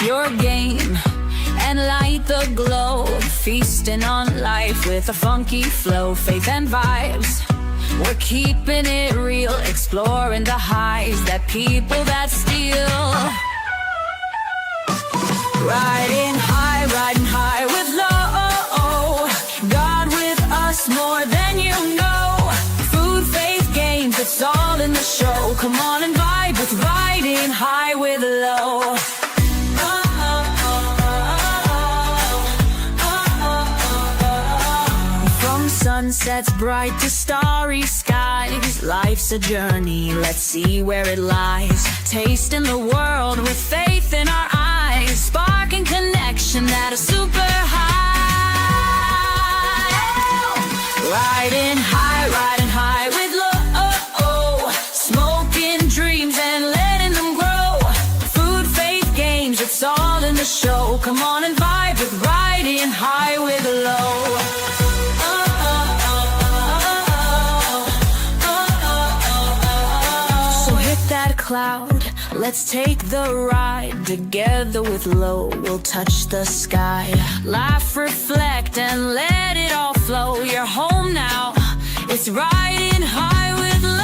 your game and light the glow. Feasting on life with a funky flow, faith and vibes. We're keeping it real, exploring the highs that people that steal. Riding high with low. God with us more than you know. Food, faith, games, it's all in the show. Come on and vibe with riding high with low. From sunsets bright to starry skies, life's a journey, let's see where it lies. Tasting the world with faith in our eyes, sparking connection at a super high. Riding high with low. Smoking dreams and letting them grow. Food, faith, games, it's all in the show. Come on and vibe with riding high with low. So hit that cloud, let's take the ride. Together with low, we'll touch the sky. Laugh, reflect, and let it all flow. You're home now, it's riding high with low.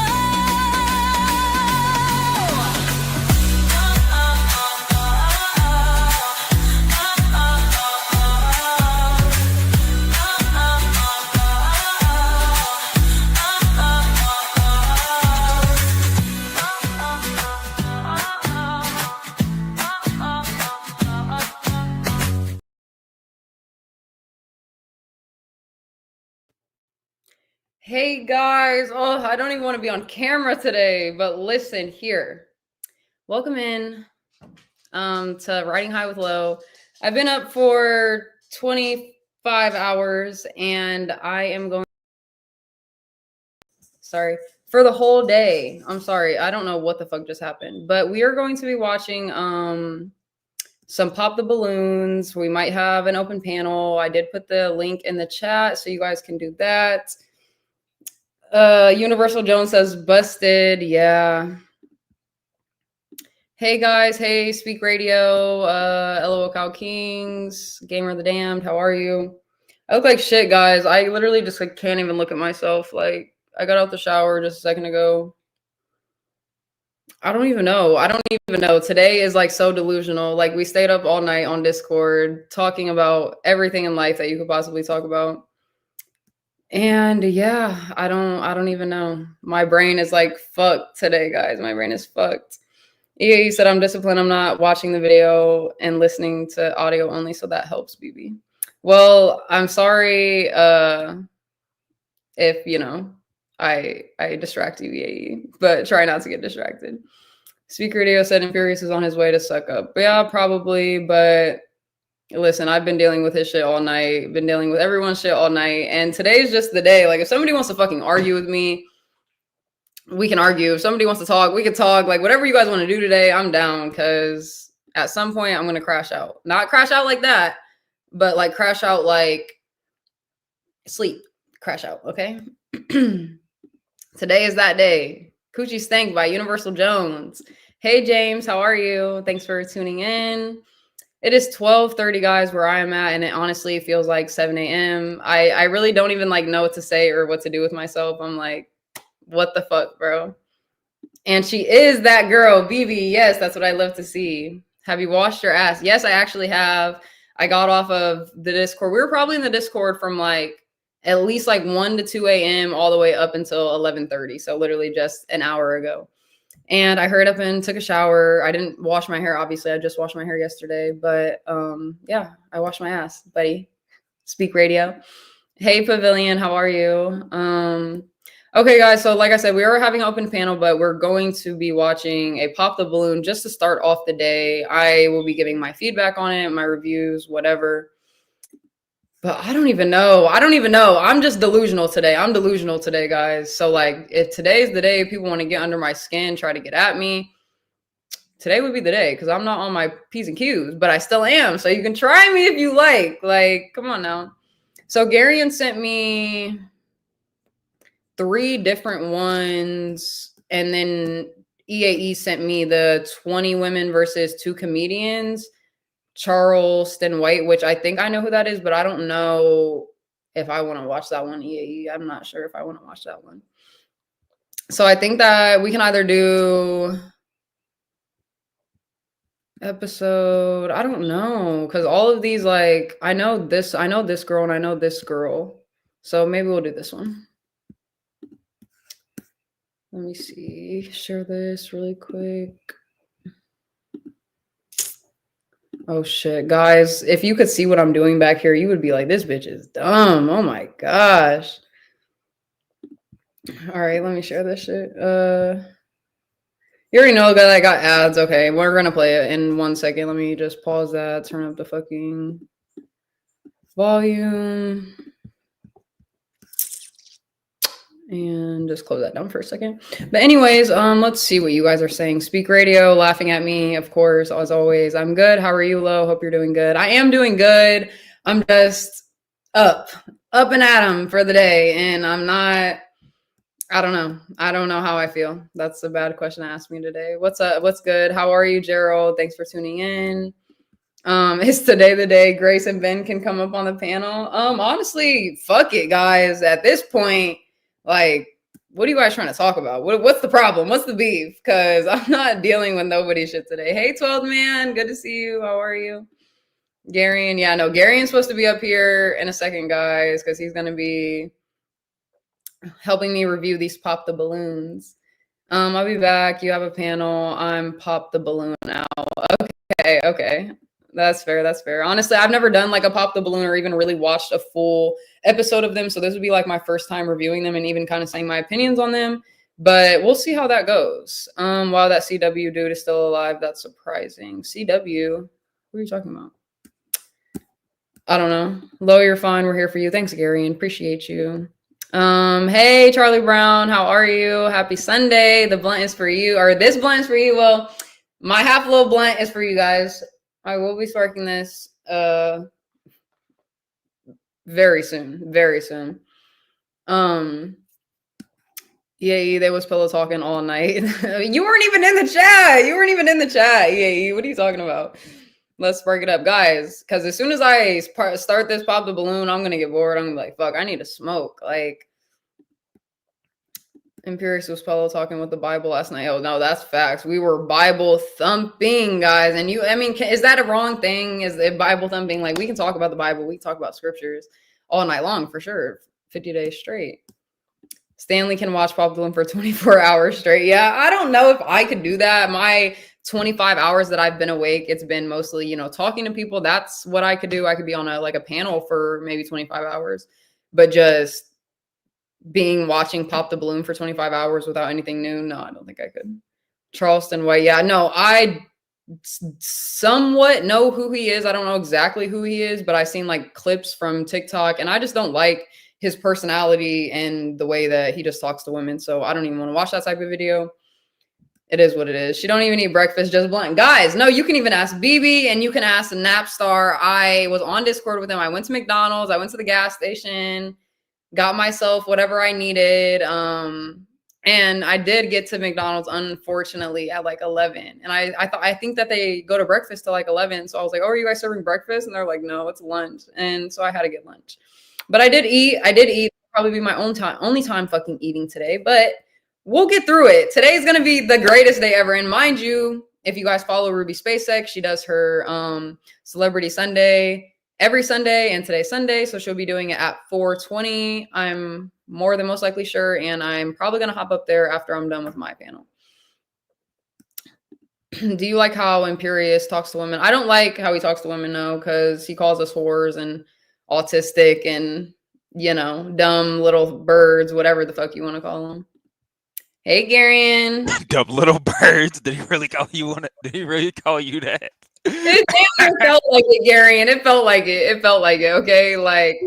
Hey guys, oh, I don't even want to be on camera today, but listen here. Welcome in to Riding High with Low. I've been up for 25 hours and I am going, for the whole day. I'm sorry, I don't know what the fuck just happened, but we are going to be watching some Pop the Balloons. We might have an open panel. I did put the link in the chat so you guys can do that. Universal Jones says busted. Yeah. Hey guys. Hey, Speak Radio. LOL Cow Kings. Gamer of the Damned. How are you? I look like shit, guys. I literally just like can't even look at myself. Like, I got out the shower just a second ago. I don't even know. Today is like so delusional. Like, we stayed up all night on Discord talking about everything in life that you could possibly talk about. And yeah, I don't even know. My brain is like fucked today, guys. My brain is fucked. Yeah, you said I'm disciplined. I'm not watching the video and listening to audio only, so that helps, BB. Well, I'm sorry if, you know, I distract you, EAE, but try not to get distracted. Speak Radio said Infurious is on his way to suck up. Yeah, probably, but listen, I've been dealing with his shit all night, been dealing with everyone's shit all night, and today's just the day. Like, if somebody wants to fucking argue with me, we can argue. If somebody wants to talk, we can talk. Like, whatever you guys want to do today, I'm down, because at some point I'm going to crash out. Not crash out like that, but like crash out like sleep. Crash out, okay? Today is that day. Coochie Stank by Universal Jones. Hey, James, how are you? Thanks for tuning in. It is 12:30, guys, where I am at, and it honestly feels like 7 a.m. I really don't even like know what to say or what to do with myself. I'm like, what the fuck, bro? And she is that girl, BB. Yes, that's what I love to see. Have you washed your ass? Yes, I actually have. I got off of the Discord. We were probably in the Discord from like at least like 1 to 2 a.m. all the way up until 11:30. So literally just an hour ago. And I hurried up and took a shower. I didn't wash my hair, obviously. I just washed my hair yesterday. But yeah, I washed my ass, buddy. Speak Radio. Hey, Pavilion, how are you? Okay, guys, so like I said, we are having an open panel, but we're going to be watching a Pop the Balloon just to start off the day. I will be giving my feedback on it, my reviews, whatever. But I don't even know. I'm just delusional today. I'm delusional today, guys. So like, if today's the day people want to get under my skin, try to get at me, today would be the day, because I'm not on my P's and Q's, but I still am. So you can try me if you like. Like, come on now. So Garion sent me 3 different ones, and then EAE sent me the 20 women versus 2 comedians. Charleston White, which I think I know who that is, but I don't know if I want to watch that one. EAE, I'm not sure if I want to watch that one. So I think that we can either do episode, I don't know, because all of these, like, I know this girl, and I know this girl. So maybe we'll do this one. Let me see. Share this really quick. Oh shit, guys, if you could see what I'm doing back here, you would be like, this bitch is dumb. Oh my gosh. All right, let me share this shit. You already know that I got ads. Okay, we're gonna play it in 1 second. Let me just pause that, turn up the fucking volume, and just close that down for a second. But anyways, let's see what you guys are saying. Speak Radio, laughing at me, of course, as always. I'm good. How are you, Lo? Hope you're doing good. I am doing good. I'm just up and at 'em for the day, and I'm not. I don't know. I don't know how I feel. That's a bad question to ask me today. What's up? What's good? How are you, Gerald? Thanks for tuning in. Is today the day Grace and Ben can come up on the panel? Honestly, fuck it, guys. At this point, like, what are you guys trying to talk about? What's the problem? What's the beef? Because I'm not dealing with nobody shit today. Hey, 12 man. Good to see you. How are you? Garion. Yeah, no, Garion's supposed to be up here in a second, guys, because he's going to be helping me review these Pop the Balloons. I'll be back. You have a panel. I'm Pop the Balloon now. Okay. That's fair. Honestly, I've never done like a Pop the Balloon or even really watched a full episode of them. So this would be like my first time reviewing them and even kind of saying my opinions on them. But we'll see how that goes. Wow, that CW dude is still alive. That's surprising. CW? What are you talking about? I don't know. Lo, you're fine. We're here for you. Thanks, Gary, and appreciate you. Hey, Charlie Brown, how are you? Happy Sunday. The blunt is for you, or this blunt is for you. Well, my half little blunt is for you guys. I will be sparking this very soon. Yeah, they was pillow talking all night. You weren't even in the chat. Yeah, what are you talking about? Let's spark it up, guys. Because as soon as I start this Pop the Balloon, I'm going to get bored. I'm going to be like, fuck, I need to smoke. Like, Imperius was pillow talking with the Bible last night. Oh, no, that's facts. We were Bible thumping, guys. And is that a wrong thing? Is it Bible thumping? Like, we can talk about the Bible. We can talk about scriptures all night long, for sure. 50 days straight. Stanley can watch Pop the Balloon for 24 hours straight. Yeah, I don't know if I could do that. My 25 hours that I've been awake, it's been mostly, talking to people. That's what I could do. I could be on a panel for maybe 25 hours, but just watching Pop the Balloon for 25 hours without anything new. No, I don't think I could. Charleston White. Yeah, no, I somewhat know who he is. I don't know exactly who he is, but I've seen like clips from TikTok, and I just don't like his personality and the way that he just talks to women. So I don't even want to watch that type of video. It is what it is. She don't even eat breakfast, just blunt. Guys, no, you can even ask BB and you can ask the Napstar. I was on Discord with him. I went to McDonald's. I went to the gas station, got myself whatever I needed. And I did get to McDonald's, unfortunately, at like 11. And I think that they go to breakfast till like 11. So I was like, oh, are you guys serving breakfast? And they're like, no, it's lunch. And so I had to get lunch. But I did eat. Probably be my only time fucking eating today. But we'll get through it. Today's going to be the greatest day ever. And mind you, if you guys follow Ruby SpaceX, she does her Celebrity Sunday every Sunday, and today's Sunday. So she'll be doing it at 4:20. I'm more than most likely sure. And I'm probably going to hop up there after I'm done with my panel. Do you like how Imperius talks to women? I don't like how he talks to women, no, because he calls us whores and autistic and, dumb little birds, whatever the fuck you want to call them. Hey, Garion. Dumb little birds. Did he really call you that? It felt like it, Garion. It felt like it. Okay, like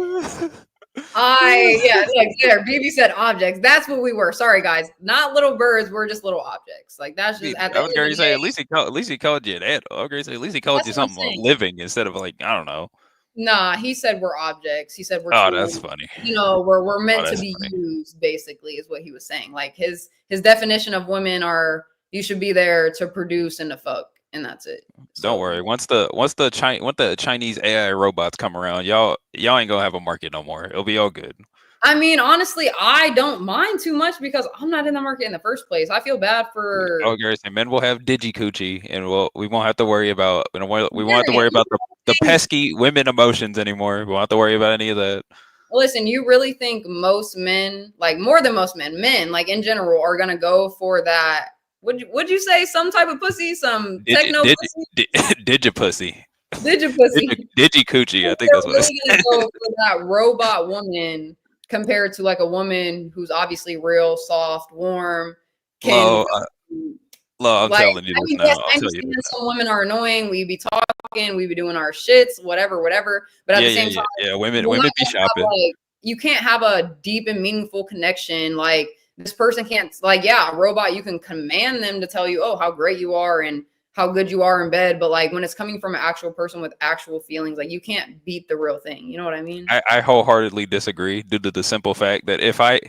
there. BB said objects. That's what we were. Sorry, guys. Not little birds. We're just little objects. Like that's just. I was going to say at least he called you an animal. I was going to say at least he called you something living instead of like I don't know. Nah, he said we're objects. He said we're. Oh, that's funny. We're meant to be used. Basically, is what he was saying. Like his definition of women are you should be there to produce and to fuck. and that's it. Don't So, worry. Once the Chinese AI robots come around, y'all ain't gonna have a market no more. It'll be all good. I mean, honestly, I don't mind too much because I'm not in the market in the first place. I feel bad for. Oh, Gary, men will have digi coochie, and we won't have to worry about we won't have to worry about the pesky women emotions anymore. We won't have to worry about any of that. Listen, you really think most men, like more than most men, like in general, are gonna go for that? Would you say some type of pussy, some techno pussy, digi pussy, digi pussy, digi coochie? I think that's what really gonna go for that robot woman compared to like a woman who's obviously real, soft, warm. Can I'm like, telling you this now. Yes, I understand some women are annoying. We be talking, we be doing our shits, whatever. But at the same time, women be shopping. Like, you can't have a deep and meaningful connection. Like this person can't, like, yeah, a robot, you can command them to tell you, oh, how great you are and how good you are in bed. But like when it's coming from an actual person with actual feelings, like you can't beat the real thing. You know what I mean? I wholeheartedly disagree due to the simple fact that if I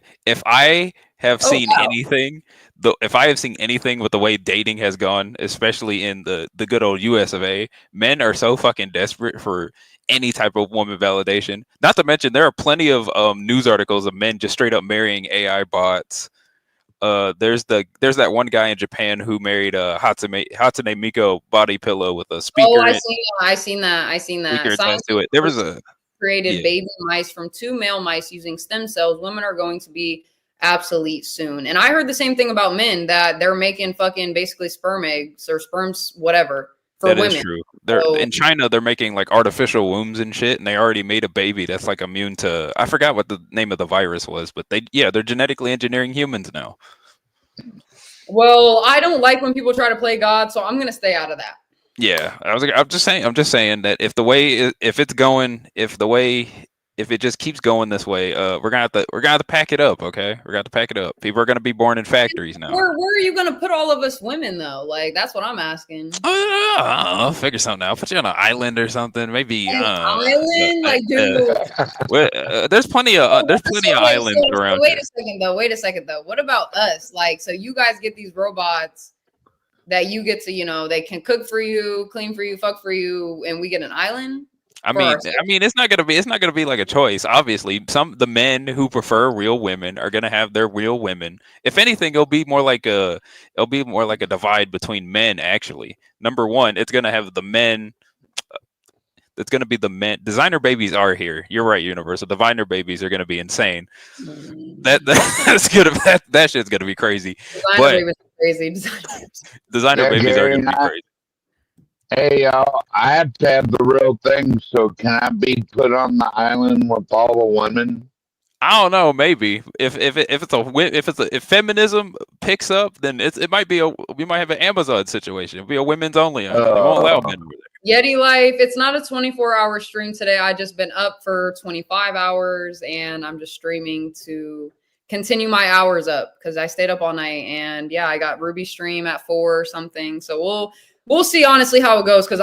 have seen anything, if I have seen anything with the way dating has gone, especially in the good old US of A, men are so fucking desperate for any type of woman validation. Not to mention there are plenty of news articles of men just straight up marrying AI bots. There's that one guy in Japan who married a Hatsune Miku body pillow with a speaker. Oh, I seen that. Speaker attached to it. There was created baby mice from 2 male mice using stem cells. Women are going to be obsolete soon. And I heard the same thing about men, that they're making fucking basically sperm eggs or sperms, whatever, for women. That is true. In China, they're making like artificial wombs and shit, and they already made a baby that's like immune to, I forgot what the name of the virus was, but they're genetically engineering humans now. Well, I don't like when people try to play God, so I'm gonna stay out of that. Yeah, I'm just saying that if it just keeps going this way, we're gonna have to pack it up. Okay, we're gonna have to pack it up. People are gonna be born in factories now. Where are you gonna put all of us women though? Like that's what I'm asking. I'll figure something out. I'll put you on an island or something. Maybe island, like dude. There's plenty of islands around. Wait a second though. What about us? Like, so you guys get these robots that you get to, they can cook for you, clean for you, fuck for you, and we get an island. I mean, it's not gonna be like a choice. Obviously, the men who prefer real women are gonna have their real women. If anything, it'll be more like a divide between men. Actually, number one, it's gonna have the men. It's gonna be the men. Designer babies are here. You're right, Universal. Designer babies are gonna be insane. That's gonna that shit's gonna be crazy. Designer babies are gonna be crazy. Hey, y'all, I have to have the real thing, so can I be put on the island with all the women? I don't know, maybe. If feminism picks up, then we might have an Amazon situation. It'll be a women's only island. They won't allow men over there. Yeti Life, it's not a 24-hour stream today. I just been up for 25 hours, and I'm just streaming to continue my hours up because I stayed up all night. And yeah, I got Ruby stream at 4 or something. So we'll see honestly how it goes, because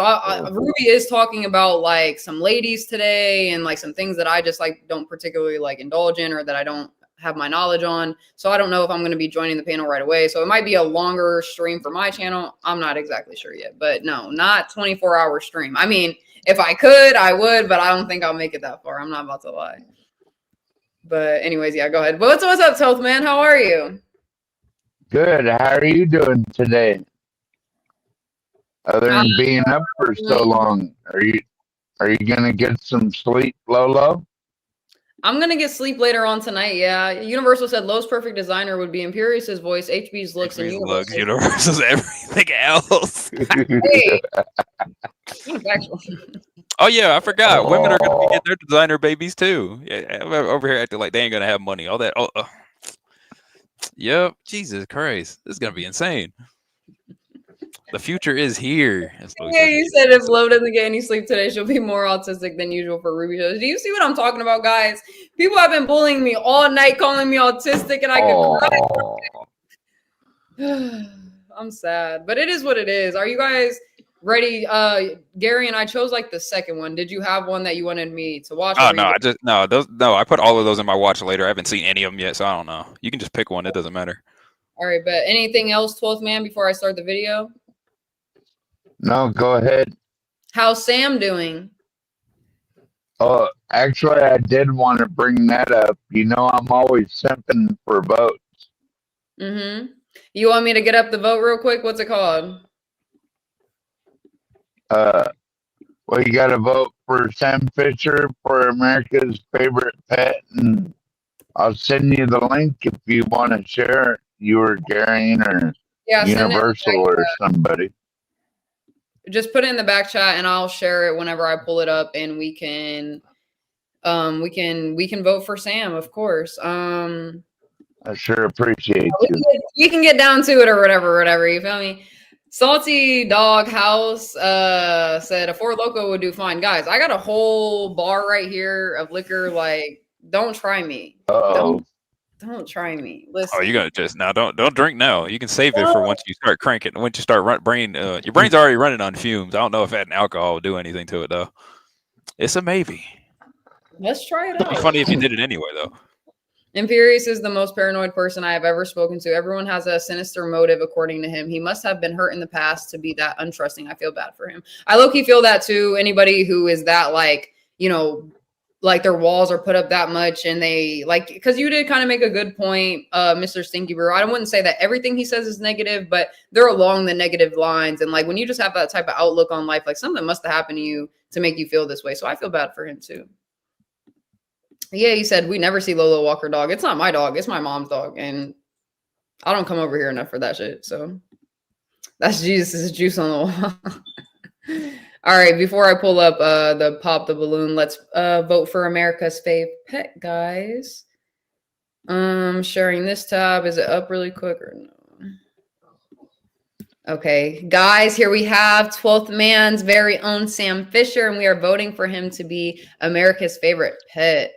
Ruby is talking about like some ladies today and like some things that I just like don't particularly like indulge in or that I don't have my knowledge on. So I don't know if I'm going to be joining the panel right away. So it might be a longer stream for my channel. I'm not exactly sure yet, but no, not 24-hour stream. I mean, if I could, I would, but I don't think I'll make it that far. I'm not about to lie. But anyways, yeah, go ahead. What's up, Toth Man? How are you? Good. How are you doing today? Other than being up for so long, are you gonna get some sleep, Lolo? I'm gonna get sleep later on tonight. Yeah, Universal said Lowe's perfect designer would be Imperious's voice, HB's looks, and Universal's everything else. Hey. Oh yeah, I forgot. Women are gonna get their designer babies too. Yeah, over here acting like they ain't gonna have money. All that. Yep. Jesus Christ, this is gonna be insane. The future is here. Yeah, you said if Lo doesn't get any sleep today, she'll be more autistic than usual for Ruby shows. Do you see what I'm talking about, guys? People have been bullying me all night, calling me autistic, and I can cry. I'm sad, but it is what it is. Are you guys ready? Gary and I chose like the second one. Did you have one that you wanted me to watch? Oh no, I put all of those in my watch later. I haven't seen any of them yet, so I don't know. You can just pick one. It doesn't matter. All right, but anything else, 12th man, before I start the video? No, go ahead. How's Sam doing? Oh, actually, I did want to bring that up. You know, I'm always simping for votes. Mm-hmm. You want me to get up the vote real quick? What's it called? Well, you got to vote for Sam Fisher for America's favorite pet, and I'll send you the link if you want to share it. You or Gary or Yeah, send it in the Universal or somebody. just put it in the back chat and I'll share it whenever I pull it up and we can vote for Sam, of course. I sure appreciate you. We can get down to it or whatever, you feel me? Salty Dog House said a Four Loko would do fine. Guys, I got a whole bar right here of liquor. Like, don't try me. Oh, Don't try me. Listen. Oh, you gotta just now. Don't drink now. You can save it for once you start cranking. Once you start your brain's already running on fumes. I don't know if adding alcohol will do anything to it though. It's a maybe. Let's try it It'd be out. funny if you did it anyway though. Imperius is the most paranoid person I have ever spoken to. Everyone has a sinister motive, according to him. He must have been hurt in the past to be that untrusting. I feel bad for him. I low-key feel that too. Anybody who is that, like, you know, like their walls are put up that much and they like, because you did kind of make a good point, Mr. Stinky Brew. I wouldn't say that everything he says is negative, but they're along the negative lines. And like when you just have that type of outlook on life, like something must have happened to you to make you feel this way. So I feel bad for him too. Yeah, he said we never see Lolo walk her dog. It's not my dog, it's my mom's dog. And I don't come over here enough for that shit. So that's Jesus' juice on the wall. All right, before I pull up the pop the balloon, let's vote for America's fave pet, guys. Sharing this tab. Is it up really quick or no? Okay, guys, here we have 12th man's very own Sam Fisher, and we are voting for him to be America's favorite pet.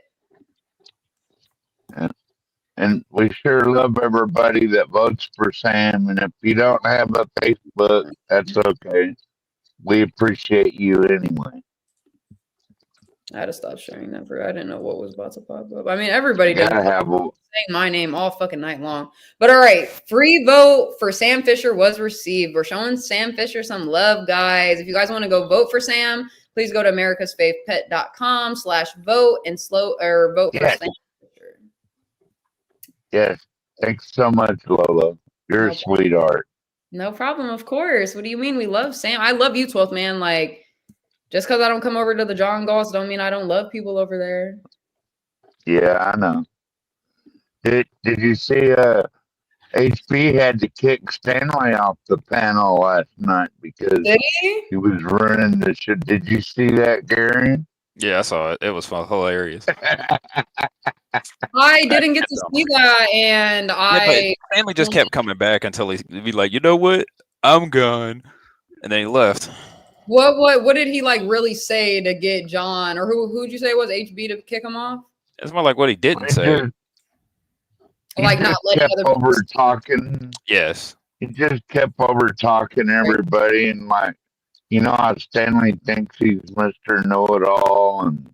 and we sure love everybody that votes for Sam. And if you don't have a Facebook, that's okay. We appreciate you anyway. I had to stop sharing that for I didn't know what was about to pop up. I mean, everybody does Gotta have a saying my name all fucking night long. But all right, free vote for Sam Fisher was received. We're showing Sam Fisher some love, guys. If you guys want to go vote for Sam, please go to americasfavepet.com/vote and vote for Yes. Sam Fisher. yes. Thanks so much, Lola. You're a sweetheart. No problem, of course. What do you mean we love Sam? I love you, 12th man. Like, just because I don't come over to the John Goss don't mean I don't love people over there. Yeah, I know. Did you see HB had to kick Stanley off the panel last night because Did he? he was running the shit. Did you see that, Gary? Yeah, I saw it. It was fun, hilarious. I didn't get to see that, and But Stanley just kept coming back until he'd be like, you know what? I'm gone. And then he left. What did he like really say to get John, or who'd you say it was, HB, to kick him off? It's more like what he didn't He say. Like not letting kept other people over talking. Yes. He just kept over talking everybody, and like, you know how Stanley thinks he's Mr. Know-It-All and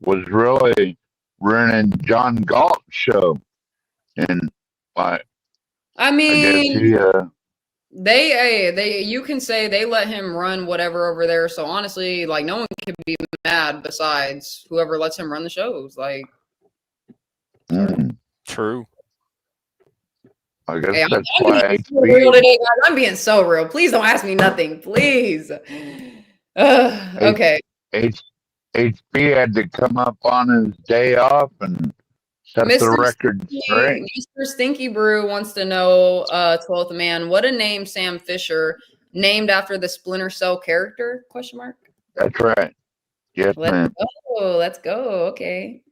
was really running John Galt's show. And like, I I mean, guess they you can say they let him run whatever over there. So honestly, like no one can be mad besides whoever lets him run the shows. Like, True. I guess hey, I'm that's being why so real today, guys. I'm being so real. Please don't ask me nothing, please. Okay. HB had to come up on his day off and set the Mr. record straight. Mr. Stinky Brew wants to know, 12th man, what a name Sam Fisher, named after the Splinter Cell character? Question mark. That's right. Yes, ma'am. Let's go. Okay.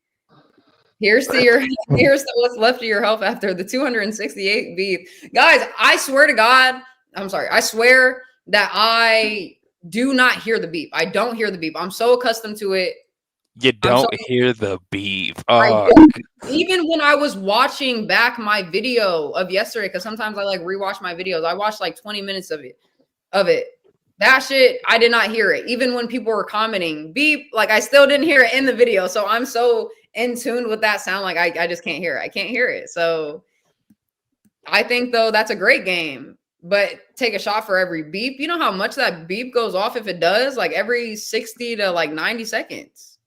Here's what's left of your health after the 268 beef. Guys, I swear to God, I'm sorry. I swear that I do not hear the beep. I don't hear the beep. I'm so accustomed to it. You don't hear the beef. Even when I was watching back my video of yesterday, because sometimes I like rewatch my videos. I watched like 20 minutes of it. That shit, I did not hear it. Even when people were commenting beep, like I still didn't hear it in the video. So I'm so in tune with that sound, like I just can't hear it. I can't hear it. So I think though that's a great game. but take a shot for every beep. You know how much that beep goes off if it does? Like every 60 to like 90 seconds.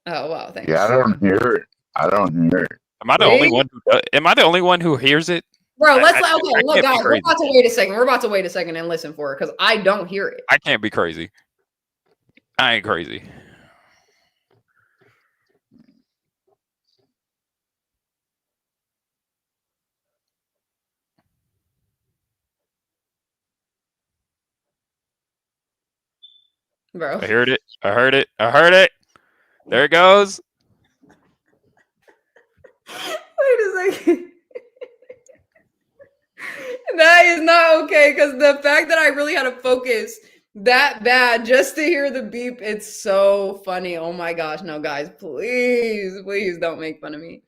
Oh wow, thanks. Yeah, I don't hear it. I don't hear it. Am I the only one? Am I the only one who hears it? Bro, let's I okay. Look, can't be guys, we're crazy. about to wait a second. We're about to wait a second and listen for it because I don't hear it. I can't be crazy. I ain't crazy. Bro. I heard it. I heard it. I heard it. There it goes. Wait a second. That is not okay because the fact that I really had to focus that bad just to hear the beep, it's so funny. Oh my gosh. No, guys, please don't make fun of me.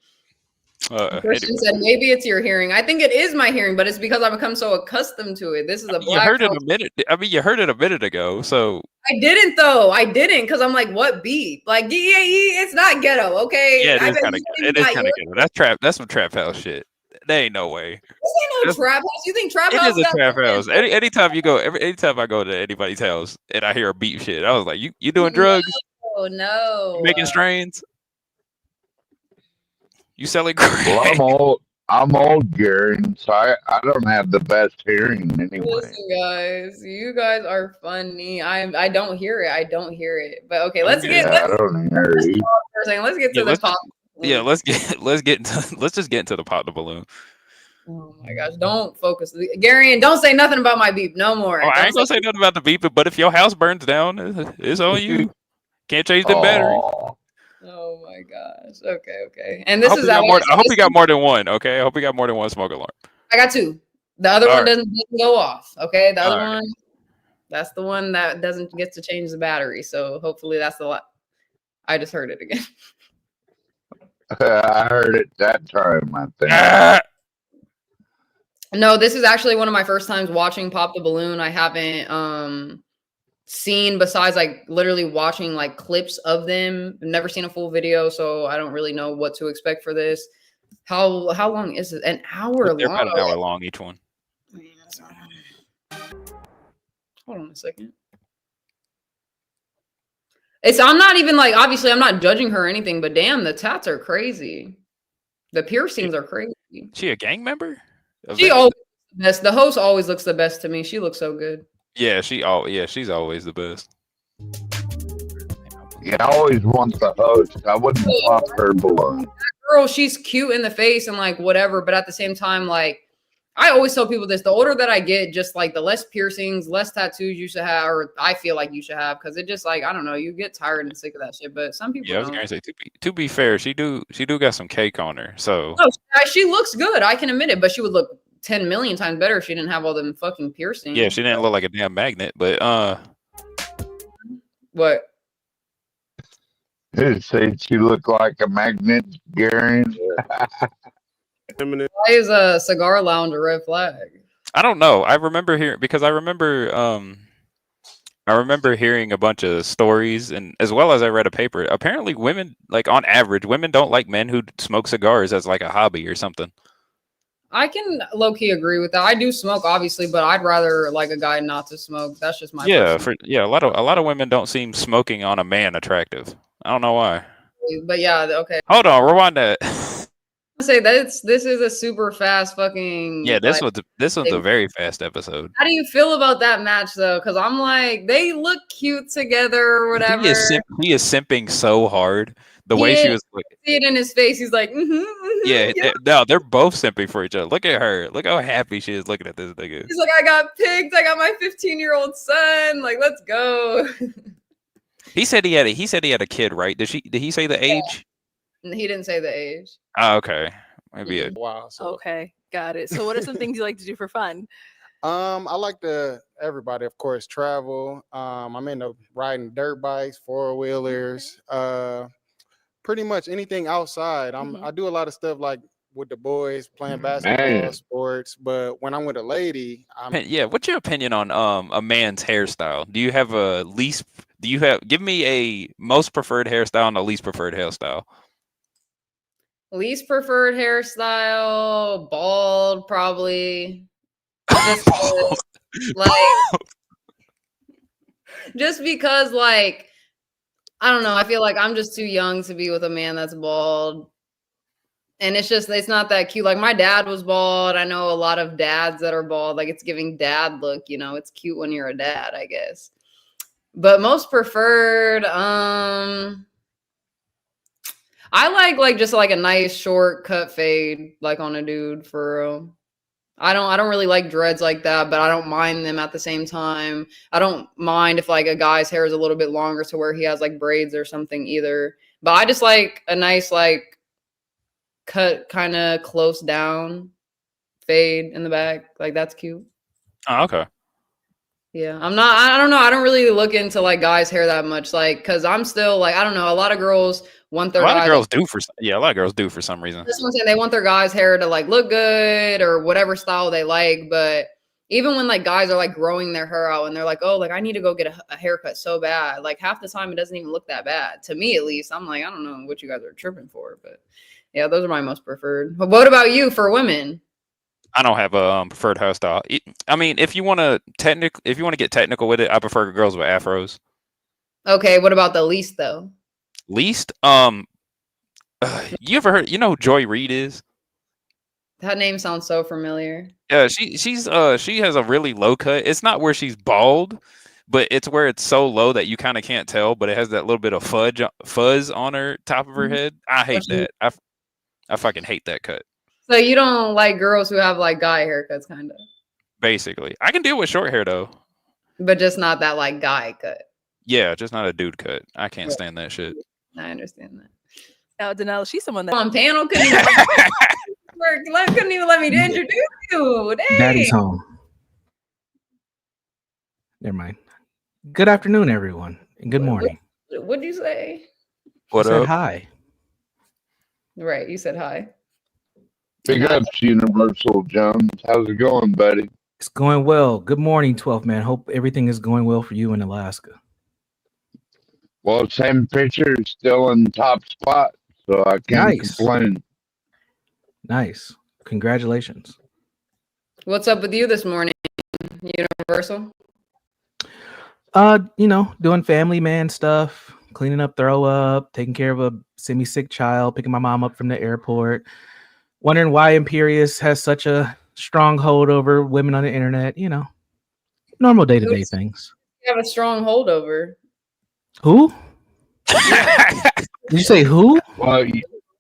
Christian Anyway. said maybe it's your hearing. I think it is my hearing, but it's because I've become so accustomed to it. This is a You black heard it house. a minute. I mean, you heard it a minute ago. So I didn't though. I didn't because I'm like, what beep? Like, it's not ghetto, okay? yeah, I it is bet kind of you good. think It is not kind of yours. good. That's trap. That's some trap house shit. There ain't no way. This ain't no trap house. You think trap It house is a got trap house. Anytime you go, anytime I go to anybody's house and I hear a beat shit, I was like, you doing drugs? Oh no. You making strains? You selling Well, crack? I'm old, Gary, so I don't have the best hearing anyway. Listen, guys, you guys are funny. I don't hear it. I don't hear it. But okay, let's Yeah, get I don't hear it. for a second. Let's get to Yeah, the let's- top. Yeah, let's just get into the pop the balloon. Oh my gosh, don't focus. Gary, and don't say nothing about my beep no more. Oh, I Don't ain't gonna say nothing about the beep, but if your house burns down, it's on you. Can't change the battery. Oh, Oh my gosh. Okay. And I this hope, is you got our more, I hope you got more than one. Okay, I hope you got more than one smoke alarm. I got two. The other All one right. doesn't go off. Okay. The other All right. one, that's the one that doesn't get to change the battery. So hopefully that's the lot. I just heard it again. I heard it that time, I think. Ah! No, this is actually one of my first times watching Pop the Balloon. I haven't seen besides like literally watching like clips of them. I've never seen a full video, so I don't really know what to expect for this. How long is it? An hour They're long. about an hour long each one. Hold on a second. I'm not even like, obviously I'm not judging her or anything, but damn, the tats are crazy. The piercings are crazy. She a gang member? She always looks the best. The host always looks the best to me. She looks so good. Yeah, she's always the best. Yeah, I always want the host. I wouldn't pop her balloon. Girl, she's cute in the face and like whatever, but at the same time, like I always tell people this: the older that I get, just like the less piercings, less tattoos you should have, or I feel like you should have, because it just like I don't know, you get tired and sick of that shit. But some people Yeah, I was don't. gonna say to be fair, she do got some cake on her. So No, she looks good. I can admit it, but she would look 10 million times better if she didn't have all them fucking piercings. yeah, she didn't look like a damn magnet, but What? They say she looked like a magnet, Gary. Why is a cigar lounge a red flag? I don't know. I remember hearing a bunch of stories, and as well as I read a paper. Apparently, women, like on average, women don't like men who smoke cigars as like a hobby or something. I can low key agree with that. I do smoke, obviously, but I'd rather like a guy not to smoke. That's just my A lot of women don't seem smoking on a man attractive. I don't know why. But yeah, okay. Hold on, rewind that. I say this is a super fast fucking Yeah, this like, was a very fast episode. How do you feel about that match though? Because I'm like, they look cute together or whatever. He is simping so hard. The way she was like, see it in his face. He's like, yeah, no, they're both simping for each other. Look at her. Look how happy she is looking at this nigga. He's like, I got picked. I got my 15-year-old son. Like, let's go. He said he had a kid, right? Did he say the age? He didn't say the age. Oh, okay. Maybe it. Wow. So, Okay, got it. So, what are some things you like to do for fun? I like to everybody, of course, travel. I'm into riding dirt bikes, four wheelers, pretty much anything outside. I do a lot of stuff like with the boys playing basketball, Man. sports. But when I'm with a lady, Yeah, what's your opinion on a man's hairstyle? Do you have a least? Give me a most preferred hairstyle and a least preferred hairstyle? Least preferred hairstyle, bald, probably. Just 'cause, like, just because, like, I don't know. I feel like I'm just too young to be with a man that's bald. And it's not that cute. Like, my dad was bald. I know a lot of dads that are bald. Like, it's giving dad look, it's cute when you're a dad, I guess. But most preferred, I like just like a nice short cut fade, like on a dude for real. I don't really like dreads like that, but I don't mind them at the same time. I don't mind if like a guy's hair is a little bit longer to where he has like braids or something either. But I just like a nice like cut kind of close down fade in the back. Like that's cute. Oh, okay. Yeah. I don't know. I don't really look into like guys' hair that much. Like, cause I'm still like, I don't know. A lot of girls want their A lot of guys- girls do for some reason. That's what I'm saying. They want their guys' hair to like look good or whatever style they like. But even when like guys are like growing their hair out and they're like, oh, like I need to go get a haircut so bad. Like half the time it doesn't even look that bad. To me at least. I'm like, I don't know what you guys are tripping for. But yeah, those are my most preferred. But what about you for women? I don't have a preferred hairstyle. I mean, if you want to get technical with it, I prefer girls with afros. Okay, what about the least though? Least, you ever heard? You know who Joy Reid is? That name sounds so familiar. Yeah, she has a really low cut. It's not where she's bald, but it's where it's so low that you kind of can't tell. But it has that little bit of fuzz on her top of her head. I hate that. I fucking hate that cut. So you don't like girls who have like guy haircuts, kind of, Basically, I can deal with short hair though. but just not that like guy cut. Yeah, just not a dude cut. I can't Yeah. stand that shit. I understand that. Now, Danelle, she's someone that On panel couldn't even, couldn't even let me introduce you. Dang. Daddy's home. Never mind. Good afternoon, everyone, and good morning. What'd you say? What I said up? hi. Right, you said hi. Big ups, Universal Jones. How's it going, buddy? It's going well. Good morning, 12th man. Hope everything is going well for you in Alaska. Well, same picture, still in top spot, so I can't Nice. complain. Nice. Congratulations. What's up with you this morning, Universal? Doing family man stuff, cleaning up, throw up, taking care of a semi-sick child, picking my mom up from the airport, wondering why Imperious has such a strong hold over women on the internet, normal day-to-day things. You have a strong holdover. Who? Did you say who? Well,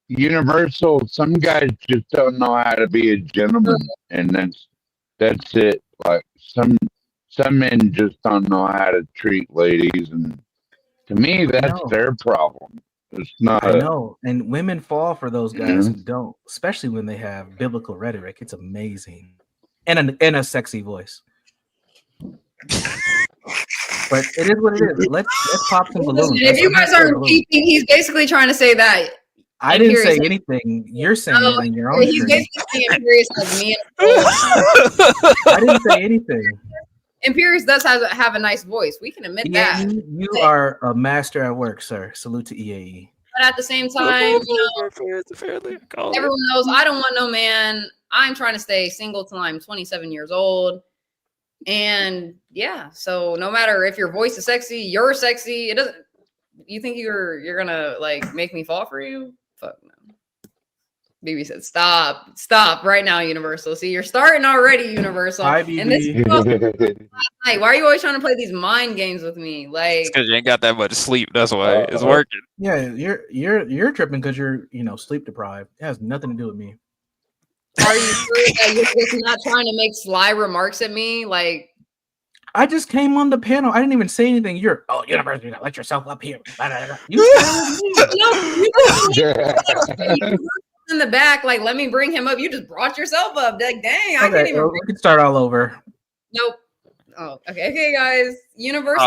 Universal, some guys just don't know how to be a gentleman, and that's it. Like some men just don't know how to treat ladies, and to me, that's know. their problem. It's not. I know. And women fall for those guys who don't, especially when they have biblical rhetoric. It's amazing. And a sexy voice. But it is what it is. Let's pop some balloons. Listen, if you guys aren't peeping, he's basically trying to say that. I didn't say Imperious- anything. You're saying No, it in your own He's stream. basically saying Imperious has me. I didn't say anything. Imperious does have a nice voice. We can admit that. EAE, you are a master at work, sir. Salute to E EAE. But at the same time, everyone knows I don't want no man. I'm trying to stay single till I'm 27 years old. And yeah, so no matter if your voice is sexy, you're sexy. It doesn't. You think you're gonna like make me fall for you? Fuck no. BB said, "Stop right now, Universal." See, you're starting already, Universal. Hi, And this BB. like, why are you always trying to play these mind games with me? Like, Because you ain't got that much sleep. That's why it's working. Yeah, you're tripping because you're sleep deprived. It has nothing to do with me. are you sure that you're just not trying to make sly remarks at me? Like, I just came on the panel. I didn't even say anything. Universe, you gotta let yourself up here. Blah, blah, blah. You you in the back, like, let me bring him up. You just brought yourself up. Like, dang, I can't even. we can start all over. Nope. Oh, okay, guys. Universal.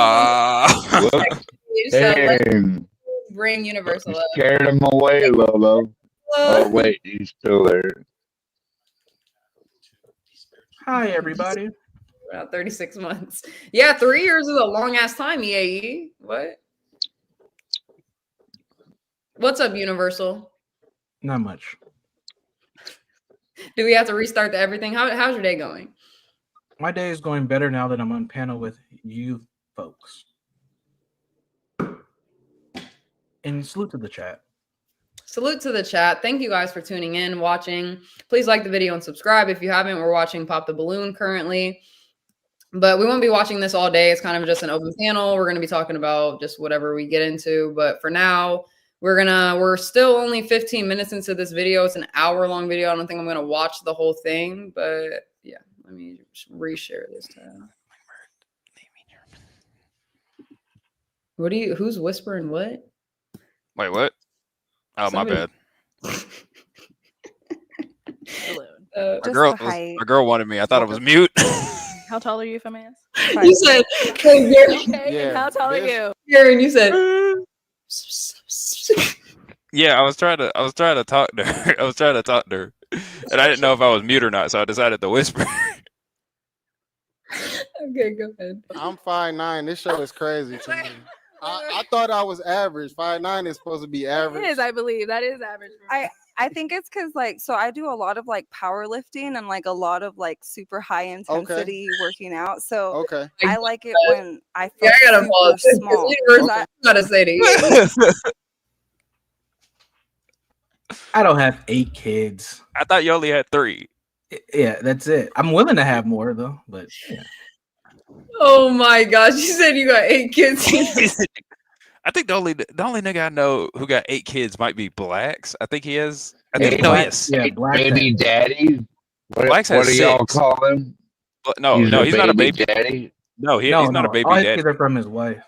So let's Damn, bring Universal up. scared him away, Lolo. Oh wait, he's still there. Hi, everybody. About 36 months. Yeah, 3 years is a long ass time, EAE. What? What's up, Universal? Not much. Do we have to restart everything? How's your day going? My day is going better now that I'm on panel with you folks. And salute to the chat. Salute to the chat. Thank you guys for tuning in, watching. Please like the video and subscribe if you haven't. We're watching Pop the Balloon currently. But we won't be watching this all day. It's kind of just an open panel. We're going to be talking about just whatever we get into. But for now, we're still only 15 minutes into this video. It's an hour-long video. I don't think I'm going to watch the whole thing. But yeah, let me just reshare this tab. Who's whispering what? Wait, what? Oh, Somebody- my bad. Balloon. My girl wanted me. I thought it was mute. How tall are you, if I may ask? You said, hey, Gary, Okay. Yeah, How tall are this- you? Gary, and you said, Yeah, I was trying to talk to her. I was trying to talk to her, and I didn't know if I was mute or not, so I decided to whisper. okay, go ahead. I'm 5'9". This show is crazy to me. I thought I was average. 5'9" is supposed to be average. It is, I believe. That is average. for me. I think it's because so I do a lot of powerlifting and a lot of super high intensity working out. So Okay. I like it when I feel Yeah, I gotta super pause. small. I gotta say to you. I don't have 8 kids. I thought you only had 3. Yeah, that's it. I'm willing to have more though, but yeah. Oh my gosh, you said you got 8 kids. I think the only nigga I know who got 8 kids might be Blacks. I think he has. I Hey, think no, Black- yes. yeah, Black Baby daddy. Black's What has do y'all 6. call him? No, he's not a baby. daddy. No, he's not a baby All his daddy. kids are from his wife.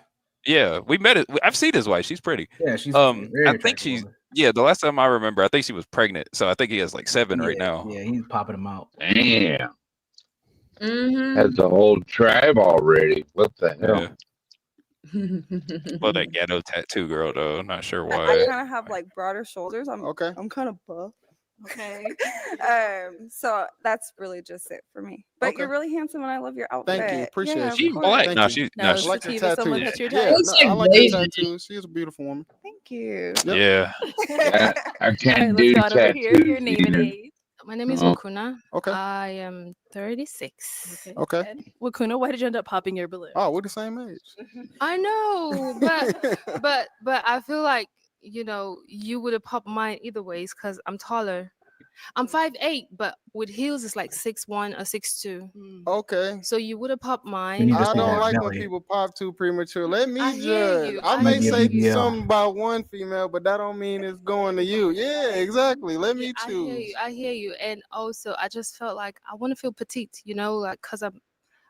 Yeah, we met it. I've seen his wife. She's pretty. Yeah, she's I very think attractive she's. woman. Yeah, the last time I remember, I think she was pregnant. So I think he has 7 right Yeah, now. Yeah, he's popping them out. Damn. Mhm. That's a whole tribe already. What the hell? Yeah. Well, that ghetto tattoo girl though. I'm not sure I why. kind of have broader shoulders. Okay. I'm kind of buff. Okay. So that's really just it for me. But Okay. you're really handsome and I love your outfit. Thank you. Appreciate Yeah, you. of She's course. black. Thank No, you. she's No, no. it's She, I like the Sativa, someone tattoos. that's your Yeah, type. Looks no, I like like your Asian. tattoos. She's a beautiful woman. Thank you. Yep. yeah. I All can't right, do let's go on over here. Your tattoos name and either. age. My name is Oh. Wakuna. Okay. I am 36. Okay. And Wakuna, why did you end up popping your balloon? Oh, we're the same age. I know, but I feel like you would have popped mine either ways because I'm taller. I'm 5'8", but with heels it's like 6'1" or 6'2". Okay. So you would have popped You mine. need to I see don't that like when belly. people pop too premature. Let me I hear judge. you. I I may hear say you. something about one female, but that don't mean it's going to you. Yeah, exactly. Let me I hear choose. you. I hear you. And also, I just felt like I want to feel petite. Cause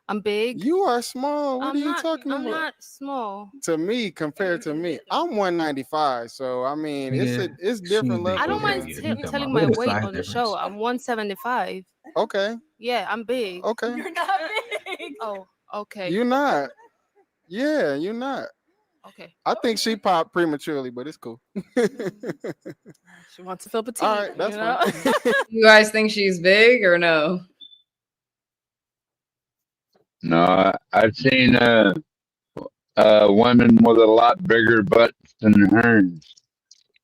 I'm big. You are small. What I'm are you not. talking I'm about? not small. To me, compared to me, I'm 195. So I mean, Yeah, it's different she's big. levels. I don't Yeah, mind yeah, here. you come telling on. my Look at the weight size on the show. difference. I'm 175. Okay. Yeah, I'm big. Okay. You're not big. Oh, okay. You're not. Yeah, you're not. Okay. I think she popped prematurely, but it's cool. She wants to feel petite. All right, that's fine. You guys think she's big or no? No, I've seen women with a lot bigger butts than hers.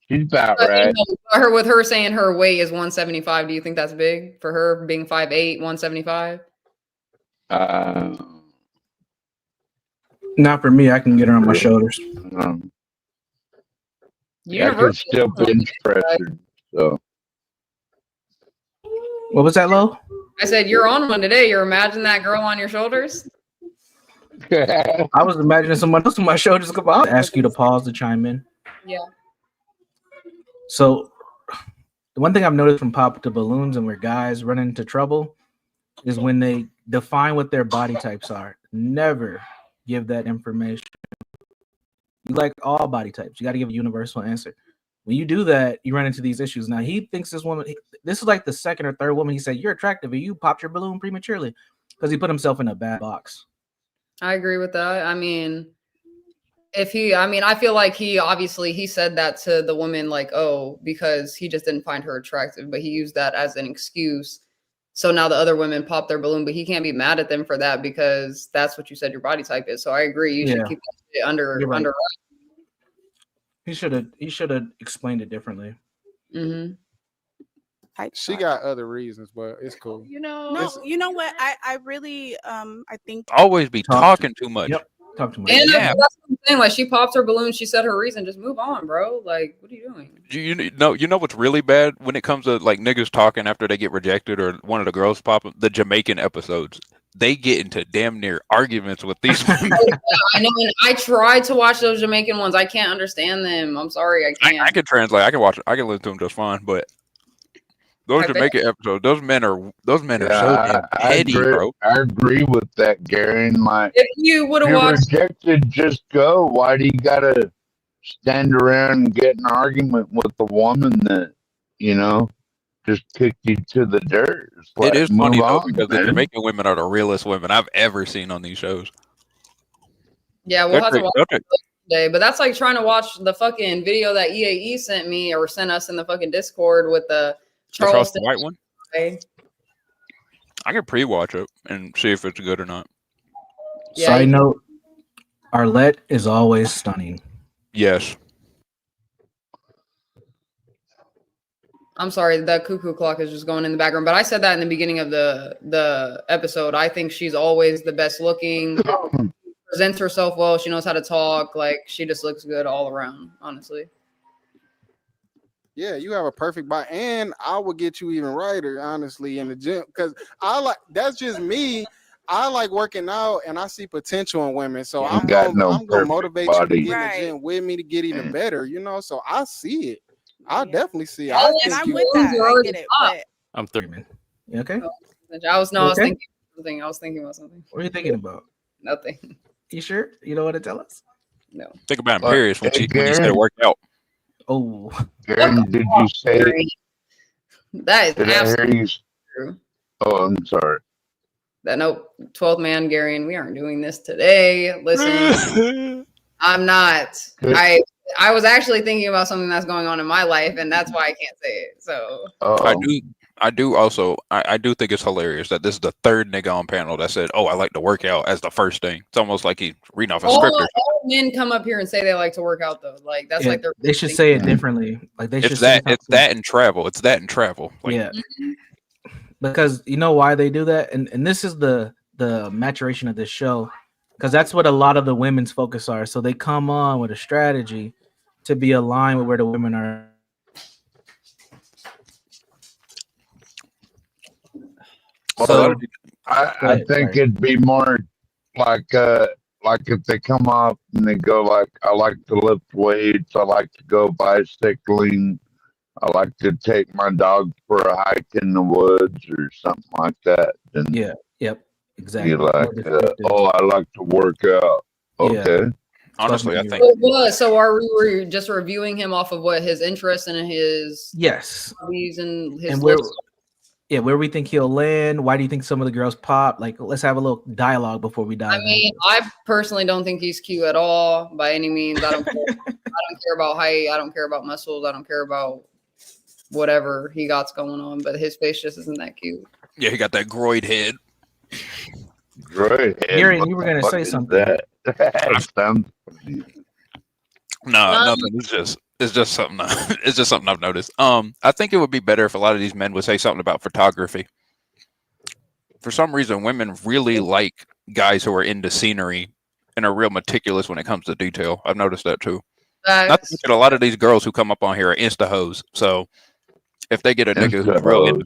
She's about But, right. with her saying her weight is 175, do you think that's big for her being 5'8", 175? Not for me. I can get her on my shoulders. I can Universal. still bench press her. So What was that, Lo? I said, you're on one today. You're imagining that girl on your shoulders? I was imagining someone else on my shoulders. I'll ask you to pause to chime in. Yeah. So, the one thing I've noticed from Pop to Balloons and where guys run into trouble is when they define what their body types are. Never give that information. You like all body types. You got to give a universal answer. When you do that, you run into these issues. Now, he thinks this woman, this is like the second or third woman. He said, you're attractive, and you popped your balloon prematurely because he put himself in a bad box. I agree with that. I mean, I feel like he said that to the woman, like, oh, because he just didn't find her attractive, but he used that as an excuse. So now the other women pop their balloon, but he can't be mad at them for that because that's what you said your body type is. So I agree. You should keep that shit under. You're right. Under. He should have explained it differently. Mm-hmm. type. She stuff. got other reasons, but it's cool. You know, No, It's- you know what? I really I think Always be Talk talking too much. Yep. Talk to me. And Yeah. that's what I'm saying. Like she popped her balloon, she said her reason. Just move on, bro. Like, what are you doing? You know what's really bad when it comes to like niggas talking after they get rejected or one of the girls pop up? The Jamaican episodes. They get into damn near arguments with these women. I know, and I tried to watch those Jamaican ones. I can't understand them. I'm sorry, I can't. I can translate. I can watch. I can listen to them just fine. But those I bet. Jamaican episodes, those men are so damn I petty, agree. bro. I agree with that, Gary. And like, If you would have you're watched, rejected, just go. Why do you gotta stand around and get in an argument with the woman that just kicked you to the dirt? It's It like, is funny move though on, because the man. Jamaican women are the realest women I've ever seen on these shows. yeah, we'll have to watch They're- it today. But that's like trying to watch the fucking video that EAE sent me or sent us in the fucking Discord with the the Charleston Charleston. White one. Way. I can pre-watch it and see if it's good or not. Yeah, Side you- note: Arlette is always stunning. Yes. I'm sorry, the cuckoo clock is just going in the background. But I said that in the beginning of the episode. I think she's always the best looking, presents herself well. She knows how to talk. Like she just looks good all around, honestly. Yeah, you have a perfect body, and I would get you even righter, honestly, in the gym because that's just me. I like working out, and I see potential in women, so You I'm got gonna, no I'm gonna perfect motivate you to body. get in Right. the gym with me to get even better. So I see it. I Yeah. definitely see it. Yeah, I and think And I'm you. with that. You're I already get it. up. But I'm 30. Man. You okay? I was Okay. thinking something. I was thinking about something. What are you thinking about? Nothing. You sure? You don't want to tell us? No. Think about But, Imperious when hey, you said Gary. work out. Oh, Gary, did you say? That is Did I hear absolutely you? true. Oh, I'm sorry. That nope, 12th man, Gary, and we aren't doing this today. Listen, I'm not. Good. I was actually thinking about something that's going on in my life, and that's why I can't say it. So I do also I do think it's hilarious that this is the third nigga on panel that said, "Oh, I like to work out" as the first thing. It's almost like he's reading off a script. all men come up here and say they like to work out, though. Like that's yeah, like their they should thing. say it differently. Like they should It's say that it's something- that and travel. It's that and travel. Like, Yeah, because you know why they do that, and this is the maturation of this show, because that's what a lot of the women's focus are. So they come on with a strategy to be aligned with where the women are. So I ahead, think sorry. it'd be more like if they come up and they go like, I like to lift weights, I like to go bicycling, I like to take my dog for a hike in the woods or something like that. Then Yeah, yep, exactly. you're More like, descriptive. oh, I like to work out. Yeah. Okay. honestly, I You're think So what? So are we just reviewing him off of what his interests and his Yes, hobbies and his and where looks? where we think he'll land. Why do you think some of the girls pop? Like, let's have a little dialogue before we dive I mean, I personally don't think he's cute at all by any means. I don't care. I don't care about height. I don't care about muscles. I don't care about whatever he got's going on. But his face just isn't that cute. yeah, he got that groid head. Great. Gary, you were gonna say something. That sounds funny. No, nothing. It's just something. It's just something I've noticed. I think it would be better if a lot of these men would say something about photography. For some reason, women really like guys who are into scenery and are real meticulous when it comes to detail. I've noticed that too. Not to That's, mention, a lot of these girls who come up on here are insta hoes. So if they get a nigga who's real into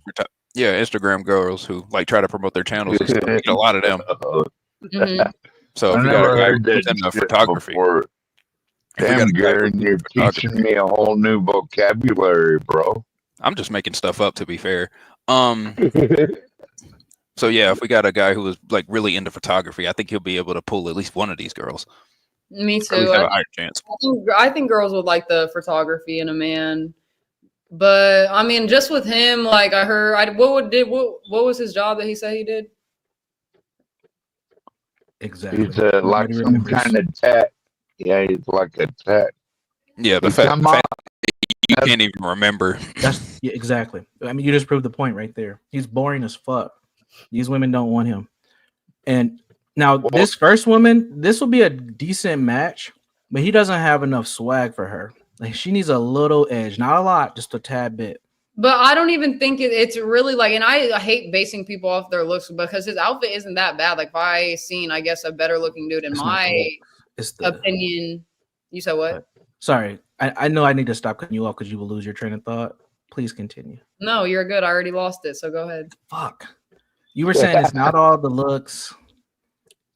Instagram girls who like try to promote their channels and stuff, you get a lot of them. mhm. So I if you never got a guy heard who's that into shit photography, before. if we got Damn, a guy Gary, who's you're into photography, teaching me a whole new vocabulary, bro. I'm just making stuff up to be fair. So yeah, if we got a guy who is like really into photography, I think he'll be able to pull at least one of these girls. Me Or at too. least have a higher chance. I think girls would like the photography in a man. But I mean, just with him, like I heard, what was his job that he said he did? Exactly. He's like Nobody some remembers. kind of tech. Yeah, he's like a tech. Yeah, the He fact come on. you can't even remember. That's yeah, exactly. I mean, you just proved the point right there. He's boring as fuck. These women don't want him. And now this first woman, this will be a decent match, but he doesn't have enough swag for her. Like she needs a little edge, not a lot, just a tad bit. But I don't even think it's really like, and I hate basing people off their looks because his outfit isn't that bad. Like if I seen, I guess, a better looking dude in my opinion. You said what? Sorry, I know I need to stop cutting you off because you will lose your train of thought. Please continue. No, you're good. I already lost it, so go ahead. Fuck. You were saying it's not all the looks.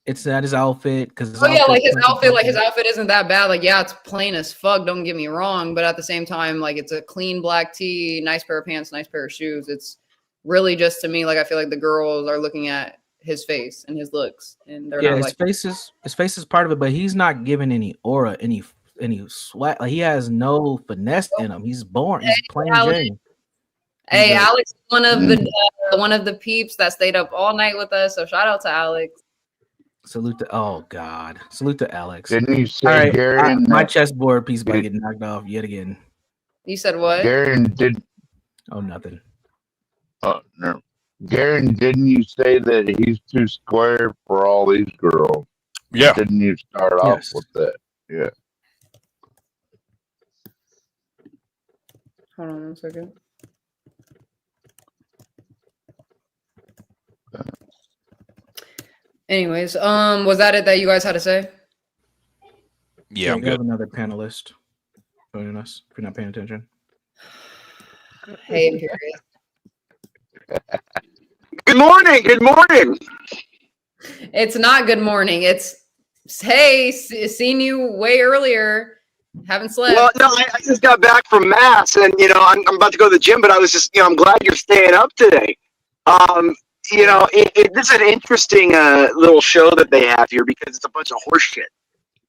It's not his outfit because his outfit isn't that bad. Like, yeah, it's plain as fuck. Don't get me wrong, but at the same time, like, it's a clean black tee, nice pair of pants, nice pair of shoes. It's really just to me, like, I feel like the girls are looking at his face and his looks, and they're not like his face is part of it, but he's not giving any aura, any sweat. Like he has no finesse in him. He's born. He's plain Jane. Hey, Alex, one of the peeps that stayed up all night with us. So shout out to Alex. Salute to salute to Alex. Didn't you say my chessboard piece by getting knocked off yet again? You said what? Garen did. Oh, nothing. Oh no, Garen, didn't you say that he's too square for all these girls? Yeah. Didn't you start off with that? Yeah. Hold on 1 second. Anyways, was that it that you guys had to say? Yeah, I'm we good. have another panelist joining us if you're not paying attention. Hey, Imperious. Good morning. Good morning. It's not good morning. It's hey, seen you way earlier. Haven't slept. Well, no, I just got back from mass, and I'm about to go to the gym, but I was just I'm glad you're staying up today. This is an interesting little show that they have here because it's a bunch of horse shit.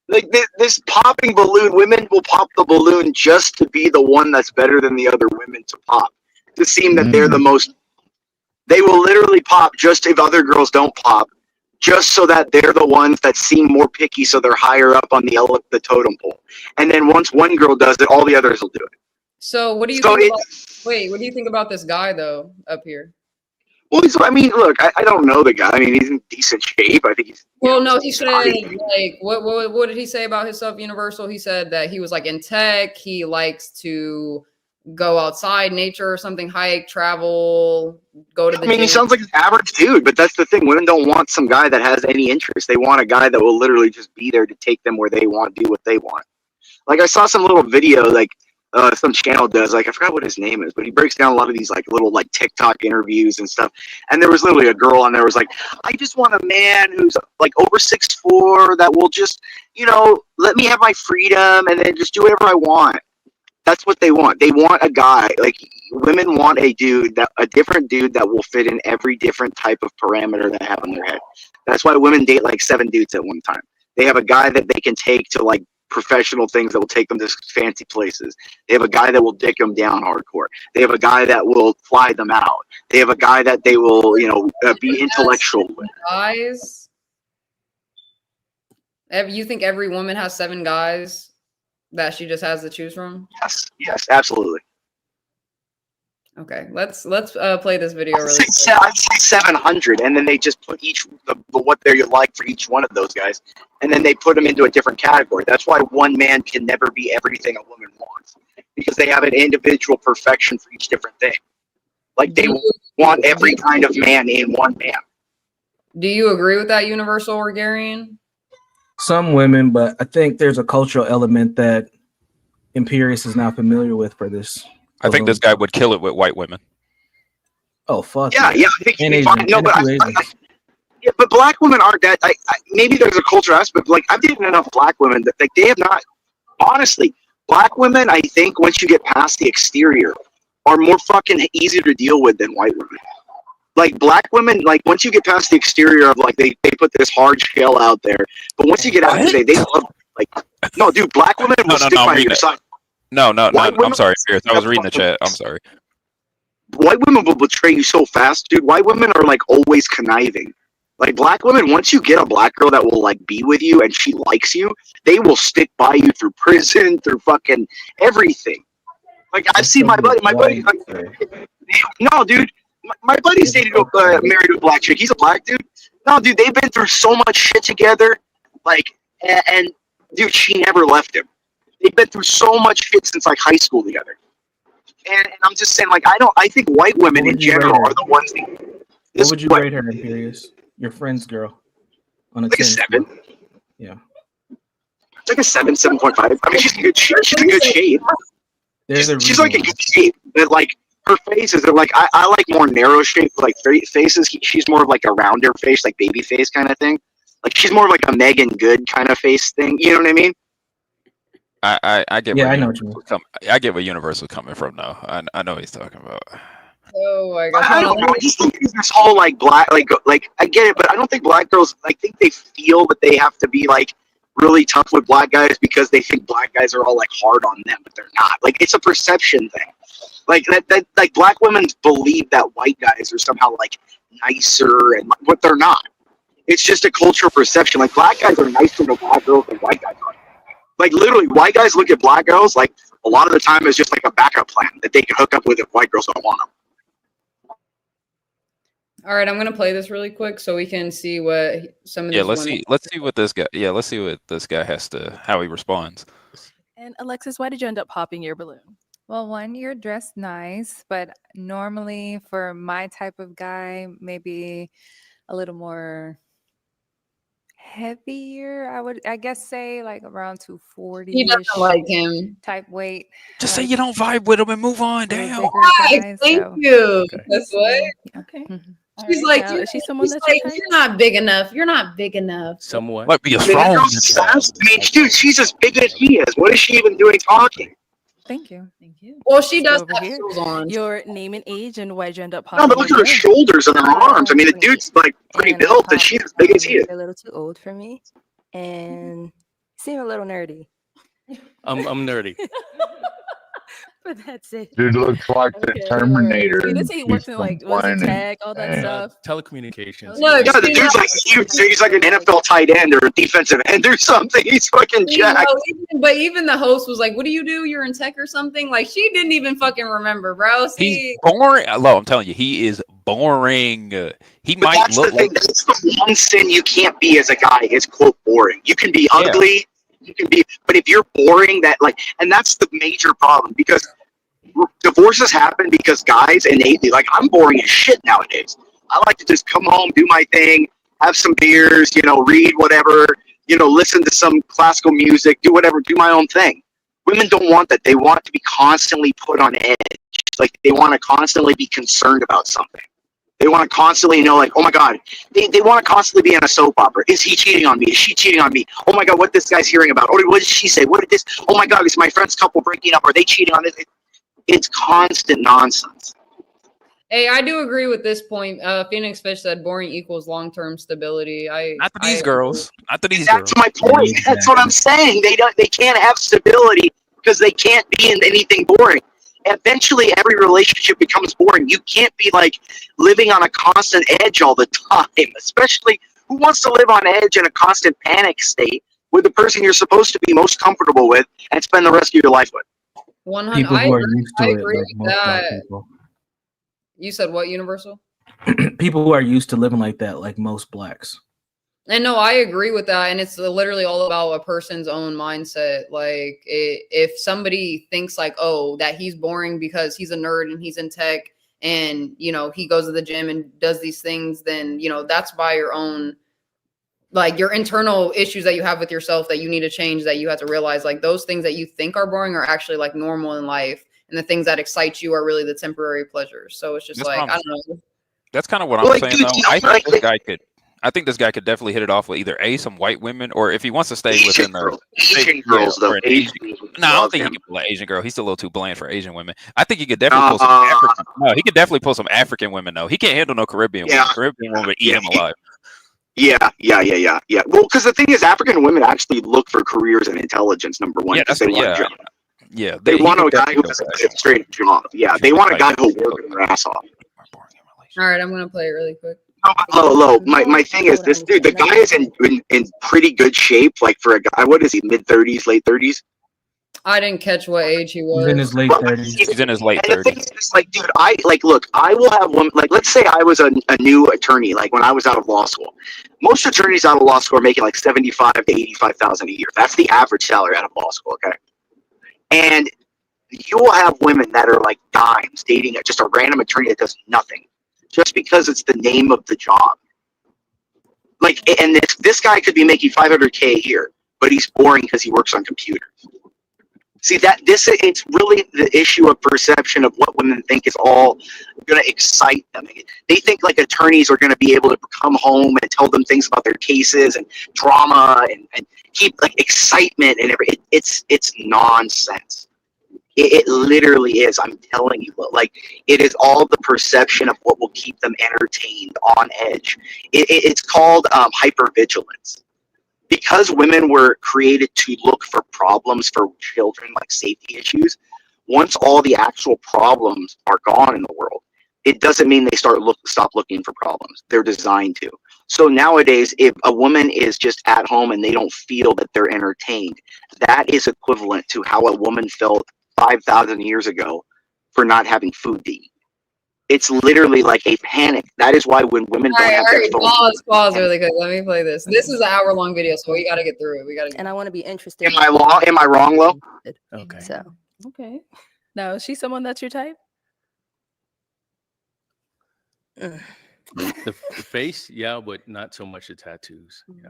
Like this popping balloon, women will pop the balloon just to be the one that's better than the other women to pop. To seem that they're the most. They will literally pop just if other girls don't pop, just so that they're the ones that seem more picky, so they're higher up on the totem pole. And then once one girl does it, all the others will do it. So what do you think what do you think about this guy though up here? Well, look, I don't know the guy. I mean, he's in decent shape. I think he's. Well, no, he said like what did he say about himself? Universal. He said that he was like in tech. He likes to go outside, nature or something, hike, travel, go to the gym. He sounds like an average dude, but that's the thing. Women don't want some guy that has any interest. They want a guy that will literally just be there to take them where they want, do what they want. Like I saw some little video, like some channel does, like I forgot what his name is, but he breaks down a lot of these like little like TikTok interviews and stuff. And there was literally a girl on there was like, I just want a man who's like over 6'4" that will just, let me have my freedom and then just do whatever I want. That's what they want. They want a guy, like women want a different dude that will fit in every different type of parameter they have in their head. That's why women date like 7 dudes at one time. They have a guy that they can take to like professional things that will take them to fancy places. They have a guy that will dick them down hardcore. They have a guy that will fly them out. They have a guy that they will, be intellectual with. Guys, you think every woman has 7 guys that she just has to choose from? Yes, absolutely. Okay, let's play this video. I'd say 700, and then they just put what they like for each one of those guys, and then they put them into a different category. That's why one man can never be everything a woman wants, because they have an individual perfection for each different thing. Like they want every kind of man in one man. Do you agree with that, Universal or Garian? Some women, but I think there's a cultural element that Imperious is not familiar with for this. I think this guy would kill it with white women. Oh fuck yeah! I think he'd be fine. No, but black women aren't that. Maybe there's a cultural aspect. Like I've dated enough black women that like they have not. Honestly, black women, I think once you get past the exterior, are more fucking easier to deal with than white women. Like black women, like once you get past the exterior of like they put this hard shell out there, but once you get out there, they love like no, dude, black women will stick by your side. No, I'm sorry, Pierce. I was reading the chat. I'm sorry. White women will betray you so fast, dude. White women are like always conniving. Like black women, once you get a black girl that will like be with you and she likes you, they will stick by you through prison, through fucking everything. Like I've seen my buddy, like, no, dude. My buddy's dated married to a black chick. He's a black dude. No, dude, they've been through so much shit together. Like, and dude, she never left him. They've been through so much shit since like high school together. And I'm just saying, like, I think white women What in would you general rate her? are the ones that. What would you rate her, Imperious? Your friend's girl. On a Like a 10 7. scale. Yeah. It's like a 7, 7.5. I mean, she's in good shape. She's in good shape. She's like in good shape, but like her face is like I like more narrow shaped like faces. She's more of like a rounder face, like baby face kind of thing. Like she's more of like a Megan Good kind of face thing. You know what I mean? I get. Yeah, where I know what you mean. I get where Universal coming from though. I know what he's talking about. Oh my gosh. I don't know. I just think this whole like black like I get it, but I don't think black girls. I think they feel that they have to be like really tough with black guys because they think black guys are all like hard on them, but they're not. Like it's a perception thing. Like that like black women believe that white guys are somehow like nicer and what they're not. It's just a cultural perception. Like black guys are nicer to black girls than white guys are. Like literally, white guys look at black girls like a lot of the time it's just like a backup plan that they can hook up with if white girls don't want them. All right, I'm gonna play this really quick so we can see what some of these Let's women- see. Let's see what this guy. Yeah, let's see what this guy has to. How he responds. And Alexis, why did you end up popping your balloon? Well, one, you're dressed nice, but normally for my type of guy, maybe a little more heavier. I guess say like around 240. He doesn't like him. Type weight. Just say you don't vibe with him and move on. Damn. Thank you. That's what. Okay. She's Alright, like, now, is she someone she's that's like, your type? you're not big enough. You're not big enough. Somewhat. Might be a The strong. girl's fast. I mean, dude, she's as big as he is. What is she even doing talking? Thank you. Thank you. Well, she does Over have here. shoes on. Your name and age, and why did you end up popping? No, but look at your her balloon? shoulders and her arms. I mean, the dude's like pretty And I built, and popped, she's as big as he is. You're a little too old for me, and seem a little nerdy. I'm nerdy. But that's it. Dude looks like the Okay. Terminator. See, this he and works she's in like was it complaining. tech, all that Yeah. stuff. Telecommunications. Look, Yeah, the dude's like huge. He's like an NFL tight end or a defensive end or something. He's fucking You know, jacked. but even the host was like, "What do you do? You're in tech or something?" Like she didn't even fucking remember, bro. He's See, boring. Hello, I'm telling you, he is boring. He But might that's the look thing. like. That's the one sin you can't be as a guy is quote boring. You can be ugly. You can be, but if you're boring, that like, and that's the major problem because divorces happen because guys innately like I'm boring as shit nowadays. I like to just come home, do my thing, have some beers, you know, read whatever, you know, listen to some classical music, do whatever, do my own thing. Women don't want that. They want to be constantly put on edge. Like they want to constantly be concerned about something. They want to constantly know, like, oh my God, they want to constantly be in a soap opera. Is he cheating on me? Is she cheating on me? Oh my God, what this guy's hearing about? Oh, what did she say? What did this? Oh my God, is my friend's couple breaking up? Are they cheating on this? It's constant nonsense. hey, I do agree with this point. Phoenix Fish said boring equals long-term stability. Not to these girls. Not to these That's girls. my point. That's what I'm saying. They can't have stability because they can't be in anything boring. Eventually, every relationship becomes boring. You can't be like living on a constant edge all the time. Especially, who wants to live on edge in a constant panic state with the person you're supposed to be most comfortable with and spend the rest of your life with? 100. People I who are agree, used to I it, agree like with most black that. people. You said what, Universal? People who are used to living like that, like most blacks. And no, I agree with that. And it's literally all about a person's own mindset. Like if somebody thinks like, oh, that he's boring because he's a nerd and he's in tech and, you know, he goes to the gym and does these things, then, you know, that's by your own, like your internal issues that you have with yourself that you need to change, that you have to realize like those things that you think are boring are actually like normal in life. And the things that excite you are really the temporary pleasures. So it's just That's like, what I I'm- don't know. That's kind of what Well, I'm like, saying dude, though. you know, I like- think this guy could. I think this guy could definitely hit it off with either some white women, or if he wants to stay within the Asian girls, or though. an Asian Asian. girls No, I don't love think he him. can pull an Asian girl. He's still a little too bland for Asian women. I think he could definitely pull some African. No, he could definitely pull some African women though. He can't handle no Caribbean women. Yeah. Caribbean women would eat him alive. Yeah. Well, because the thing is, African women actually look for careers and intelligence. Number one, Yeah, because that's they want a job. Yeah, They he want a could guy who definitely has do a that. straight job. Yeah, they want a guy who'll work their ass off. All right, I'm going to play it really quick. Low. My thing is this dude. The guy is in pretty good shape. Like for a guy, what is he? Mid-30s, late 30s. I didn't catch what age he was. He's in his late 30s. He's in his late And the thing 30s. is, like, dude, look, I will have one. Like, let's say I was a new attorney, like when I was out of law school. Most attorneys out of law school are making like 75 to 85,000 a year. That's the average salary out of law school. Okay, and You will have women that are like dimes dating just a random attorney that does nothing, just because it's the name of the job. Like, and this guy could be making $500K a year, but he's boring because he works on computers. See it's really the issue of perception of what women think is all going to excite them. They think like attorneys are going to be able to come home and tell them things about their cases and drama and keep like excitement and everything. It's nonsense. It literally is. I'm telling you, like it is all the perception of what will keep them entertained, on edge. It's called hypervigilance. Because women were created to look for problems for children, like safety issues, once all the actual problems are gone in the world, it doesn't mean they stop looking for problems. They're designed to. So nowadays, if a woman is just at home and they don't feel that they're entertained, that is equivalent to how a woman felt 5,000 years ago for not having food to eat. It's literally like a panic. That is why when women don't have their phones. Pause really quick. Let me play this. This is an hour-long video, so we got to get through it. And I want to be interested. Am I wrong, Lo? Okay. So okay. Now, is she someone that's your type? The face, yeah, but not so much the tattoos. Yeah.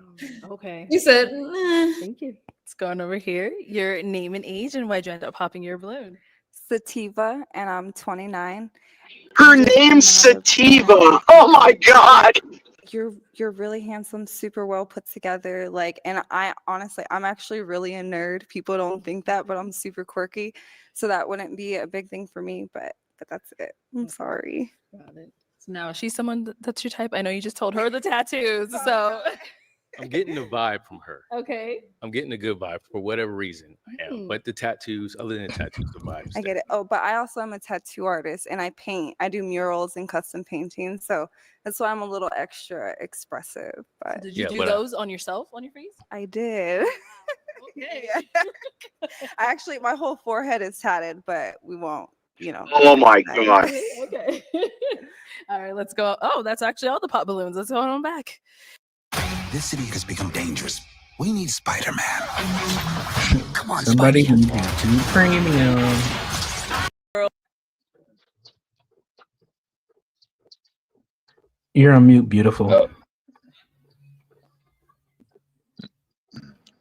Okay. You said, thank you. It's going over here. Your name and age, and why'd you end up popping your balloon? Sativa, and I'm 29. Her name's Sativa. Oh my God. You're really handsome, super well put together. Like, and I'm actually really a nerd. People don't think that, but I'm super quirky. So that wouldn't be a big thing for me, but that's it. I'm sorry. Got it. So now, is she someone that's your type? I know you just told her the tattoos, so. I'm getting the vibe from her. Okay. I'm getting a good vibe for whatever reason I am. But the tattoos, other than the tattoos, the vibes. I get it. Oh, but I also am a tattoo artist and I paint. I do murals and custom painting. So that's why I'm a little extra expressive. But Did you do those on yourself, on your face? I did. Okay. My whole forehead is tatted, but we won't, Oh my God. Okay. All right, let's go. Oh, that's actually all the pop balloons. Let's go on back. This city has become dangerous. We need Spider-Man. Come on, Somebody Spidey. who's tattoo premium. You're on mute, beautiful. oh,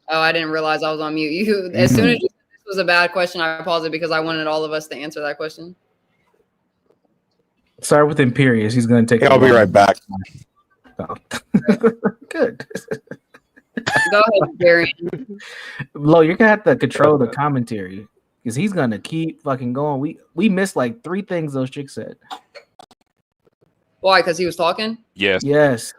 I didn't realize I was on mute. You, as soon as you said this was a bad question, I paused it because I wanted all of us to answer that question. Start with Imperious. He's going to take. Hey, I'll be right back. Oh. Good. Go ahead, Gary. Lo, you're gonna have to control the commentary because he's gonna keep fucking going. We missed like 3 things those chicks said. Why? Because he was talking? Yes. Yes.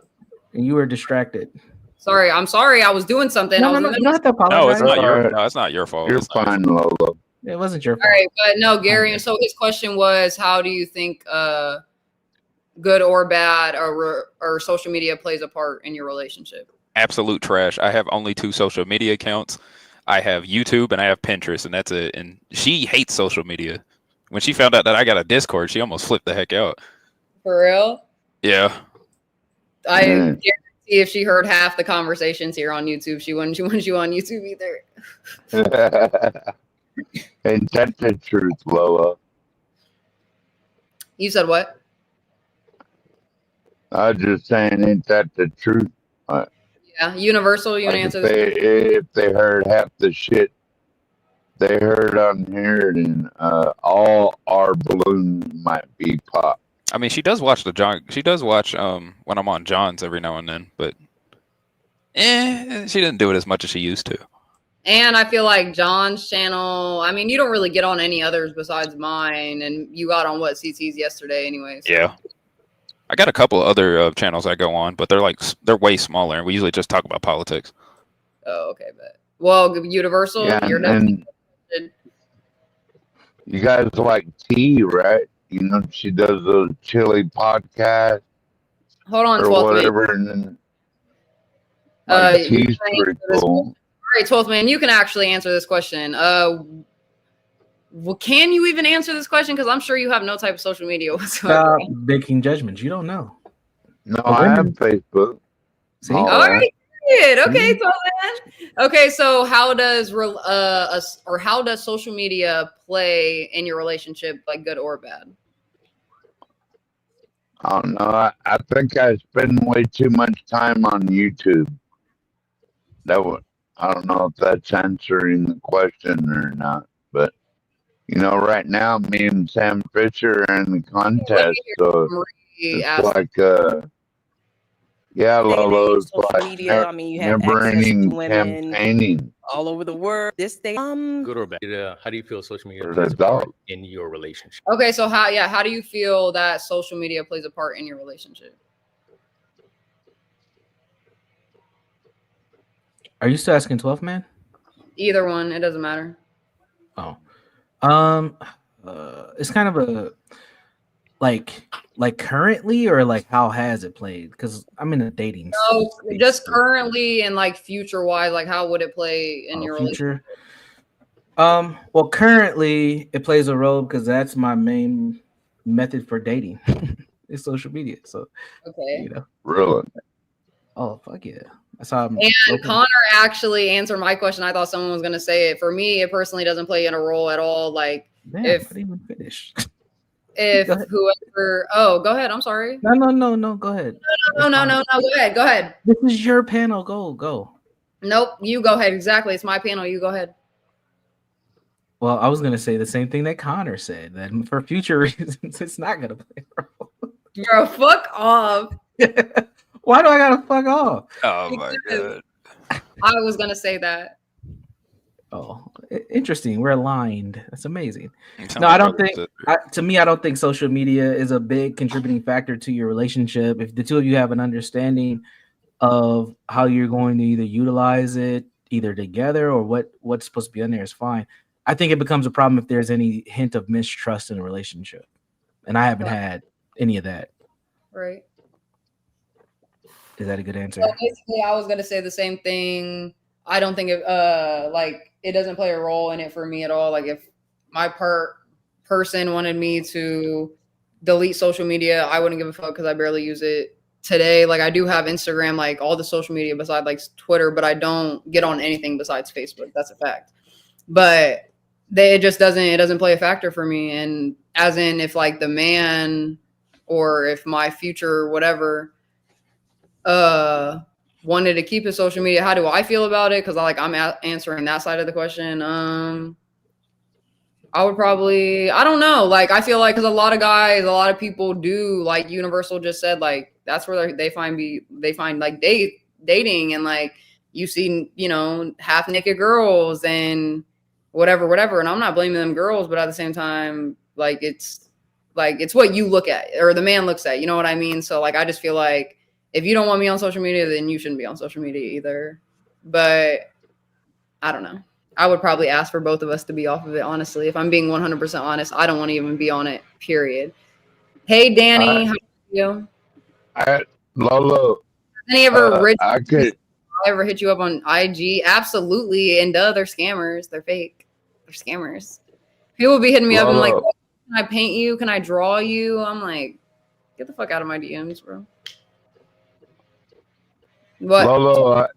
And you were distracted. Sorry, I'm sorry. I was doing something. No, I was you don't have to apologize. No, it's not your fault. You're fine, Lola. It wasn't your fault. All right, but no, Gary. And so his question was, how do you think good or bad or social media plays a part in your relationship? Absolute trash. I have only 2 social media accounts. I have YouTube and I have Pinterest, and that's it. And she hates social media. When she found out that I got a Discord, she almost flipped the heck out. For real? Yeah. I guarantee if she heard half the conversations here on YouTube, she wouldn't want you on YouTube either. Ain't that the truth, Lola? You said what? I was just saying, ain't that the truth? Yeah, Universal, you want to answer this? If they heard half the shit they heard on here, then all our balloons might be popped. I mean, she does watch she does watch when I'm on John's every now and then, but she didn't do it as much as she used to. And I feel like John's channel, I mean, you don't really get on any others besides mine, and you got on what, CT's yesterday anyway. So. Yeah. I got a couple of other channels I go on, but they're way smaller, and we usually just talk about politics. Oh, okay, but well, Universal, Yeah, you're and definitely. you guys like tea, right? You know, she does those chili podcasts. Hold on, or 12th whatever, man. and then like, tea's pretty cool. All right, 12th man, you can actually answer this question. Well, can you even answer this question? Because I'm sure you have no type of social media whatsoever. Stop making judgments. You don't know. No, I have Facebook. See? All right, Period. Okay, so then. Okay, so how does how does social media play in your relationship, like good or bad? I don't know. I think I spend way too much time on YouTube. I don't know if that's answering the question or not, but right now me and Sam Fisher are in the contest, so it's like yeah, Day and age, Lolo's social like media. I mean, you have never access to ending women campaigning. all over the world. This day, Good or bad? How do you feel social media For plays the a part dog. in your relationship? Okay, so how do you feel that social media plays a part in your relationship? Are you still asking 12 man? Either one, it doesn't matter. Oh, it's kind of a like currently, or like how has it played? Because I'm in a dating. No, space, just so- currently and like future wise, like how would it play in your relationship? future. Well, currently it plays a role because that's my main method for dating. It's social media. So Okay. Really? Oh fuck yeah. That's how I'm And open. Connor actually answered my question. I thought someone was gonna say it. For me, it personally doesn't play in a role at all. Like Damn, if I didn't even finish. if Go ahead. whoever go ahead. I'm sorry. No, go ahead. No, go ahead. This is your panel. Go. Nope, you go ahead. Exactly. It's my panel. You go ahead. Well, I was gonna say the same thing that Connor said, that for future reasons it's not gonna play a role. Bro, fuck off. Why do I gotta fuck off? Oh my god. I was gonna say that. Oh, interesting. We're aligned. That's amazing. Sound No, like I don't brothers think. and To me, I don't think social media is a big contributing factor to your relationship. If the two of you have an understanding of how you're going to either utilize it either together or what's supposed to be on there is fine. I think it becomes a problem if there's any hint of mistrust in a relationship, and I haven't had any of that. Right. Is that a good answer? So basically, I was gonna say the same thing. I don't think it doesn't play a role in it for me at all. Like if my person wanted me to delete social media, I wouldn't give a fuck because I barely use it today. Like I do have Instagram, like all the social media besides like Twitter, but I don't get on anything besides Facebook. That's a fact. But it doesn't play a factor for me. And as in if like the man or if my future whatever wanted to keep his social media, how do I feel about it? Because I'm answering that side of the question. I would probably, I don't know. Like I feel like because a lot of people do, like Universal just said, like that's where they find like dating, and like you see, half naked girls and whatever. And I'm not blaming them girls, but at the same time, it's what you look at or the man looks at. You know what I mean? So like I just feel like if you don't want me on social media, then you shouldn't be on social media either. But I don't know. I would probably ask for both of us to be off of it, honestly. If I'm being 100% honest, I don't want to even be on it, period. Hey, Danny, how are you? Lolo. Any ever I ever hit you up on IG? Absolutely. And they're scammers. They're fake. They're scammers. People be hitting me up and like, Lolo. can I paint you? Can I draw you? I'm like, get the fuck out of my DMs, bro. What? Lolo,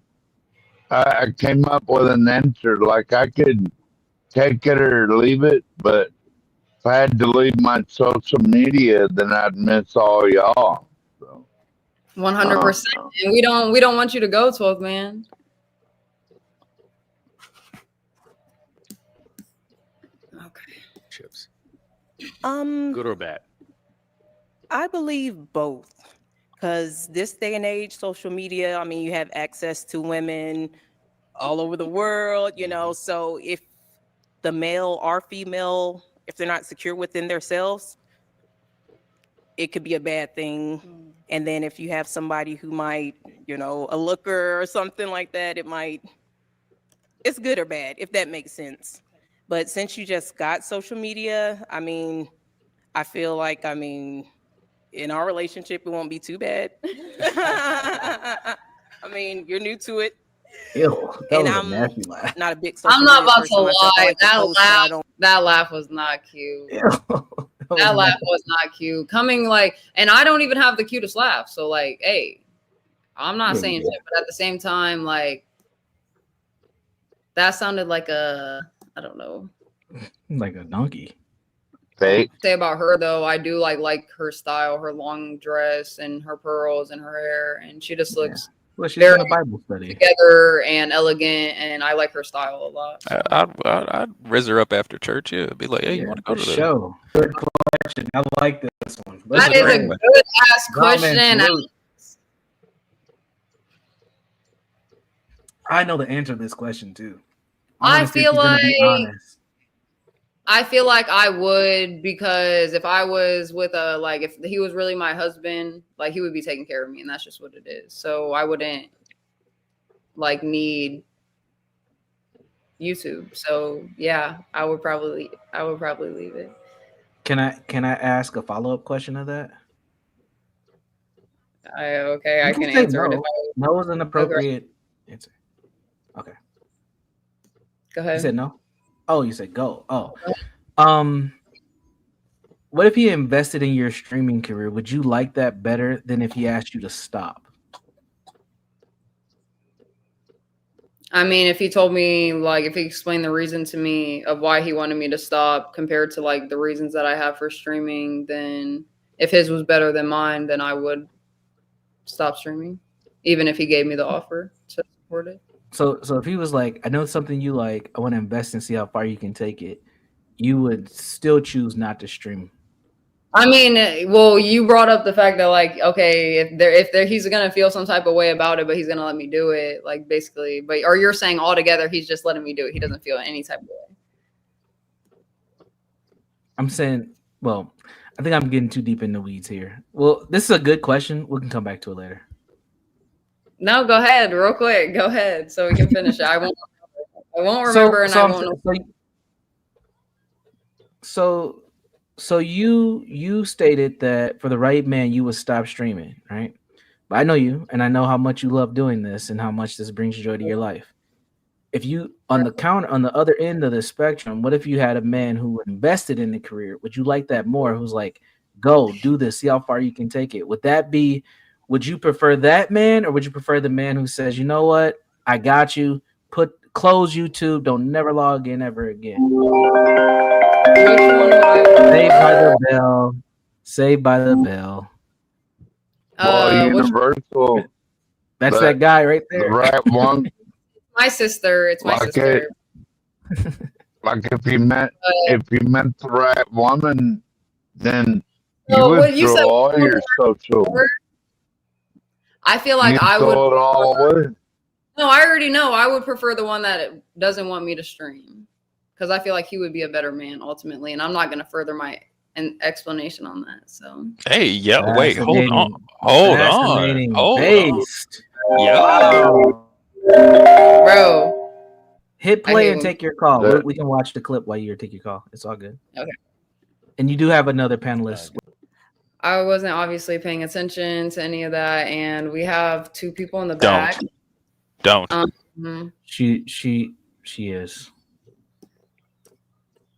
I came up with an answer. Like I could take it or leave it, but if I had to leave my social media, then I'd miss all y'all. So 100%. And we don't want you to go, 12 man. Chips. Good or bad? I believe both. Because this day and age, social media, I mean, you have access to women all over the world, so if the male or female, if they're not secure within themselves, it could be a bad thing. And then if you have somebody who might, a looker or something like that, it's good or bad, if that makes sense. But since you just got social media, I mean, I feel like, in our relationship, it won't be too bad. I mean, you're new to it. Ew, that And was a I'm nasty laugh. not a big social I'm not media about to person myself. I lie. like to post, but I don't- That laugh was not cute. That laugh was not cute. Coming and I don't even have the cutest laugh. So hey, I'm not Yeah, saying yeah. shit, but at the same time, like that sounded like I don't know. Like a donkey. Fake. Say about her though, I do like her style, her long dress and her pearls and her hair, and she just looks Well, she's very in a Bible study. together and elegant, and I like her style a lot. So. I'd raise her up after church. Yeah, be like, hey, you want to go to the show? Good question. I like this one. That is a good ass question. I know the answer to this question too. I wanna see if feel he's gonna be like honest. I feel like I would, because if I was with if he was really my husband, like he would be taking care of me, and that's just what it is. So I wouldn't need YouTube. So yeah, I would probably leave it. Can I ask a follow-up question of that? I You can say answer it. no. If I, No is an appropriate answer. Okay. Go ahead. You said no? Oh, you said go. Oh. What if he invested in your streaming career? Would you like that better than if he asked you to stop? I mean, if he told me, if he explained the reason to me of why he wanted me to stop compared to the reasons that I have for streaming, then if his was better than mine, then I would stop streaming, even if he gave me the offer to support it. So if he was like, I know something you like, I want to invest and see how far you can take it, you would still choose not to stream. I mean, well, you brought up the fact that okay, if he's gonna feel some type of way about it, but he's gonna let me do it, basically. But or you're saying altogether he's just letting me do it. He doesn't feel any type of way. I'm saying, well, I think I'm getting too deep in the weeds here. Well, this is a good question. We can come back to it later. No, go ahead, real quick. Go ahead, so we can finish it. I won't remember, and I won't know. So you stated that for the right man you would stop streaming, right? But I know you, and I know how much you love doing this and how much this brings joy to your life. If you on the other end of the spectrum, what if you had a man who invested in the career? Would you like that more? Who's like, go do this, see how far you can take it? Would you prefer that man, or would you prefer the man who says, you know what, I got you, close YouTube, don't never log in ever again? Saved by the bell. Saved by the bell. Universal. That's that guy right there. The right one. My sister. It's my sister. If you met the right woman, then you So, would what you throw said all your social. I feel like You'd I would. throw it all away. No, I already know. I would prefer the one that doesn't want me to stream, because I feel like he would be a better man ultimately, and I'm not going to further my explanation on that. So. Hey, yeah, wait, hold on. Fascinating based. Yeah. Bro. Hit play and him. take your call. We can watch the clip while you take your call. It's all good. Okay. And you do have another panelist. I wasn't obviously paying attention to any of that, and we have two people in the back. Don't. Mhm. She is.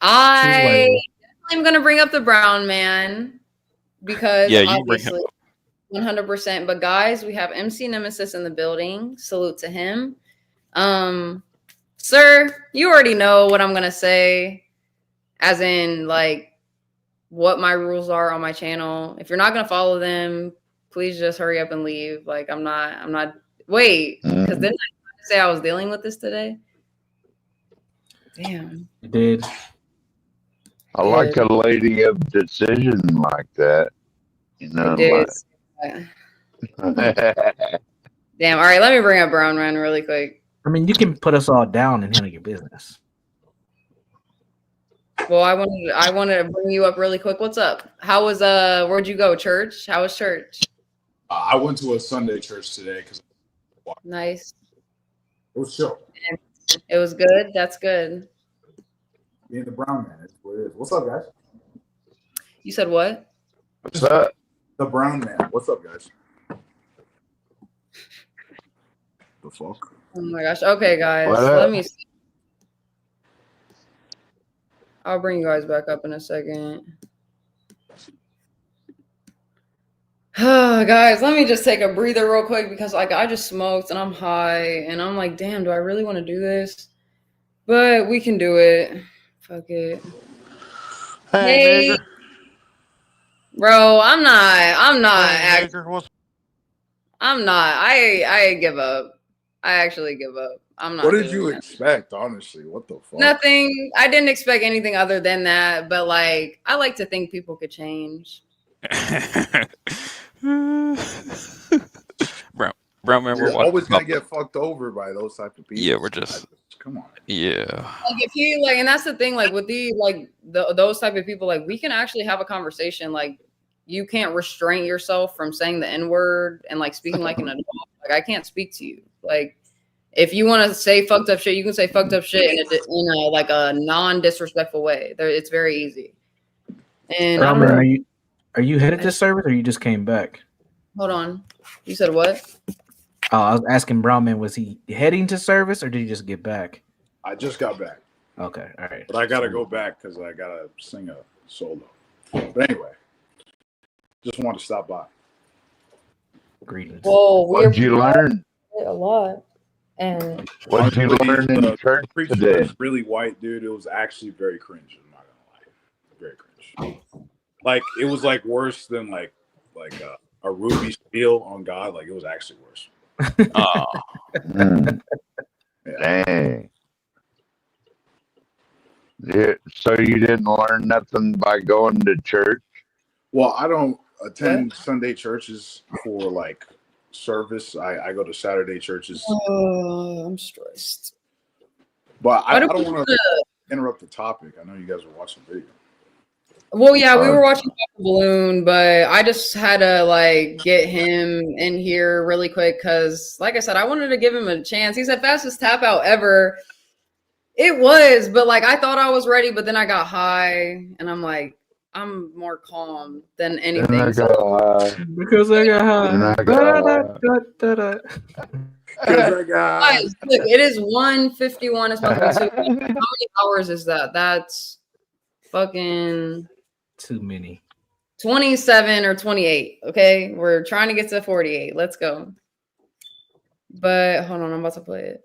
I'm going to bring up the brown man because Yeah, you bring him obviously 100%. But guys, we have MC Nemesis in the building. Salute to him. Sir, you already know what I'm going to say, as in what my rules are on my channel. If you're not going to follow them, please just hurry up and leave. I'm not, wait, because didn't I say I was dealing with this today? Damn. You did. I like a lady of decision like that. You know, Damn. All right, let me bring up Brown Man really quick. I mean, you can put us all down and handle your business. Well, I wanted to bring you up really quick. What's up? How was where'd you go? Church? How was church? I went to a Sunday church today because Nice. it was chill. It was good. That's good. Being the brown man is what it is. What's up, guys? You said what? What's up? The brown man. What's up, guys? The fuck? Oh my gosh. Okay, guys. What Let up? me see. I'll bring you guys back up in a second. Guys, let me just take a breather real quick because like I just smoked and I'm high and I'm like, damn, do I really want to do this? But we can do it. Fuck it. Hey, bro, I'm not I give up. I actually give up. I'm not What did doing you that. expect, honestly? What the fuck? Nothing. I didn't expect anything other than that, but like I like to think people could change. Brown man, You're we're always gonna watching. get fucked over by those type of people. Yeah, we're just. Come on. Yeah. Like if you like, and that's the thing, like with those type of people, like we can actually have a conversation. Like you can't restrain yourself from saying the N-word and like speaking like an adult. Like I can't speak to you. Like if you want to say fucked up shit, you can say fucked up shit in like a non-disrespectful way. It's very easy. And I don't Roman, know. are you headed to service or you just came back? Hold on. You said what? Oh, I was asking Brownman, was he heading to service or did he just get back? I just got back. Okay, all right. But I gotta go back because I gotta sing a solo. But anyway, just wanted to stop by. Greetings. Whoa, What'd you learn? A lot. And What'd you learn in The church preacher today? was really white, dude. It was actually very cringe. I'm not gonna lie, very cringe. Like it was like worse than like a Ruby spiel on God. Like it was actually worse. Oh. Dang. Yeah, so you didn't learn nothing by going to church? Well, I don't attend Sunday churches for like service. I go to Saturday churches. I'm stressed. But I Why don't we want to interrupt the topic. I know you guys are watching the video. Well, yeah, we were watching Pop the Balloon, but I just had to like get him in here really quick because, like I said, I wanted to give him a chance. He said fastest tap out ever. It was, but like I thought I was ready, but then I got high, and I'm like, I'm more calm than anything. And I So- got high. Because I got high. And I got Guys, look, it is 1:51. It's about to be 2. How many hours is that? That's fucking too many. 27 or 28. Okay, we're trying to get to 48. Let's go. But hold on, I'm about to play it.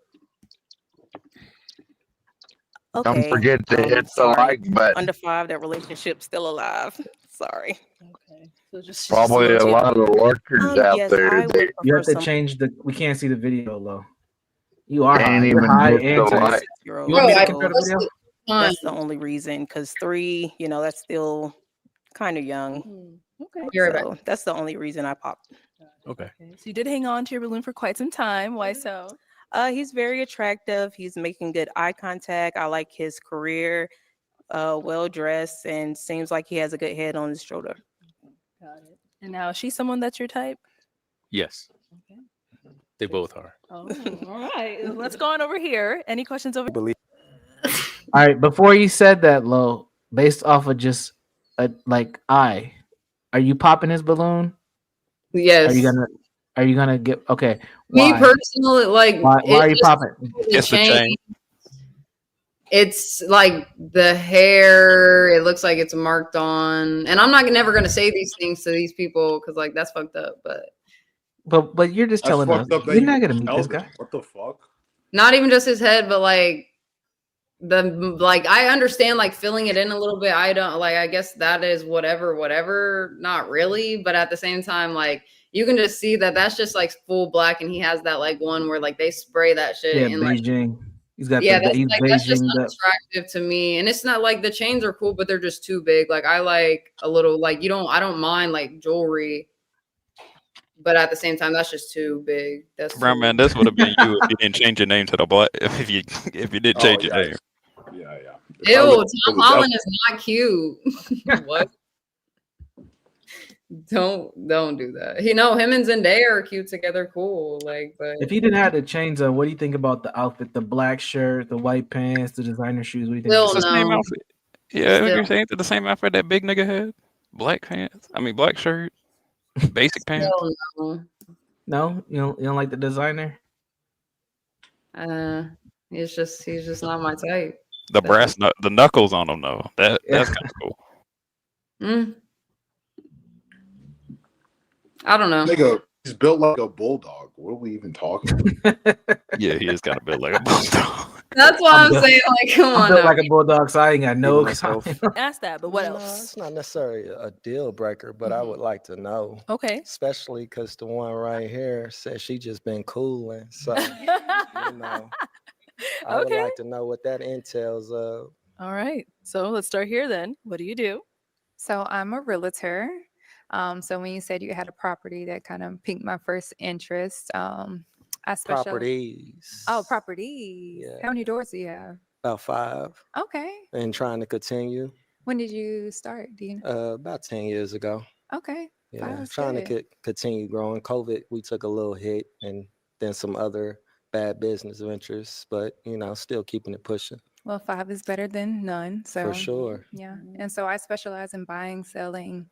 Okay. Don't forget to hit the sorry. like button. Under 5, that relationship's still alive. Sorry. Okay. So just Probably a lot of lurkers out yes, there. I would You have to prefer change the. We can't see the video, low. You are Can't high. You're even high hit and the tired. like. You want me to compare the video? That's the only reason, because 3, that's still kind of young. Okay. You're right So back. that's the only reason I popped. Okay. So you did hang on to your balloon for quite some time. Why so? He's very attractive. He's making good eye contact. I like his career. Well dressed, and seems like he has a good head on his shoulder. Got it. And now is she someone that's your type? Yes. They both are. Oh, all right. Let's go on over here. Any questions over? All right. Before you said that, low, based off of just are you popping his balloon? Yes. Are you gonna get okay? Me Why? personally, like, Why are you just popping? really It's the chain. changed. It's like the hair. It looks like it's marked on, and I'm never gonna say these things to these people because like that's fucked up. But you're just That's telling us fucked up that you're you not gonna meet tell this them. guy. What the fuck? not even just his head, but like I understand like filling it in a little bit. I don't like. I guess that is whatever. Not really, but at the same time, like you can just see that that's just like full black, and he has that like one where like they spray that shit Yeah, and like. Beijing. He's got Yeah, he's that's just Beijinged up. unattractive to me. And it's not like the chains are cool, but they're just too big. Like I like a little like I don't mind like jewelry, but at the same time, that's just too big. That's Brown too- man, this would have been you if you didn't change your name to the black. If you didn't change your name. Yeah. Ew, Tom Holland is not cute. What? Don't do that. Him and Zendaya are cute together, cool. Like, but If he didn't have the chains on, what do you think about the outfit? The black shirt, the white pants, the designer shoes. What do you think? Still It's the same no. outfit. Yeah, Still. you're saying it's the same outfit that big nigga had. Black pants. I mean black shirt. Basic pants. Still no. No, you don't like the designer. He's just not my type. The brass the knuckles on them though. That's kind of cool. I don't know. He's built like a bulldog. What are we even talking about? Yeah, he is kind of built like a bulldog. That's why I'm saying, like, come I'm on. built now. like a bulldog, so I ain't got no. myself. Ask that, but what No, else? it's not necessarily a deal breaker, but I would like to know. Okay. Especially because the one right here says she just been cooling. So, you know, I would Okay. like to know what that entails of. All right. So let's start here then. What do you do? So I'm a realtor. So when you said you had a property, that kind of piqued my first interest. I special. Properties. Oh, properties. Yeah. How many doors do you have? About 5. Okay. And trying to continue. When did you start? Do you know? About 10 years ago. Okay. Yeah, 5's trying good. to continue growing. COVID, we took a little hit, and then some other bad business ventures, but you know, still keeping it pushing. Well, 5 is better than none. So For sure. Yeah. And so I specialize in buying, selling,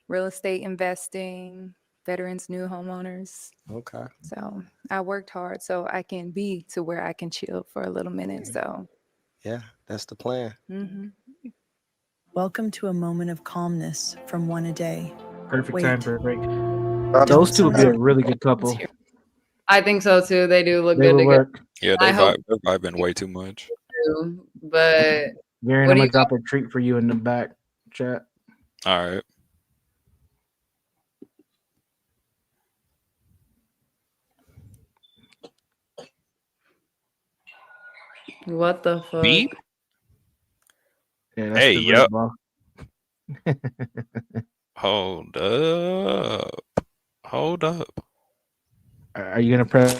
real estate investing, veterans, new homeowners. Okay. So I worked hard so I can be to where I can chill for a little minute. So Yeah, that's the plan. Welcome to a moment of calmness from One a Day. Perfect Wait. time for a break. Those two would be a really good couple. I think so too. They do look They good would together. work. Yeah, I hope they're vibing way too much. too, but Gary, what I'm do gonna you drop a treat for you in the back chat. All right. What the fuck? Beep? Yeah, that's Hey, the yo. red ball. Hold up. Hold up. Are you gonna press?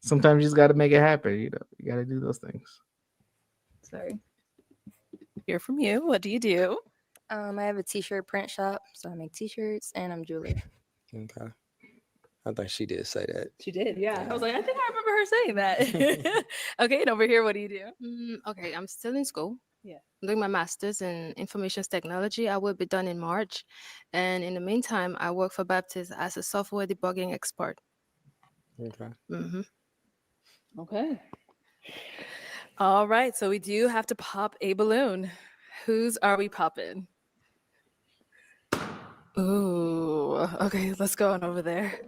Sometimes you just got to make it happen. You know, you got to do those things. Sorry. Hear from you. What do you do? I have a t-shirt print shop, so I make t-shirts and I'm jeweler. Okay. I think she did say that. She did, yeah. I was like, I think I remember her saying that. Okay, and over here, what do you do? Okay, I'm still in school. Yeah. I'm doing my master's in information technology. I will be done in March. And in the meantime, I work for Baptist as a software debugging expert. Okay. Okay. All right, so we do have to pop a balloon. Whose are we popping? Ooh, okay, let's go on over there.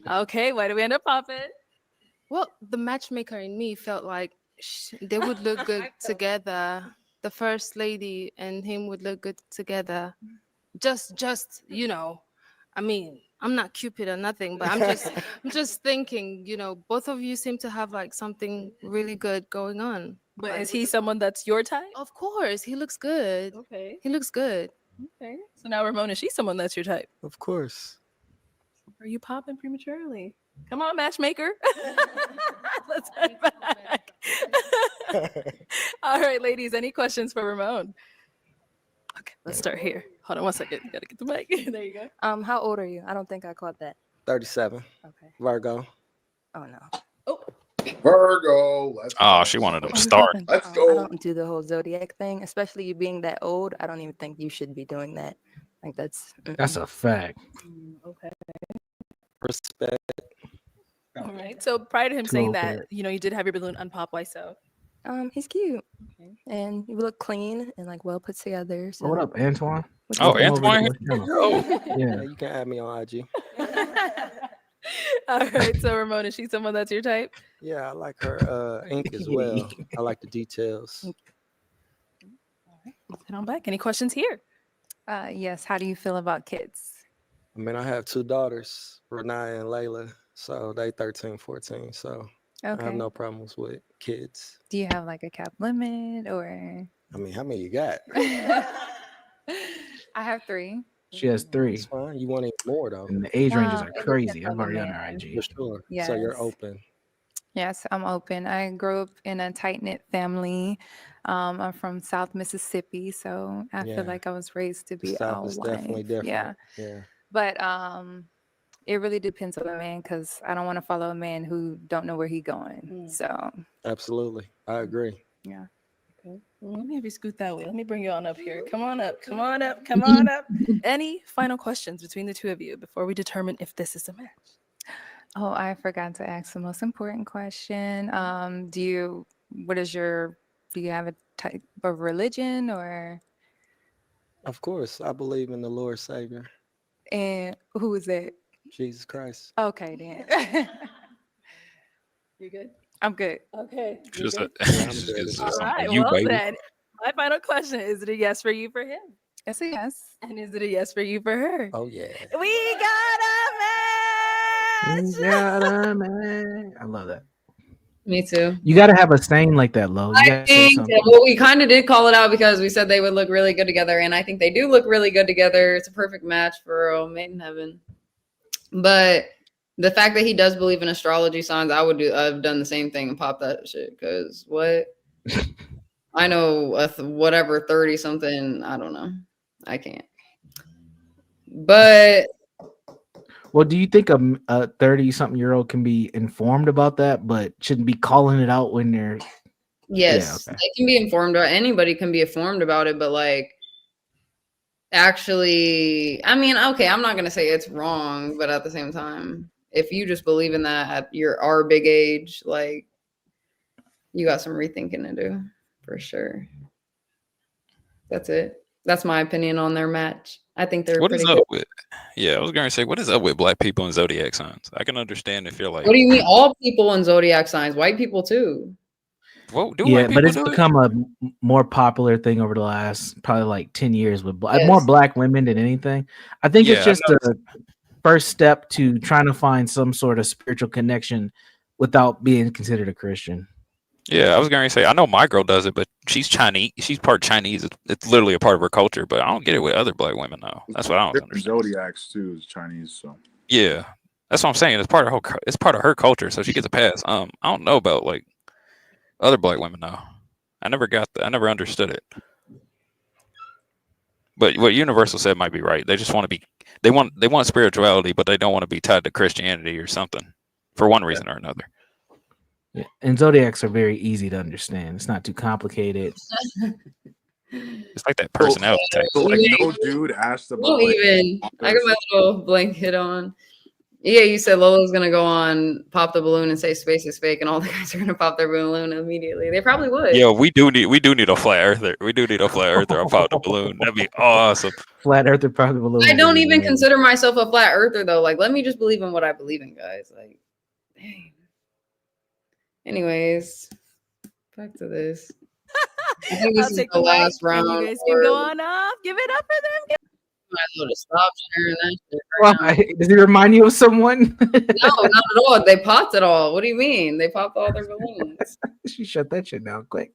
Okay, why do we end up popping? Well, the matchmaker in me felt like they would look good together. The first lady and him would look good together. Just you know, I mean, I'm not Cupid or nothing, but I'm just thinking, you know, both of you seem to have like something really good going on. But is he someone that's your type? Of course, he looks good. Okay. He looks good. Okay. So now Ramona, she's someone that's your type. Of course. Are you popping prematurely? Come on, matchmaker. Let's head back. All right, ladies, any questions for Ramon? Okay, let's start here. Hold on one second. Gotta get the mic. There you go. How old are you? I don't think I caught that. 37. Okay. Virgo. Oh no. Virgo. Let's Oh, she wanted them to start. Let's I go. don't do the whole zodiac thing, especially you being that old. I don't even think you should be doing that. Like that's That's a fact. Okay. Respect. All right. So prior to him Too saying old for that, it. you know, you did have your balloon unpop. Why so? he's cute. And you look clean and like well put together. So What up, Antoine? What's Oh, up? Antoine. Yeah, Yeah. you can add me on IG. All right. So Ramona, she's someone that's your type. Yeah, I like her ink as well. I like the details. Let's head on back. Any questions here? Yes. How do you feel about kids? I mean, I have 2 daughters, Renaya and Layla. So they 13, 14. So I Okay. have no problems with kids. Do you have like a cap limit or? I mean, how many you got? I have 3. She has 3. It's fine. You want any more though? And the age ranges are it crazy. depends I've on the already on her man. IG. For sure. So you're Yes. open. Yes, I'm open. I grew up in a tight knit family. I'm from South Mississippi, so I Yeah. feel like I was raised to The be South all is definitely wife. different. Yeah, Yeah. but it really depends on the man because I don't want to follow a man who don't know where he going. So Absolutely. I agree. yeah. Okay. Well, let me have you scoot that way. Let me bring you on up here. Come on up. Come on up. Come on up. Any final questions between the two of you before we determine if this is a match? Oh, I forgot to ask the most important question. Do you have a type of religion or, Of course, I believe in the Lord Savior, and who is it? Jesus Christ. Okay, then. You good? I'm good. Okay. You Just, good? just All right. you, Well baby. then, my final question: is it a yes for you for him? It's a yes. And is it a yes for you for her? Oh yeah. We got a match. You got a man. I love that. Me too. You got to have a saying like that, Lo. You I got to say think something. well, we kind of did call it out because we said they would look really good together, and I think they do look really good together. It's a perfect match for Made in Heaven. But the fact that he does believe in astrology signs, I've done the same thing and popped that shit. Because what? I know whatever 30 something. I don't know. I can't. But Well, do you think a 30-something-year-old can be informed about that, but shouldn't be calling it out when they're? yes, Yeah, okay. they can be informed. Anybody can be informed about it, but like, actually, I mean, okay, I'm not gonna say it's wrong, but at the same time, if you just believe in that at our big age, like, you got some rethinking to do for sure. That's it. That's my opinion on their match. I think they're What pretty is good. up with? Yeah, I was going to say, what is up with black people and zodiac signs? I can understand if you're like, What do you mean? All people in zodiac signs, white people too. Whoa, do Yeah, white but people it's do it? become a more popular thing over the last probably like 10 years with more Yes. black women than anything. I think it's Yeah, I just a first step to trying to find some sort of spiritual connection without being considered a Christian. Yeah, I was going to say, I know my girl does it, but she's Chinese. She's part Chinese. It's literally a part of her culture, but I don't get it with other black women, though. That's what I don't Different understand. zodiacs too is Chinese, so Yeah, that's what I'm saying. It's part of her culture, so she gets a pass. I don't know about like other black women, though. I never understood it. But what Universal said might be right. They just want to be, they want spirituality, but they don't want to be tied to Christianity or something for one reason or another. Yeah. And zodiacs are very easy to understand. It's not too complicated. It's like that personality type. So like no dude asked about Won't like, even. I got my little blanket on. Yeah, you said Lola's gonna go on, pop the balloon, and say space is fake, and all the guys are gonna pop their balloon immediately. They probably would. Yeah, we do need a flat earther. We do need a flat earther on Pop the Balloon. That'd be awesome. Flat earther probably balloon. I don't even consider myself a flat earther though. Like, let me just believe in what I believe in, guys. Like, dang. Anyways, back to this. I think this I'll is take the the last mic, and round. you guys can go on off. Give it up for them. Might as well just stop sharing that shit right now. Why? Does it remind you of someone? No, not at all. They popped it all. What do you mean? They popped all their balloons. She shut that shit down quick.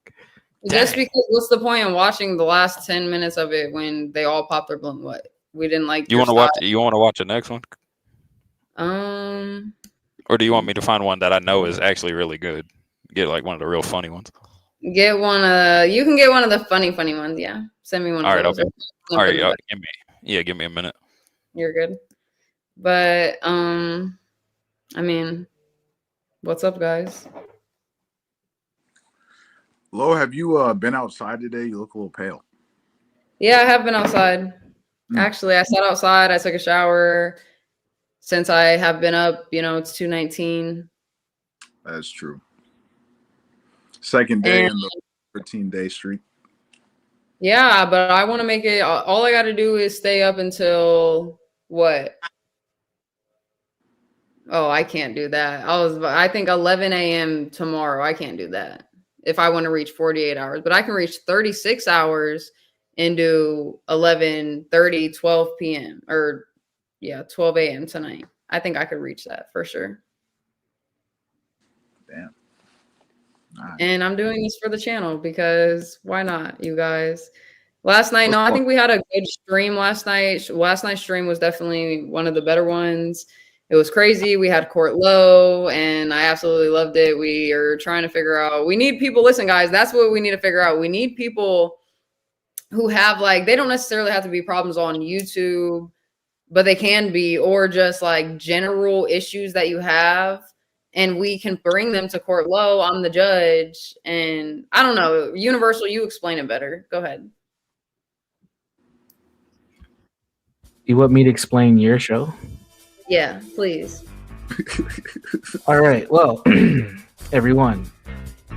Just Dang. because, what's the point in watching the last 10 minutes of it when they all popped their balloon? What? We didn't like. You your want to watch? style? You want to watch the next one, or do you want me to find one that I know is actually really good? Get like one of the real funny ones. Get one. You can get one of the funny ones. Yeah, send me one. All right, of those. okay. All right, give me a minute. You're good. But I mean, what's up, guys? Lo, have you been outside today? You look a little pale. Yeah, I have been outside. Actually, I sat outside. I took a shower. Since I have been up, it's 2:19. That's true. Second day And- in the 13-day streak. Yeah, but I want to make it. All I got to do is stay up until what? Oh, I can't do that. I think 11 a.m. tomorrow. I can't do that if I want to reach 48 hours. But I can reach 36 hours and do 11:30, 12 p.m. or 12 a.m. tonight. I think I could reach that for sure. Damn. And I'm doing this for the channel because why not, you guys? Last night, no, I think we had a good stream last night. Last night's stream was definitely one of the better ones. It was crazy. We had Court Low, and I absolutely loved it. We are trying to figure out, we need people, listen, guys, that's what we need to figure out. We need people who have, like, they don't necessarily have to be problems on YouTube, but they can be, or just like general issues that you have. And we can bring them to Court Low. I'm the judge. And I don't know. Universal, you explain it better. Go ahead. You want me to explain your show? Yeah, please. All right. Well, everyone,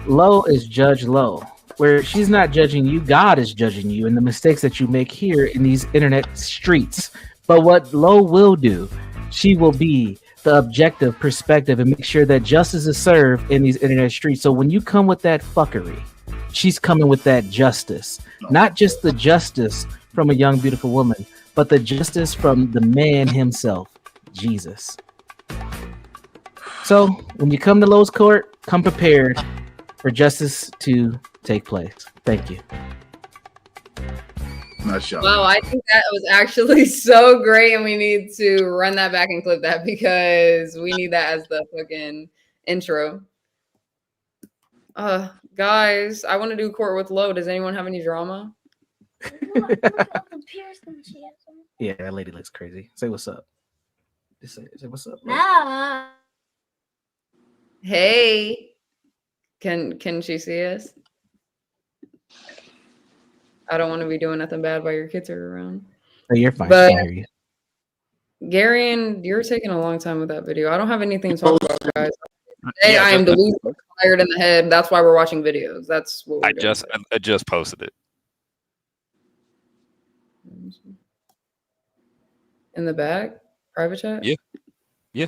Lo is Judge Lo, where she's not judging you. God is judging you and the mistakes that you make here in these internet streets. But what Lo will do, she will be the objective perspective and make sure that justice is served in these internet streets. So when you come with that fuckery, she's coming with that justice. Not just the justice from a young, beautiful woman, but the justice from the man himself, Jesus. So when you come to Lowe's court, come prepared for justice to take place. Thank you. Nice job. Wow, I think that was actually so great, and we need to run that back and clip that because we need that as the fucking intro. Guys, I want to do court with Lo. Does anyone have any drama? Yeah, that lady looks crazy. Say what's up. Just say what's up. Lo. Nah. Hey, can she see us? I don't want to be doing nothing bad while your kids are around. Oh, you're fine. But I hear you. Garion, you're taking a long time with that video. I don't have anything to talk about, guys. Today I am delusional, tired in the head. That's why we're watching videos. That's what we're doing. I just posted it. In the back, private chat. Yeah. Yeah.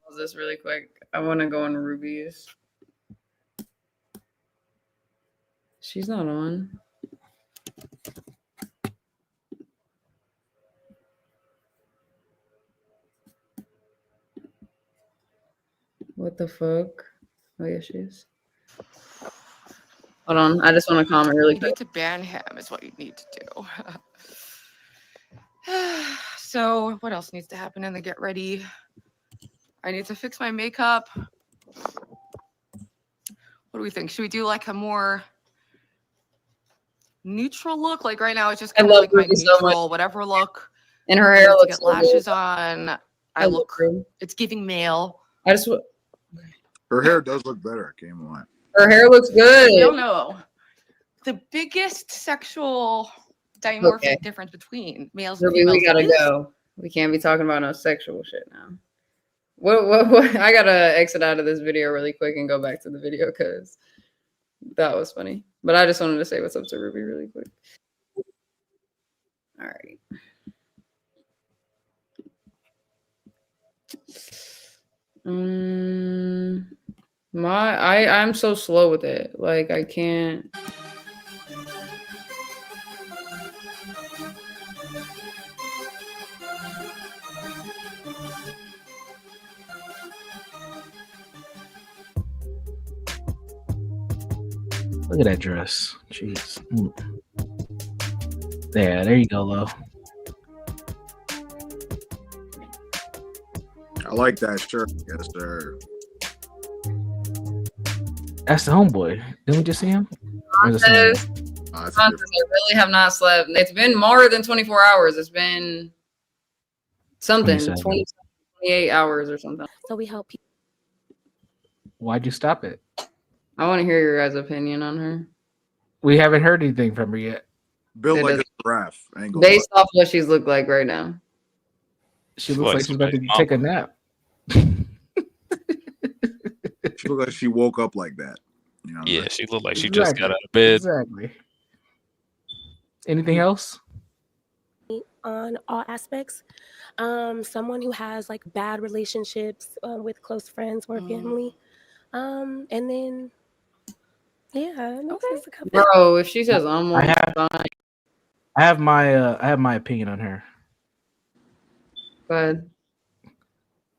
Pause this really quick. I want to go on Ruby's. She's not on. What the fuck? Oh, yeah, she is. Hold on. I just want to comment really You quick. need to ban him is what you need to do. So what else needs to happen in the get ready? I need to fix my makeup. What do we think? Should we do like a more neutral look? Like right now it's just I kind of love like my Ruby so neutral whatever look. And her I hair need to looks get so good. lashes on. I love look her. it's giving male. I just Her hair does look better. I can't lie. her hair looks good. I don't know. The biggest sexual dimorphic Okay. difference between males and Ruby, females we gotta is go. We can't be talking about no sexual shit now. What? I gotta exit out of this video really quick and go back to the video because that was funny. But I just wanted to say what's up to Ruby really quick. All right. I'm so slow with it. Like I can't. Look at that dress. Jeez. Yeah, there you go, Lo. I like that shirt. Yes, sir. That's the homeboy. Didn't we just see him? Or is it someone Says, else? I really have not slept. It's been more than 24 hours. It's been something 27. 28 hours or something. So we help people. Why'd you stop it? I want to hear your guys' opinion on her. We haven't heard anything from her yet. Built It like is- a giraffe. I ain't gonna Based off what she's looked like right now. She looks like she's about to take a nap. lie. She looked like she woke up like that. You know. Yeah, she looked like she just got out of bed. Exactly. Anything else? On all aspects. Someone who has like bad relationships with close friends or family. And then yeah, there's a couple. Bro, if she says I'm I have my opinion on her. But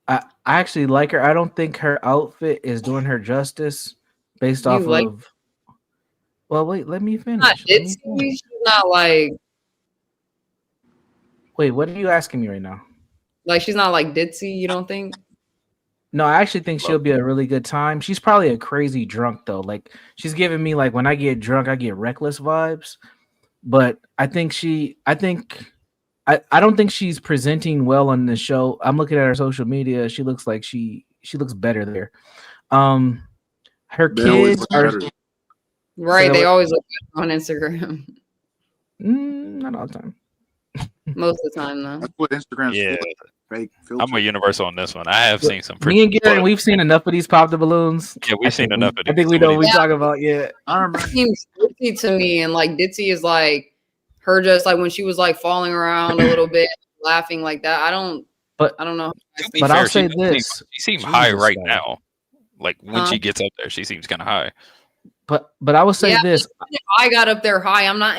I actually like her. I don't think her outfit is doing her justice based You off like- of. Well, wait, let me finish. not Let me ditzy, finish. she's not like Wait, what are you asking me right now? she's not like ditzy, you don't think? No, I actually think she'll be a really good time. She's probably a crazy drunk though. Like she's giving me like when I get drunk, I get reckless vibes. But I think I don't think she's presenting well on the show. I'm looking at her social media. She looks like she looks better there. Her They always kids look are better. Right. So They what- always look good on Instagram. not all the time. Most of the time, though. That's what Instagram's Yeah, for. Fake I'm filter. a universal on this one. I have seen some Me pretty. and Garen, we've seen enough of these pop the balloons. Yeah, we've I seen think enough of I think these. we Some of know what we're these- talking about. Yeah. I remember. Seems ditzy to me, and like ditzy is like her just like when she was like falling around a little bit, laughing like that. I don't know. To be But fair, I'll say she does seem- this. She seems high Jesus, right though. now. Like when she gets up there, she seems kind of high. But I will say Yeah, this. even if I got up there high, I'm not.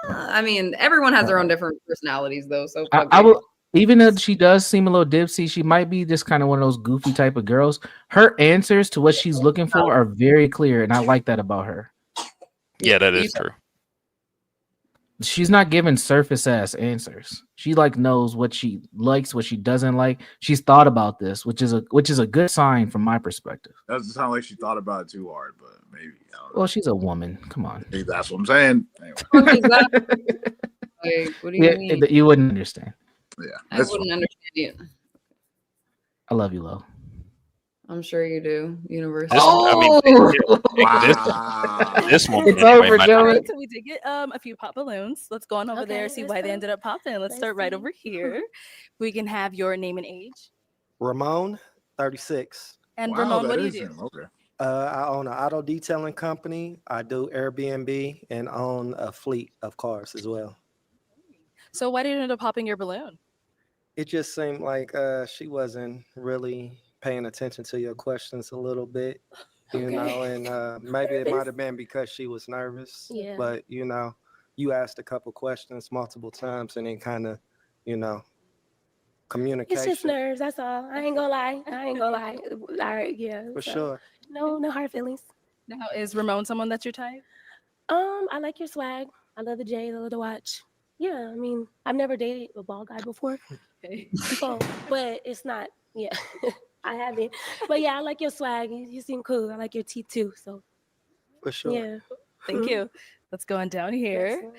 I mean, everyone has their own different personalities, though. So fuck I it. will, even though she does seem a little dipsy, she might be just kind of one of those goofy type of girls. Her answers to what she's looking for are very clear, and I like that about her. Yeah, that is true. She's not giving surface ass answers. She like knows what she likes, what she doesn't like. She's thought about this, which is a good sign from my perspective. Doesn't sound like she thought about it too hard, but maybe. I don't know. Well, she's a woman. Come on. Maybe that's what I'm saying. Anyway. Like, what do you Yeah, mean? you wouldn't understand. Yeah, I wouldn't understand it. I love you, Lo. I'm sure you do. Universe. This one. It's over, Joey. Alright, so we did get a few pop balloons. Let's go on over there, see why they ended up popping. Let's start right over here. We can have your name and age. Ramon, 36. And Ramon, what do you do? Okay. I own an auto detailing company. I do Airbnb and own a fleet of cars as well. So why did you end up popping your balloon? It just seemed like she wasn't really paying attention to your questions a little bit, you know, and maybe it might have been because she was nervous. Yeah. But you know, you asked a couple questions multiple times and then kind of, you know, communication. It's just nerves. That's all. I ain't gonna lie. All right. Yeah. For so, sure. No hard feelings. Now, is Ramon someone that's your type? I like your swag. I love the J's. I love the watch. Yeah. I mean, I've never dated a bald guy before. Okay. So, but it's not. Yeah. I haven't. But yeah, I like your swag. You seem cool. I like your teeth too. So. For sure. Yeah. Thank you. Let's go on down here.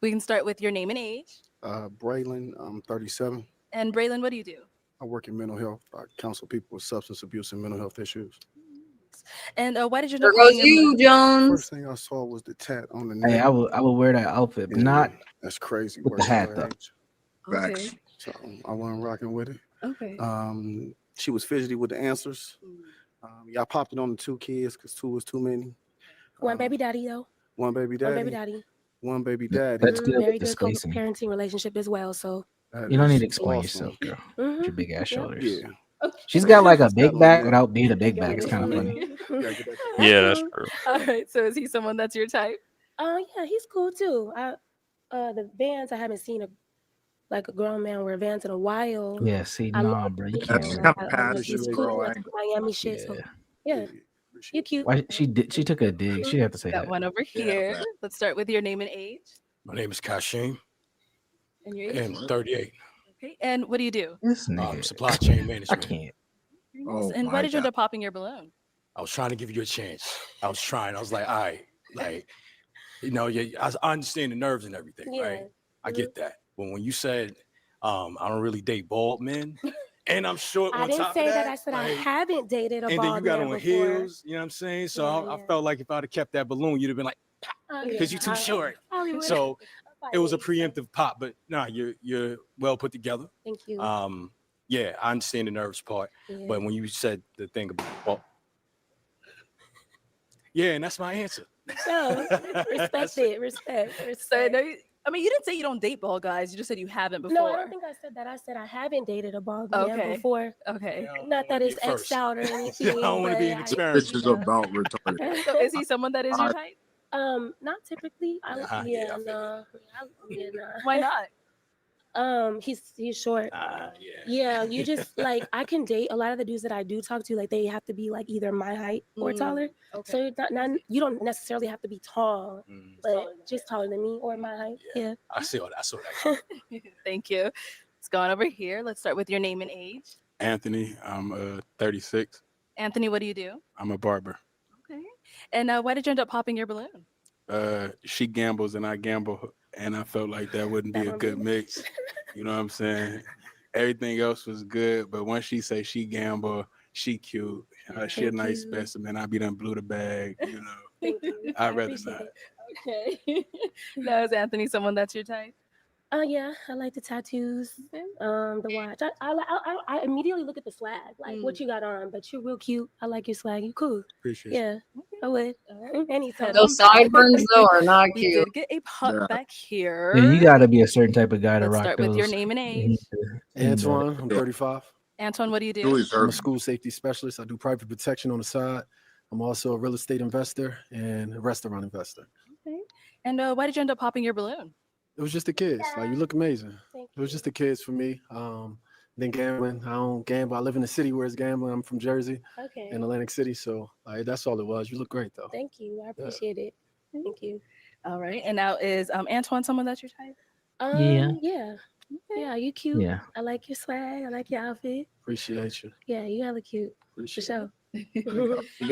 We can start with your name and age. Braylon, I'm 37. And Braylon, what do you do? I work in mental health. I counsel people with substance abuse and mental health issues. And why did you? There goes you, Jones. First thing I saw was the tat on the Hey, neck. I will wear that outfit, but not That's crazy. with the hat though. Facts. So I wasn't rocking with it. Okay. She was fidgety with the answers. Yeah, I popped it on the 2 kids because 2 was too many. One baby daddy though. One baby daddy. One baby daddy. One baby daddy. That's still Very good displacing. co-parenting relationship as well. So. You don't need to That's explain awesome. yourself, girl. Mhm. With your big ass shoulders. Yeah. She's got like a big back without being a big back. It's kind of funny. Yeah, that's true. All right. So is he someone that's your type? Yeah, he's cool too. The Vans I haven't seen a grown man wear Vans in a while. Yeah, see, I nah, love bro, you it. can't. That's wear kind that. of past He's you, cool. bro. That's Miami shit. So yeah, you cute. Why she took a dig. She had to say Got that. one over here. Let's start with your name and age. My name is Kashim, And your age. and 38. Okay. And what do you do? This nigga. Supply chain I management. can't. Oh, And why did you end up popping your balloon? I was trying to give you a chance. I was trying. I was like, all right, like, you know, I understand the nerves and everything, Yeah. right? I get that. But when you said, I don't really date bald men, and I'm short I on didn't top say of that. that. I said I like, haven't dated a and then bald you got man on before. heels, you know what I'm saying? So I felt like if I'd have kept that balloon, you'd have been like, Oh, because yeah, you're too short. Hollywood. So it was a preemptive pop, but nah, you're well put together. Thank you. Yeah, I understand the nerves part, Yeah. but when you said the thing about, well, yeah, and that's my answer. So respect it. Respect. So no, I mean, you didn't say you don't date bald guys. You just said you haven't before. No, I don't think I said that. I said I haven't dated a bald man Okay. before. Okay. Not that it's first. X'd out or anything. Yeah, I don't want to be an but experiment. This is about retarded. So is he someone that is your type? Not typically. Yeah, Yeah, I feel no. Yeah, nah. Why not? He's short. Yeah, you just like I can date a lot of the dudes that I do talk to. Like they have to be like either my height or taller. Okay. So you're not you don't necessarily have to be tall, but just taller than me or my height. Yeah. I saw that. Thank you. Let's go on over here. Let's start with your name and age. Anthony, I'm 36. Anthony, what do you do? I'm a barber. Okay. And why did you end up popping your balloon? She gambles and I gamble and I felt like that wouldn't be a good mix. You know what I'm saying? Everything else was good, but once she say she gamble, she cute, she a Thank nice you. specimen. I be done blew the bag. You know, Thank you. I'd rather appreciate not. it. Okay. Now is Anthony someone that's your type? Yeah, I like the tattoos, the watch. I immediately look at the swag, like what you got on. But you're real cute. I like your swag. You cool. Appreciate Yeah, I would. Anytime. Those sideburns though are not We cute. did get a pop Yeah. back here. Yeah, you gotta be a certain type of guy to Let's rock start those. with your name and age. Antoine, I'm 35. Antoine, what do you do? I'm a school safety specialist. I do private protection on the side. I'm also a real estate investor and a restaurant investor. Okay. And why did you end up popping your balloon? It was just the kids. Like, you look amazing. It was just the kids for me. Then gambling. I don't gamble. I live in the city where it's gambling. I'm from Jersey, Okay. in Atlantic City. So that's all it was. You look great though. Thank you. I appreciate it. Thank you. All right. And now is Antoine someone that's your type? Yeah. Yeah, you cute. Yeah. I like your swag. I like your outfit. Appreciate you. Yeah, you hella cute. Appreciate For sure.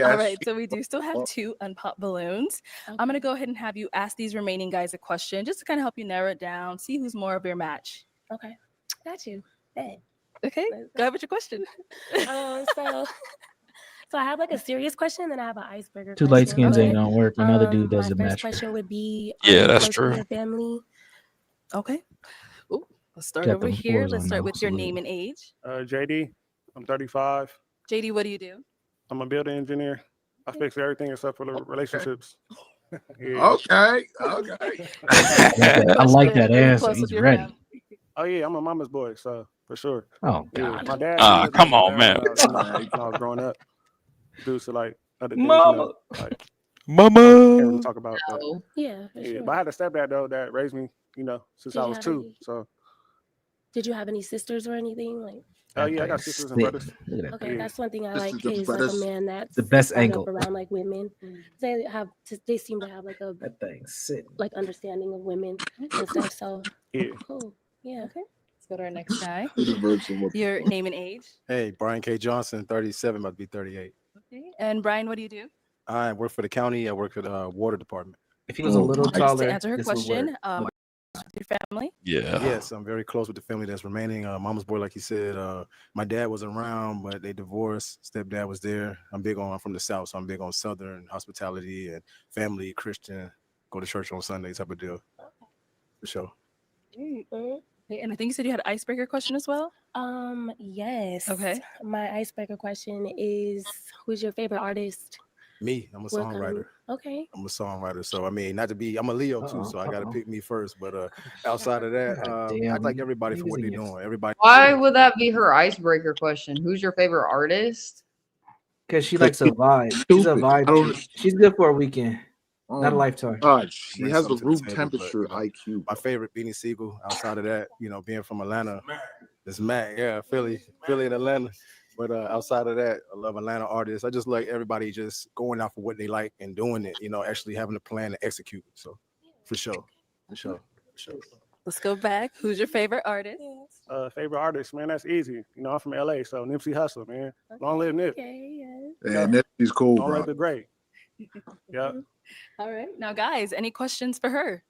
All right, so we do still have 2 unpopped balloons. I'm gonna go ahead and have you ask these remaining guys a question just to kind of help you narrow it down, see who's more of your match. Okay. Got you. Hey. Okay, go ahead with your question. So I have like a serious question, then I have an icebreaker. Two light skins ain't gonna work. Another dude My doesn't first match. question would be, Yeah, you that's close true. with your family? Okay. Ooh, let's start Got over them here. fours Let's on start now, with your salute. name and age. JD, I'm 35. JD, what do you do? I'm a building engineer. I fix everything except for the relationships. Yeah. Okay. I like that answer. He's ready. Oh yeah, I'm a mama's boy, so for sure. Oh Yeah, God. my dad. Ah, he was come my on, dad man. When I was growing up, due to like other things, Mama. like Mama. can't really talk about. But, Yeah, for yeah, sure. but I had a stepdad though that raised me, since Did I you was have 2. any- So Did you have any sisters or anything? Like, oh yeah, I got sisters and brothers. Look at that. okay, Yeah. that's one thing I This like is the is like a best- man that's the best brought angle. up around like women. They seem to have like a That thing's sitting. like understanding of women and stuff. So Yeah. cool. Yeah. Okay. Let's go to our next guy. Universal look. Your name and age. Hey, Brian K. Johnson, 37, about to be 38. Okay. And Brian, what do you do? I work for the county. I work for the water department. If he was a little Just taller, to answer her this would question, work. your family. Yeah. Yes, I'm very close with the family that's remaining. Mama's boy, like you said. My dad wasn't around, but they divorced. Stepdad was there. I'm from the South, so I'm big on Southern hospitality and family, Christian, go to church on Sunday type of deal. For sure. Okay, and I think you said you had an icebreaker question as well. Yes. Okay. My icebreaker question is, who's your favorite artist? Me, I'm a What kind of- songwriter. Okay. I'm a songwriter. So, I mean, not to be, I'm a Leo too, so I got to pick me first. But outside of that, I like everybody for what they're doing. Everybody. Why would that be her icebreaker question? Who's your favorite artist? Because she likes a vibe. She's a vibe. She's good for a weekend, not a lifetime. She has a room temperature IQ. My favorite, Beanie Siegel. Outside of that, being from Atlanta, it's Mac. Yeah, Philly and Atlanta. But outside of that, I love Atlanta artists. I just like everybody just going out for what they like and doing it. Actually having a plan to execute. So, for sure. Let's go back. Who's your favorite artist? Favorite artist, man, that's easy. I'm from LA, so Nipsey Hussle, man. Long live Nip. Okay. Yeah, Nipsey's cool, Long bro. live the great. Yep. All right. Now, guys, any questions for her?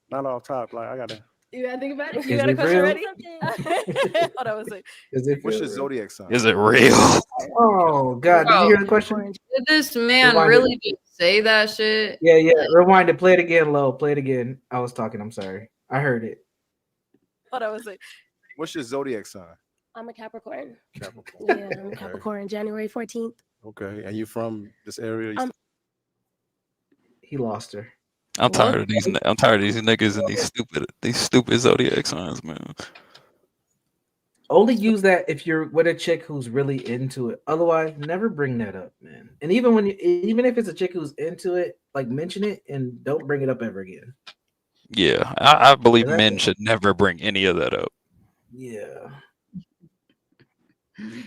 Not off top. Like I gotta. You gotta think about it. Is You got a it question real? ready? Hold on, one second. What's your zodiac sign? Is it real? Oh God! Did you hear the question? Did this man Rewind really it. just say that shit? Yeah, yeah. Rewind it. Play it again, low. Play it again. I was talking. I'm sorry. I heard it. Hold on, one second. What's your zodiac sign? I'm a Capricorn. Capricorn. Yeah, I'm a Okay. Capricorn. January 14th. Okay, and you from this area? He lost her. I'm tired of these. I'm tired of these niggas and these stupid zodiac signs, man. Only use that if you're with a chick who's really into it. Otherwise, never bring that up, man. And even even if it's a chick who's into it, like mention it and don't bring it up ever again. Yeah, I believe That- men should never bring any of that up. Yeah.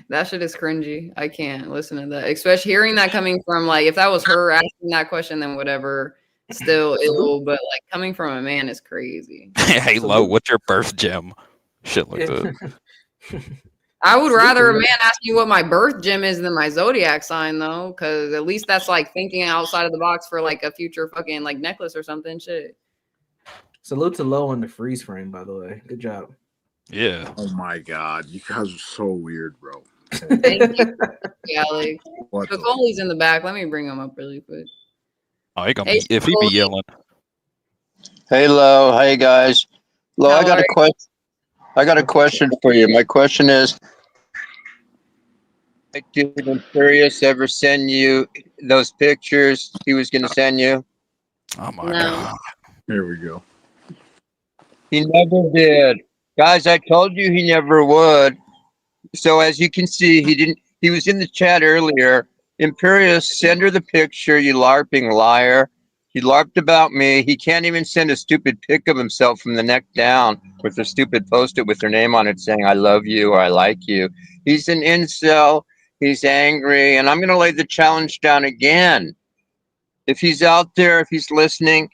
That shit is cringy. I can't listen to that. Especially hearing that coming from if that was her asking that question, then whatever. Still ill, but coming from a man is crazy. Hey, Lo, what's your birth gem? Shit like that. I would rather a man ask me what my birth gem is than my zodiac sign, though, because at least that's like thinking outside of the box for like a future fucking like necklace or something. Shit. Salute to Low on the freeze frame, by the way. Good job. Yeah. Oh my god, you guys are so weird, bro. Thank you, Alex. What the- Spicoli's in the back. Let me bring him up really quick. Oh, he gonna Hey, be, if he be Spicoli. yelling. Hey, Lo. Hey, guys. Lo, How I got are a you? question. I got a question for you. My question is, did Imperius ever send you those pictures he was going to send you? Oh my No. Here we go. He never did. Guys, I told you he never would. So as you can see, he didn't. He was in the chat earlier. Imperius, send her the picture, you LARPing liar. He LARPed about me. He can't even send a stupid pic of himself from the neck down with a stupid post-it with her name on it saying, I love you or I like you. He's an incel. He's angry. And I'm going to lay the challenge down again. If he's out there, if he's listening,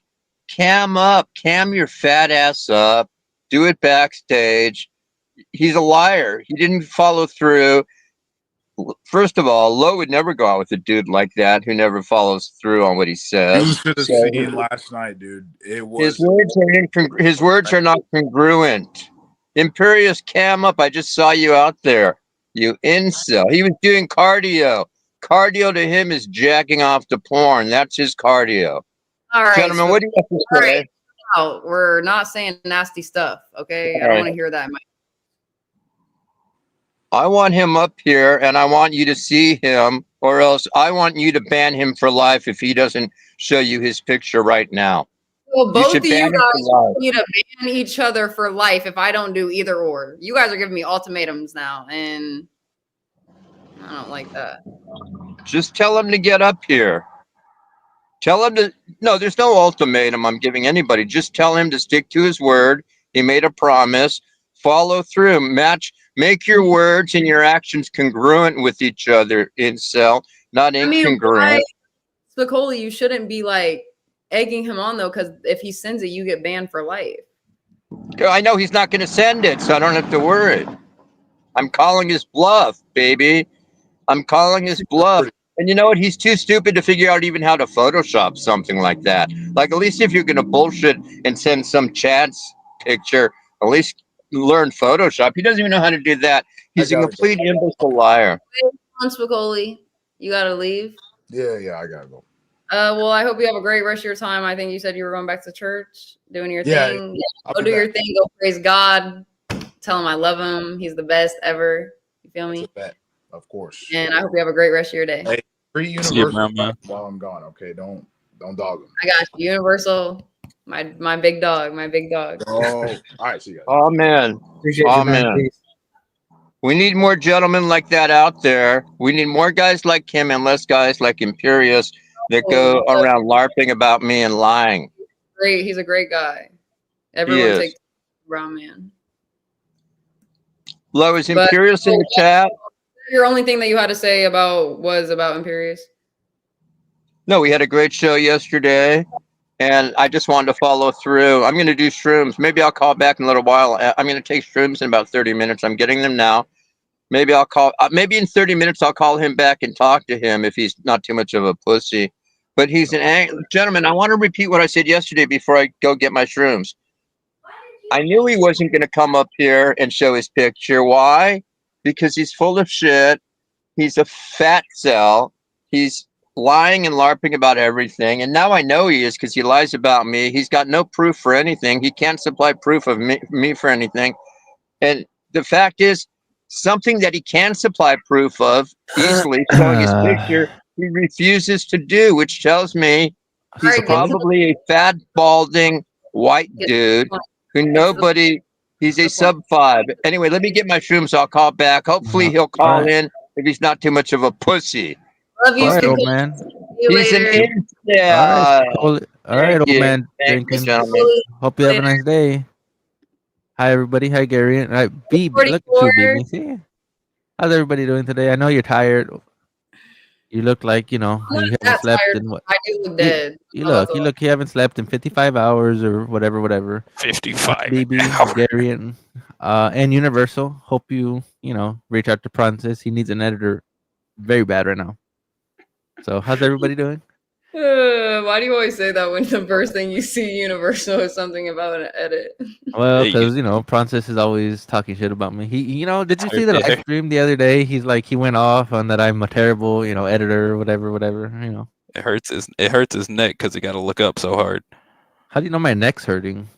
cam up. Cam your fat ass up. Do it backstage. He's a liar. He didn't follow through. First of all, Lo would never go out with a dude like that who never follows through on what he says. You should have So seen last night, dude. It his was his words are not congruent. Imperius, cam up. I just saw you out there. You incel. He was doing cardio. Cardio to him is jacking off to porn. That's his cardio. All right, Gentlemen, what do you have to all say? right. No, we're not saying nasty stuff, okay? I All don't right. want to hear that. I want him up here and I want you to see him, or else I want you to ban him for life if he doesn't show you his picture right now. Well, both of should you ban him guys for life. need to ban each other for life if I don't do either or. You guys are giving me ultimatums now, and I don't like that. Just tell him to get up here. Tell him to, no, there's no ultimatum I'm giving anybody. Just tell him to stick to his word. He made a promise. Follow through. Make your words and your actions congruent with each other, incel, not I mean, incongruent. Spicoli, you shouldn't be like egging him on though, because if he sends it, you get banned for life. I know he's not going to send it, so I don't have to worry. I'm calling his bluff, baby. I'm calling his bluff. And you know what? He's too stupid to figure out even how to Photoshop something like that. Like, at least if you're going to bullshit and send some Chad's picture, at least learn Photoshop. He doesn't even know how to do that. He's a complete imbecile liar. Spicoli, you gotta leave. Yeah, I gotta go. Well, I hope you have a great rest of your time. I think you said you were going back to church, doing your Yeah, thing. I'll Go be do your back. thing. Go praise God. Tell him I love him. He's the best ever. You feel me? Bet, of course. And I hope you have a great rest of your day. Hey, free See you, Universal man. while I'm gone. Okay, don't dog him. I got you. Universal, my big dog, my big dog. Oh, all right, see you guys. Amen. Appreciate you, man. Amen. Peace. We need more gentlemen like that out there. We need more guys like him and less guys like Imperius that go around LARPing about me and lying. Great. He's a great guy. Everyone is. takes Brown Man. Lo, is But- Imperius in the chat? Your only thing that you had to say was about Imperius. No, we had a great show yesterday, and I just wanted to follow through. I'm going to do shrooms. Maybe I'll call back in a little while. I'm going to take shrooms in about 30 minutes. I'm getting them now. Maybe I'll call. Maybe in 30 minutes I'll call him back and talk to him if he's not too much of a pussy. But he's an gentleman. I want to repeat what I said yesterday before I go get my shrooms. I knew he wasn't going to come up here and show his picture. Why? Because he's full of shit. He's a fat cell. He's lying and LARPing about everything. And now I know he is because he lies about me. He's got no proof for anything. He can't supply proof of me for anything. And the fact is, something that he can supply proof of easily, showing his picture, he refuses to do, which tells me he's probably a fat, balding, white dude who nobody, he's a sub-5. Anyway, let me get my shrooms. I'll call back. Hopefully he'll call in if he's not too much of a pussy. Love you, All right, old Spicoli. man. See you He's an later. incel. All right, old you. man. Thank you, Drinking. gentlemen. Hope you have a nice day. Hi, everybody. Hi, Gary. Hi, BB. Look at you, BB. See? How's everybody doing today? I know you're tired. You look like, you I'm haven't not that slept tired. in what? I do look dead. You look, you haven't slept in 55 hours or whatever. 55 BB, Gary, and And Universal. Hope you reach out to Francis. He needs an editor very bad right now. So how's everybody doing? Why do you always say that when the first thing you see Universal is something about an edit? Well, because Francis is always talking shit about me. He, did you see the live stream the other day? He's like, he went off on that I'm a terrible, editor, whatever. It hurts his neck because he got to look up so hard. How do you know my neck's hurting?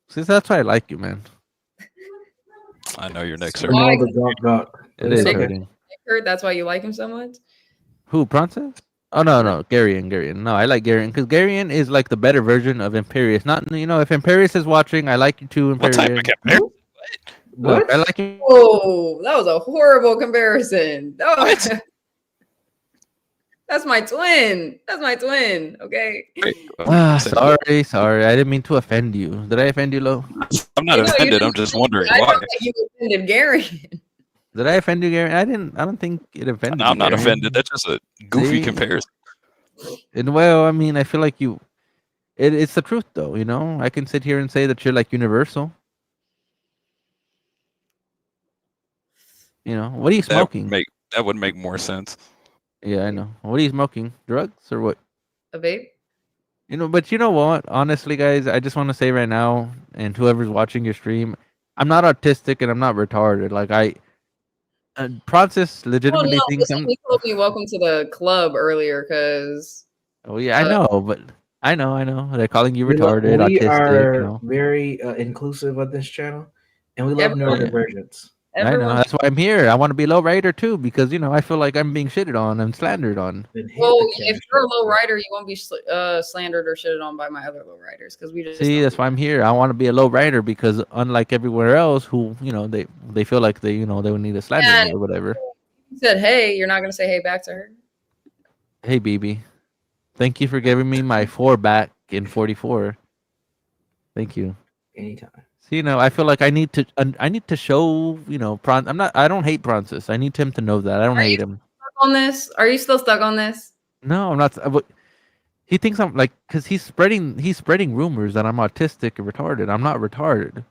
See, that's why I like you, man. I know your neck's Why? hurting. It is Nick- hurting. Nick hurt, that's why you like him so much? Who, Francis? Oh no, Garion. No, I like Garion because Garion is like the better version of Imperious. Not if Imperious is watching, I like you too, Imperious. What type of comparison? Look, I like you. Oh, that was a horrible comparison. Oh, that's my twin. That's my twin. Okay. Sorry. I didn't mean to offend you. Did I offend you, Lo? I'm not offended. I'm just wondering I why. thought that you offended Gary. Did I offend you, Gary? I don't think it offended No, I'm you, not Gary. offended. That's just a goofy See? comparison. And well, I mean, I feel like it's the truth, though. I can sit here and say that you're like Universal. What are you smoking? That would make more sense. Yeah, I know. What are you smoking? Drugs or what? A vape? But you know what? Honestly, guys, I just want to say right now, and whoever's watching your stream, I'm not autistic and I'm not retarded. Like Francis legitimately thinks I'm. He told me welcome to the club earlier because. Oh yeah, I know, but I know they're calling you retarded, We autistic. are very inclusive of this channel, and we love neurodivergence. I know. That's why I'm here. I want to be low rider too because I feel like I'm being shitted on and slandered on. Well, if you're a low rider, you won't be slandered or shitted on by my other low riders because we just. See, that's why I'm here. I want to be a low rider because unlike everywhere else, who they feel like they they would need a slander me or whatever. You said, "Hey," you're not gonna say "Hey" back to her. Hey, BB, thank you for giving me my 4 back in 44. Thank you. Anytime. See, I feel like I need to show I don't hate Francis. I need him to know that I don't hate him. Stuck on this? Are you still stuck on this? No, I'm not. He thinks I'm like because he's spreading rumors that I'm autistic and retarded. I'm not retarded.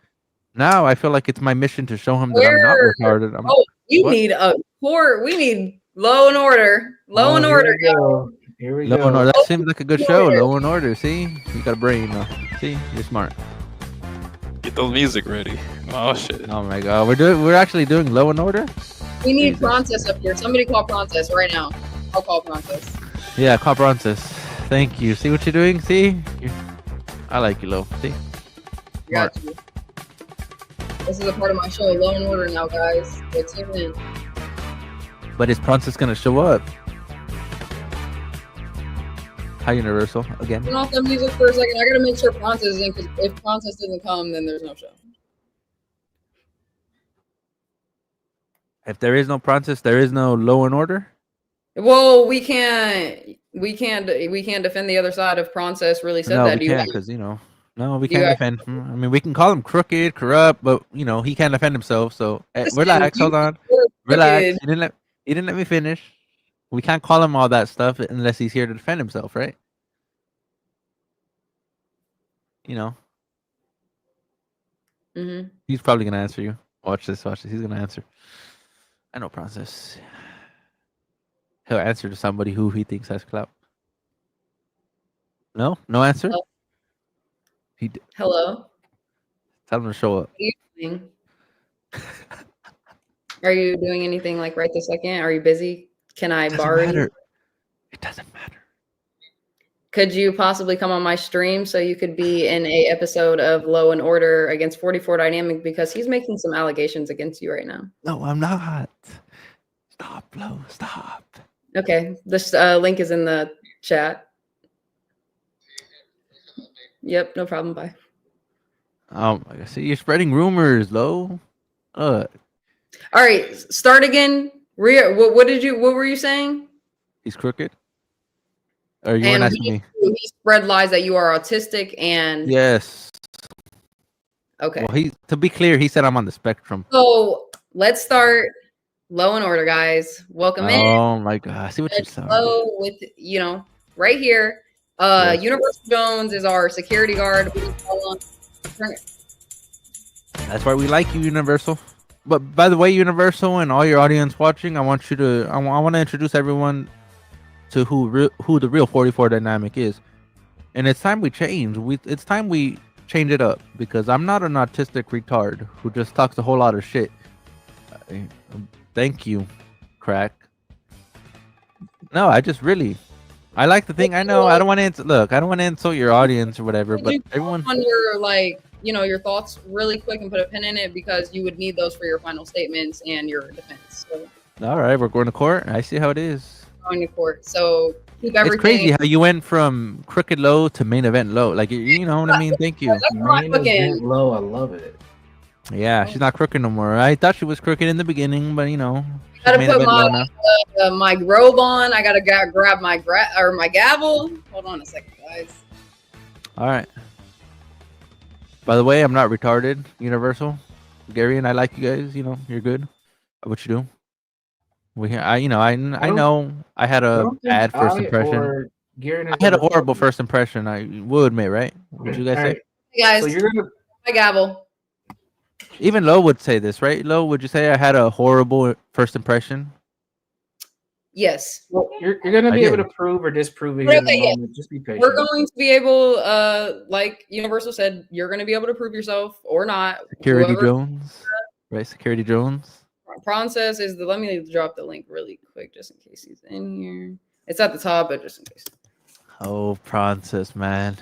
Now I feel like it's my mission to show him that I'm not retarded. What? Need a court. We need Law and Order. Law and Order. Here we Law go. and Order. That seems like a good show. Law and Order. See, you got a brain. See, you're smart. Get the music ready. Oh shit. Oh my god, we're actually doing Law and Order. We need Francis up here. Somebody call Francis right now. I'll call Francis. Yeah, call Francis. Thank you. See what you're doing? See, I like you, Lo. See. Got you. This is a part of my show, Law and Order now, guys. It's in. But is Francis gonna show up? Hi, Universal again. Turn off the music for a second. I gotta make sure Francis is in because if Francis doesn't come, then there's no show. If there is no Francis, there is no Law and Order. Well, we can't defend the other side if Francis really said No, that. we Do you can't want- because no, we Do you can't guys- defend him. I mean, we can call him crooked, corrupt, but he can't defend himself. So Listen, relax, you hold on, were relax. crooked. You didn't let me finish. We can't call him all that stuff unless he's here to defend himself, right? Mm-hmm. He's probably gonna answer you. Watch this. He's gonna answer. I know Francis. He'll answer to somebody who he thinks has clout. No answer. Hello. Tell him to show up. What are you doing? Are you doing anything like right this second? Are you busy? Can I borrow you? It doesn't matter. Could you possibly come on my stream so you could be in a episode of Law and Order against 44 Dynamic because he's making some allegations against you right now. No, I'm not. Stop, Lo. Stop. Okay, this link is in the chat. Yep, no problem. Bye. Oh my god! See, you're spreading rumors, Lo. All right, start again. Ria, what were you saying? He's crooked. Or you weren't asking me? He spread lies that you are autistic and Yes. okay. Well, to be clear, he said I'm on the spectrum. So let's start Law and Order, guys. Welcome in. Oh my god! I see what you're saying. Hello, with right here. Yes. Universal Jones is our security guard. We call him- That's why we like you, Universal. But by the way, Universal and all your audience watching, I want to introduce everyone to who the real 44 dynamic is. And it's time we change. It's time we change it up, because I'm not an autistic retard who just talks a whole lot of shit. Thank you, Crack. No, I like the thing. I know I don't want to look. I don't want to insult your audience or whatever, but everyone on your your thoughts really quick and put a pin in it, because you would need those for your final statements and your defense. So, all right, we're going to court. I see how it is. Going to court. So keep everything. It's crazy how you went from Crooked Low to Main Event Low. Like, you know what I mean? Thank you. Main Event Low, I love it. Yeah, she's not crooked no more. I thought she was crooked in the beginning, but Gotta put my robe on. I gotta grab my my gavel. Hold on a second, guys. All right. By the way, I'm not retarded. Universal, Gary, and I like you guys. You're good at what you do. I know I had a bad first impression. I had a horrible first impression. I will admit, right? Would you guys say? Hey guys, so you're gonna my gavel. Even Lo would say this, right? Lo, would you say I had a horrible first impression? Yes. Well, you're gonna be able to prove or disprove it here in a moment. Just be patient. We're going to be able, like Universal said, you're going to be able to prove yourself or not. Security Jones, right? Security Jones. Process is let me drop the link really quick just in case he's in here. It's at the top, but just in case. Oh, Princess, man.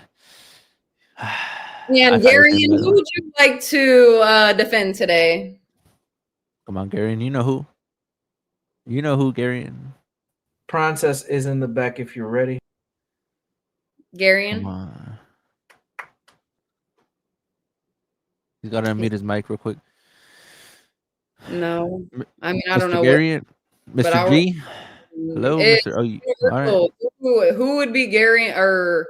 And Gary, who would you like to defend today? Come on, Gary. You know who? You know who, Gary? Princess is in the back if you're ready. Garion. Come on. He's got to unmute his mic real quick. No. I mean, I Mr. don't know. Garion? Mr. G? Hello, Mr. Oh, all right. Who would be Gary or...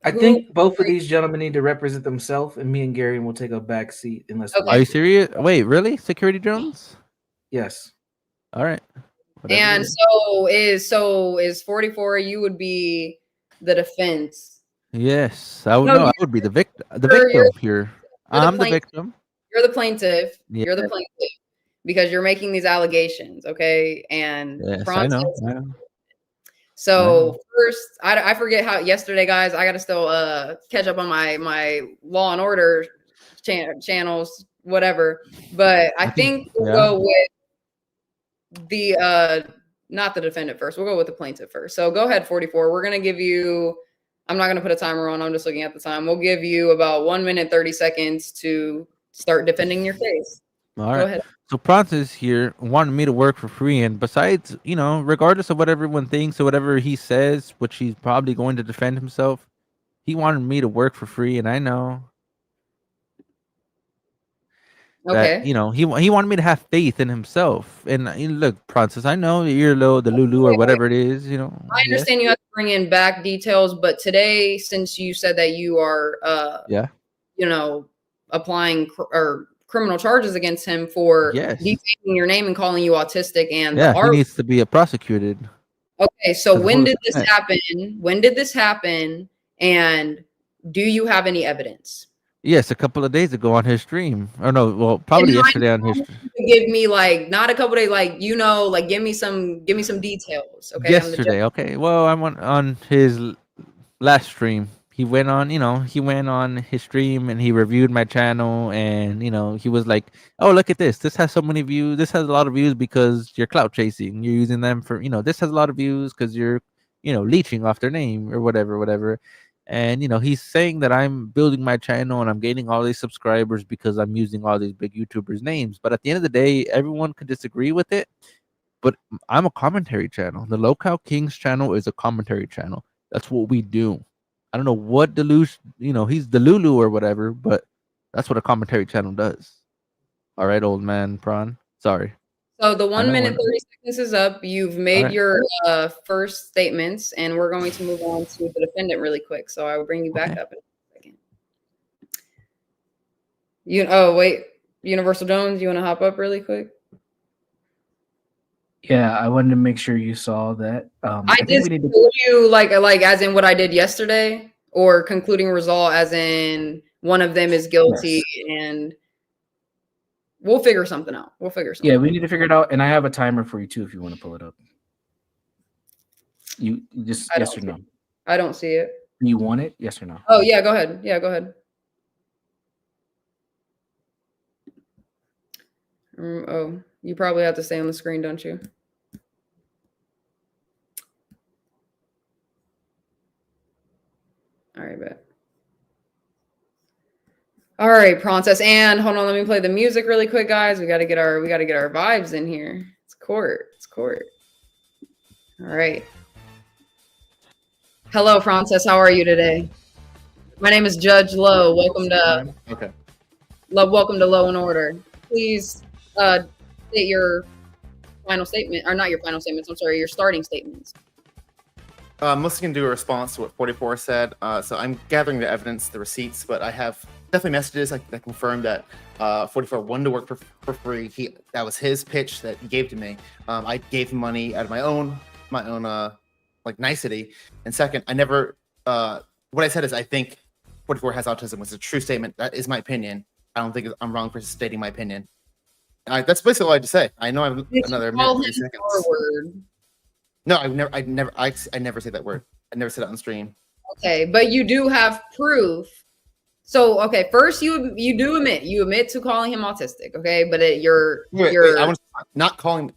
I think both of these gentlemen need to represent themselves, and me and Gary will take a back seat unless. Are you serious? Wait, really? Security Jones? Yes. All right. Whatever. And so is 44. You would be the defense. Yes, I would. No, I would be the victim. The victim here. I'm the victim. You're the plaintiff. Yeah. You're the plaintiff because you're making these allegations. Okay, and yes, I know. So first, I forget how yesterday, guys. I got to still catch up on my Law and Order channels, whatever. But I think we'll go with the not the defendant first. We'll go with the plaintiff first. So go ahead, 44. We're gonna give you. I'm not gonna put a timer on. I'm just looking at the time. We'll give you about 1 minute 30 seconds to start defending your case. All right. Go ahead. So Francis here wanted me to work for free, and besides, regardless of what everyone thinks or whatever he says, which he's probably going to defend himself, he wanted me to work for free, and I know. Okay. That, he wanted me to have faith in himself, and look, Francis, I know you're the Lulu or whatever it is, I understand you have to bring in back details, but today, since you said that you are, applying criminal charges against him for defaming your name and calling you autistic, and he needs to be prosecuted. Okay, so when did this happen? When did this happen? And do you have any evidence? Yes, a couple of days ago on his stream. Or no, well, probably yesterday on his stream. Give me not a couple days, give me some details. Okay. Yesterday, okay. Well, I went on his last stream. He went on his stream and he reviewed my channel, and he was like, "Oh, look at this. This has so many views. This has a lot of views because you're clout chasing. You're using them for, this has a lot of views because you're, leeching off their name or whatever. And he's saying that I'm building my channel and I'm gaining all these subscribers because I'm using all these big YouTubers' names. But at the end of the day, everyone could disagree with it. But I'm a commentary channel. The Local Kings channel is a commentary channel. That's what we do. I don't know what Deluge, he's the Lulu or whatever, but that's what a commentary channel does. All right, old man Prawn. Sorry. So the 1 minute 30 seconds is up. You've made your first statements, and we're going to move on to the defendant really quick. So I will bring you back up in a second. Oh wait, Universal Jones, you want to hop up really quick? Yeah, I wanted to make sure you saw that. I just told you like as in what I did yesterday, or concluding result as in one of them is guilty and We'll figure something out. We'll figure something Yeah, out. we need to figure it out, and I have a timer for you too if you want to pull it up. You just yes or no? I don't see it. You want it? Yes or no? Oh yeah, go ahead. Yeah, go ahead. Oh, you probably have to stay on the screen, don't you? All right, bet. All right, Princess Anne. Hold on, let me play the music really quick, guys. We gotta get our vibes in here. It's court. It's court. All right. Hello, Frances. How are you today? My name is Judge Lowe. Welcome to welcome to Law and Order. Please state your final statement, or not your final statements. I'm sorry, your starting statements. I'm mostly going to do a response to what 44 said. So I'm gathering the evidence, the receipts, but I have definitely messages that confirm that 44 wanted to work for free. That was his pitch that he gave to me. I gave him money out of my own like nicety. And second, I never. What I said is I think 44 has autism was a true statement. That is my opinion. I don't think I'm wrong for stating my opinion. That's basically all I had to say. I know I'm another minute and 30 seconds. Forward. No, I never say that word. I never said it on stream. Okay, but you do have proof. So okay, first you do admit to calling him autistic. Okay, but I was not calling.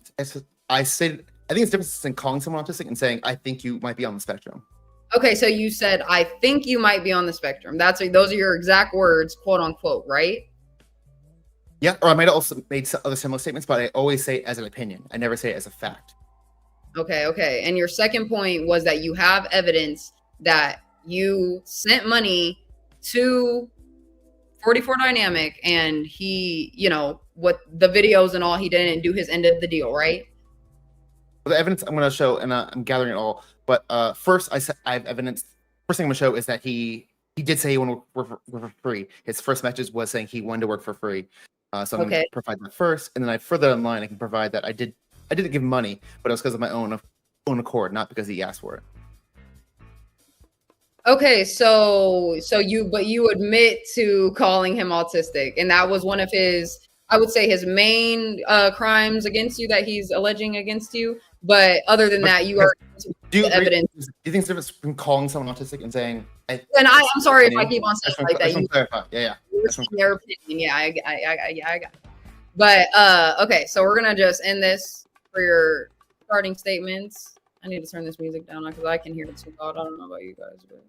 I said I think it's different than calling someone autistic and saying I think you might be on the spectrum. Okay, so you said I think you might be on the spectrum. Those are your exact words, quote unquote, right? Yeah, or I might have also made some other similar statements, but I always say it as an opinion. I never say it as a fact. Okay. And your second point was that you have evidence that you sent money to 44 Dynamic and he, what the videos and all, he didn't do his end of the deal, right? The evidence I'm going to show, and I'm gathering it all, but first I have evidence. First thing I'm going to show is that he did say he wanted to work for free. His first message was saying he wanted to work for free. So I'm going to provide that first, and then I further online I can provide that I didn't give him money, but it was because of my own accord, not because he asked for it. Okay, so you admit to calling him autistic, and that was one of his, I would say, his main crimes against you that he's alleging against you. But other than that, you are evidence. Do you think there's a difference between calling someone autistic and saying? And I'm sorry if I keep on saying like that. Yeah. Their opinion. Yeah, I got it. But okay, so we're gonna just end this for your starting statements. I need to turn this music down because I can hear it too loud. I don't know about you guys, but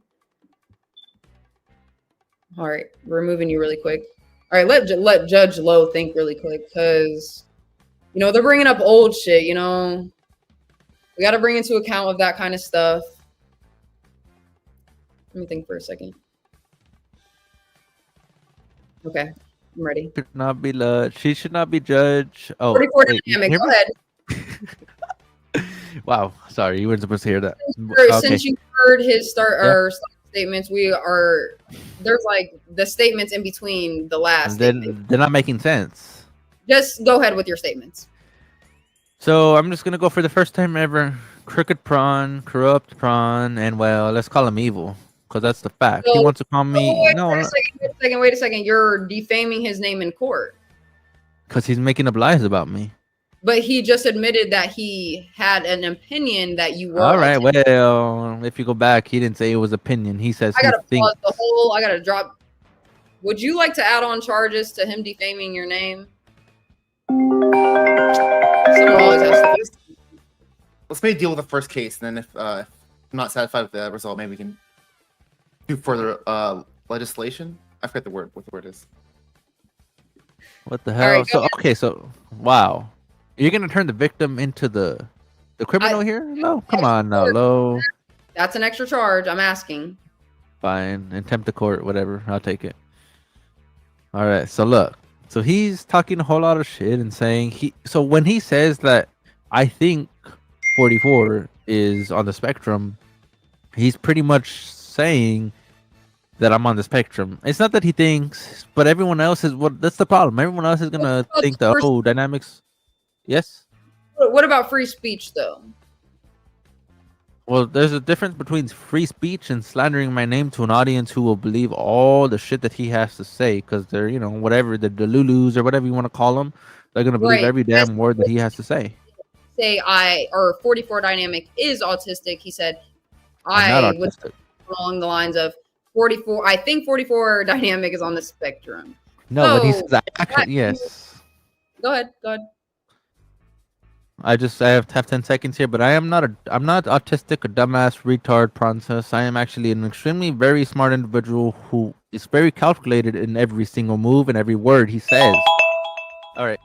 all right, we're moving you really quick. All right, let Judge Lowe think really quick because they're bringing up old shit. We got to bring into account of that kind of stuff. Let me think for a second. Okay, I'm ready. She should not be judged. Oh, 44 Dynamic, go ahead. Wow, sorry, you weren't supposed to hear that. Since you heard his starting statements, there's like the statements in between the last. They're not making sense. Just go ahead with your statements. So I'm just gonna go for the first time ever. Crooked prawn, corrupt prawn, and well, let's call him evil because that's the fact. He wants to call me. Wait a second. You're defaming his name in court. Because he's making up lies about me. But he just admitted that he had an opinion that you were. All right. Well, if you go back, he didn't say it was opinion. He says I gotta he pause the whole. I gotta drop. Would you like to add on charges to him defaming your name? Someone always has to. Let's maybe deal with the first case, and then if I'm not satisfied with the result, maybe we can do further legislation. I forget what the word is. What the hell? Right, so wow. You're gonna turn the victim into the criminal here? No, come on now, Lo. That's an extra charge. I'm asking. Fine, contempt of court, whatever. I'll take it. All right. So look. So he's talking a whole lot of shit and saying So when he says that I think 44 is on the spectrum, he's pretty much saying that I'm on the spectrum. It's not that he thinks, but everyone else is. That's the problem. Everyone else is gonna think that Dynamics. Yes. What about free speech though? Well, there's a difference between free speech and slandering my name to an audience who will believe all the shit that he has to say because they're, whatever, the Lulus or whatever you want to call them. They're going to believe Right. every damn word that he has to say. Say 44 dynamic is autistic. He said, I'm not I would autistic. along the lines of 44. I think 44 dynamic is on the spectrum. No, but he So, says actually, yes. Go ahead. I have 10 seconds here, but I'm not autistic, a dumbass, retard, princess. I am actually an extremely very smart individual who is very calculated in every single move and every word he says. All right.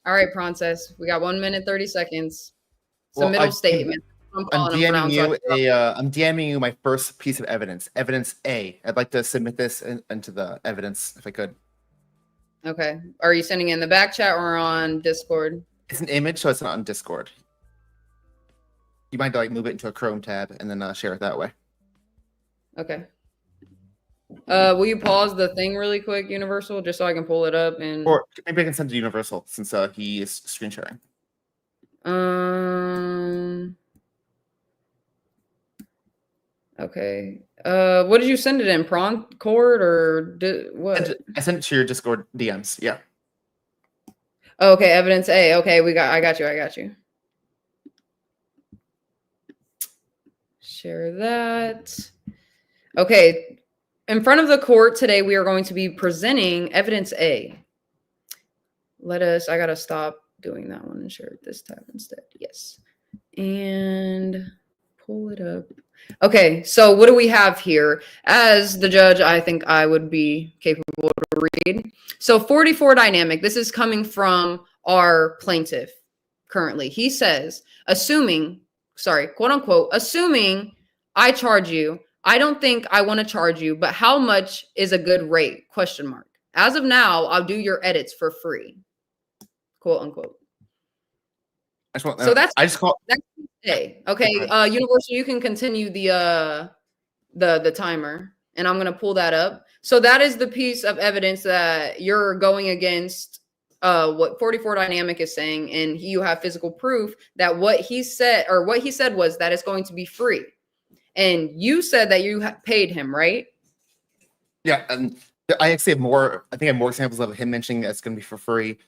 All right, Princess. We got 1 minute 30 seconds. Well, Submittal statement. I'm calling him DMing Brown, you so- I'm DMing you my first piece of evidence. Evidence A. I'd like to submit this into the evidence if I could. Okay. Are you sending it in the back chat or on Discord? It's an image, so it's not on Discord. You might like move it into a Chrome tab and then share it that way. Okay. Will you pause the thing really quick, Universal, just so I can pull it up and Or maybe I can send it to Universal since he is screen sharing. Okay. What did you send it in? Cord or what? I sent it to your Discord DMs. Yeah. Okay, evidence A. Okay, I got you. Share that. Okay. In front of the court today, we are going to be presenting evidence A. I gotta stop doing that one and share it this tab instead. Yes. And pull it up. Okay, so what do we have here? As the judge, I think I would be capable to read. So 44 dynamic, this is coming from our plaintiff currently. He says, quote unquote, assuming I charge you, I don't think I want to charge you, but how much is a good rate? ? As of now, I'll do your edits for free. Quote unquote. That's A. Okay, Universal, you can continue the timer, and I'm gonna pull that up. So that is the piece of evidence that you're going against what 44 dynamic is saying, and you have physical proof that what he said was that it's going to be free. And you said that you paid him, right? Yeah, and I actually have more. I think I have more examples of him mentioning that it's going to be for free.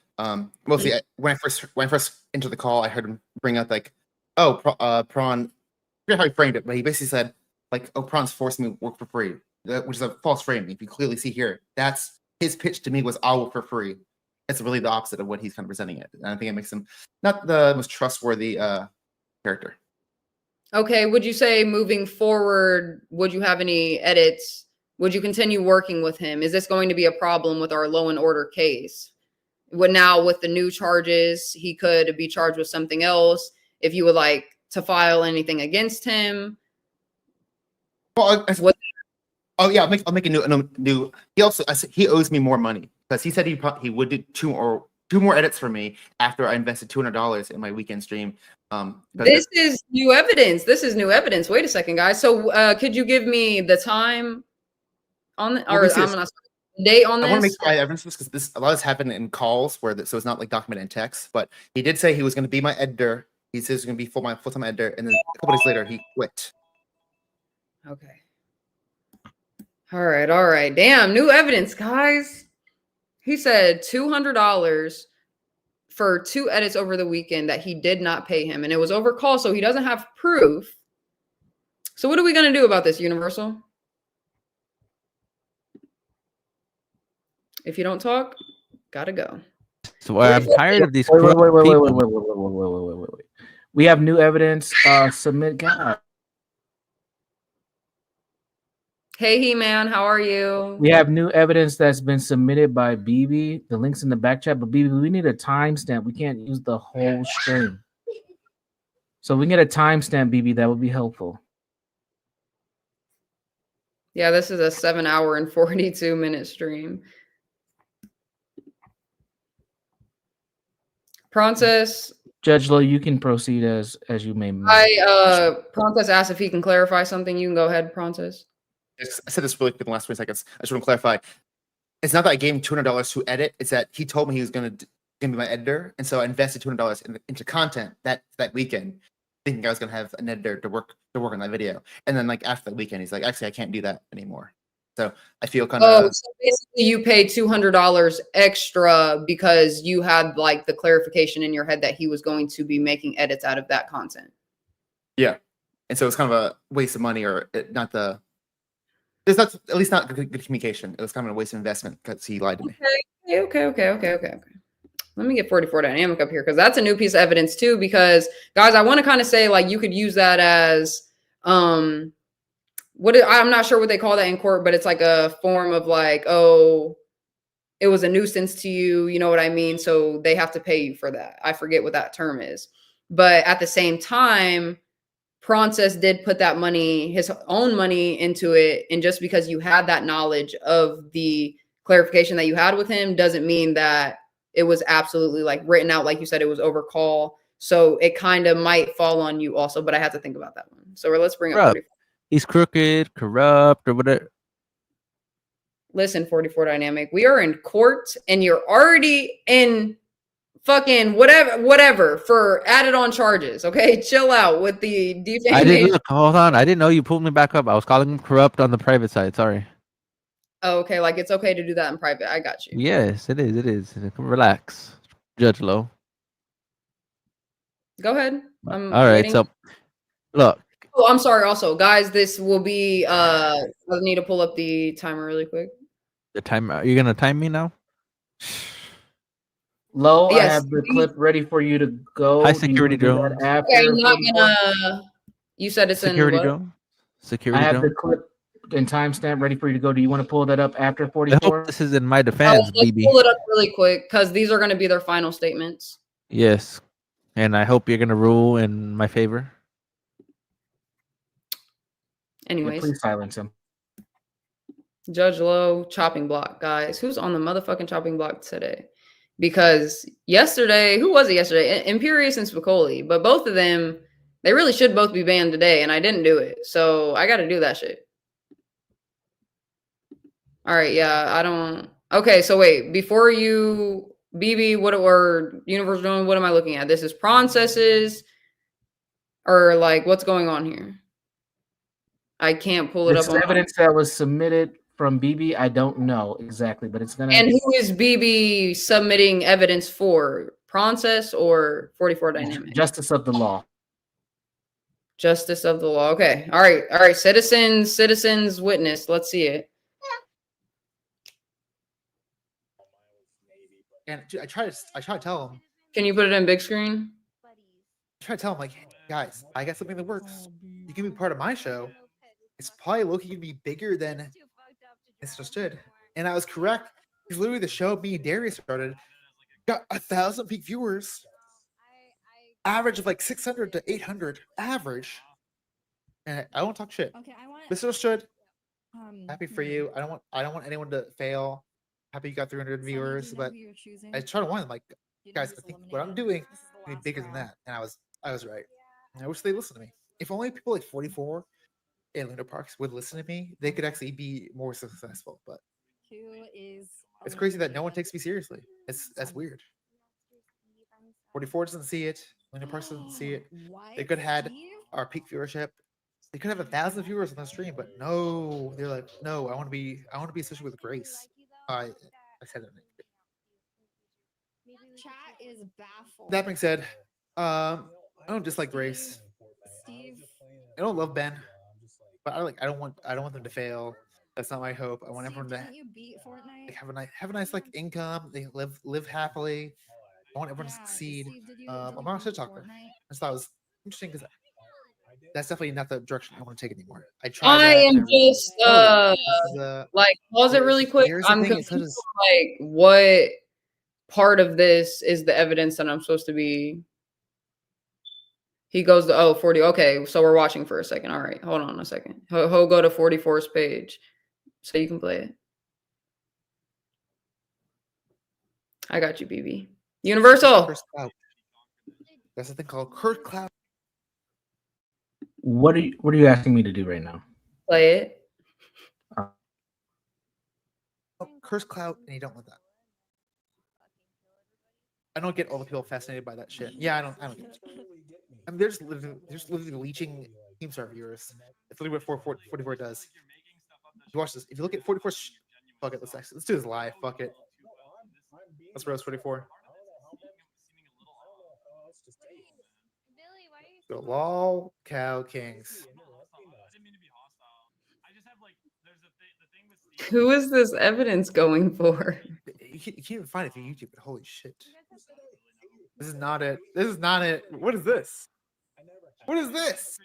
Mostly when I first entered the call, I heard him bring up like, "Oh, Prawn." I forget how he framed it, but he basically said like, "Oh, Prawn's forcing me to work for free," which is a false frame. If you clearly see here, that's his pitch to me was, "I'll work for free." It's really the opposite of what he's kind of presenting it, and I think it makes him not the most trustworthy character. Okay, would you say moving forward, would you have any edits? Would you continue working with him? Is this going to be a problem with our Law and Order case? Now with the new charges, he could be charged with something else. If you would like to file anything against him. Well, I'll make a new. He owes me more money because he said he would do two more edits for me after I invested $200 in my weekend stream. This is new evidence. Wait a second, guys. So could you give me the time on the, or I'm gonna date on this? I want to make sure I evidence this because a lot of this happened in calls so it's not like documented in text. But he did say he was going to be my editor. He says he's going to be my full-time editor, and then a couple days later he quit. Okay. All right. Damn, new evidence, guys. He said $200 for 2 edits over the weekend that he did not pay him, and it was over call, so he doesn't have proof. So what are we going to do about this, Universal? If you don't talk, gotta go. So I'm tired of these. Wait. We have new evidence. Submit. God. Hey, He-Man, how are you? We have new evidence that's been submitted by BB. The link's in the back chat, but BB, we need a timestamp. We can't use the whole stream. So we can get a timestamp, BB. That would be helpful. Yeah, this is a 7-hour and 42-minute stream. Princess. Judge Lowe, you can proceed as you may. Princess asked if he can clarify something. You can go ahead, Princess. I said this really quick in the last 20 seconds. I just want to clarify. It's not that I gave him $200 to edit. It's that he told me he was going to be my editor, and so I invested $200 into content that weekend. thinking I was gonna have an editor to work on that video. And then like after the weekend, he's like, actually, I can't do that anymore. So I feel kind Oh, of so basically you paid $200 extra because you had like the clarification in your head that he was going to be making edits out of that content. yeah. And so it's kind of a waste of money, or not the. There's not at least not good communication. It was kind of a waste of investment because he lied to me. Okay. Let me get 44 Dynamic up here because that's a new piece of evidence too. Because guys, I want to kind of say like you could use that as I'm not sure what they call that in court, but it's like a form of like, oh, it was a nuisance to you, you know what I mean? So they have to pay you for that. I forget what that term is. But at the same time, Pronces did put that money, his own money into it. And just because you had that knowledge of the clarification that you had with him doesn't mean that it was absolutely like written out, like you said, it was over call. So it kind of might fall on you also, but I have to think about that one. So let's bring up Corrupt. 44. He's crooked, corrupt, or whatever. Listen, 44 Dynamic, we are in court and you're already in fucking whatever for added on charges. Okay, chill out with the I defamation. didn't look. Hold on. I didn't know you pulled me back up. I was calling him corrupt on the private side. Sorry. Oh, okay, like it's okay to do that in private. I got you. Yes, it is. It is. Relax, Judge Lowe. Go ahead. I'm All right. waiting. So, look. Oh, I'm sorry. Also, guys, this will be. I need to pull up the timer really quick. The time. Are you gonna time me now? Low, I Yes. have the clip ready for you to go. High Do you security wanna do that drones. after Okay, I'm not 44? gonna. You said it's Security in what? drone. Security I have drone. the clip and timestamp ready for you to go. Do you want to pull that up after I 44? hope this is in my Oh, defense, let's BB. pull it up really quick because these are going to be their final statements. Yes, and I hope you're gonna rule in my favor. Anyways, please silence him. Judge Lowe, chopping block, guys. Who's on the motherfucking chopping block today? Because yesterday, who was it yesterday? Imperius and Spicoli, but both of them, they really should both be banned today, and I didn't do it, so I got to do that shit. All right, yeah, I don't. Okay, so wait, before you, BB, what or Universal doing? What am I looking at? This is processes, or like what's going on here? I can't pull it This up is on evidence that was submitted from BB. I don't know exactly, but it's gonna. And who is BB submitting evidence for? Process or 44 Dynamic? Justice of the law. Justice of the law. Okay. All right. Citizens witness. Let's see it. And dude, I try to tell him. Can you put it in big screen? I try to tell him like, hey, guys, I got something that works. You can be part of my show. It's probably looking to be bigger than it's understood. And I was correct. Because literally the show me and Darius started got 1,000 peak viewers. Average of like 600 to 800 average. And I don't talk shit. Okay, I want Misunderstood. Happy for you. I don't want anyone to fail. Happy you got 300 viewers, but I try to warn them like, guys, I think what I'm doing is be bigger than that. And I was right. And I wish they listened to me. If only people like 44 in Luna Parks would listen to me, they could actually be more successful. But it's crazy that no one takes me seriously. That's weird. 44 doesn't see it. Luna Parks doesn't see it. They could have had our peak viewership. They could have 1,000 viewers on the stream, but no, they're like, no, I want to be associated with Grace. I said it. Chat is baffled. That being said, I don't dislike Grace. Steve. I don't love Ben, but I don't want them to fail. That's not my hope. I want everyone to Can't you beat Fortnite? have a nice like income. They live happily. I want everyone to succeed. I'm not a shit talker. I just thought it was interesting because that's definitely not the direction I want to take anymore. I am just like pause it really quick. here's the I'm thing, it confused says- like what part of this is the evidence that I'm supposed to be. He goes to 40. Okay, so we're watching for a second. All right, hold on a second. He'll go to 44's page so you can play it. I got you, BB. Universal. There's a thing called Kurt Cloud. What are you asking me to do right now? Play it. Curse clout, and you don't want that. I don't get all the people fascinated by that shit. Yeah, I don't get it. I mean, they're just literally leeching Keemstar viewers. That's literally what 44 does. You watch this. If you look at 44, fuck it. Let's do this live. Fuck it. Let's roast 44. The lol cow kings. Who is this evidence going for? You can't even find it through YouTube. But holy shit. This is not it. This is not it. What is this? What is this?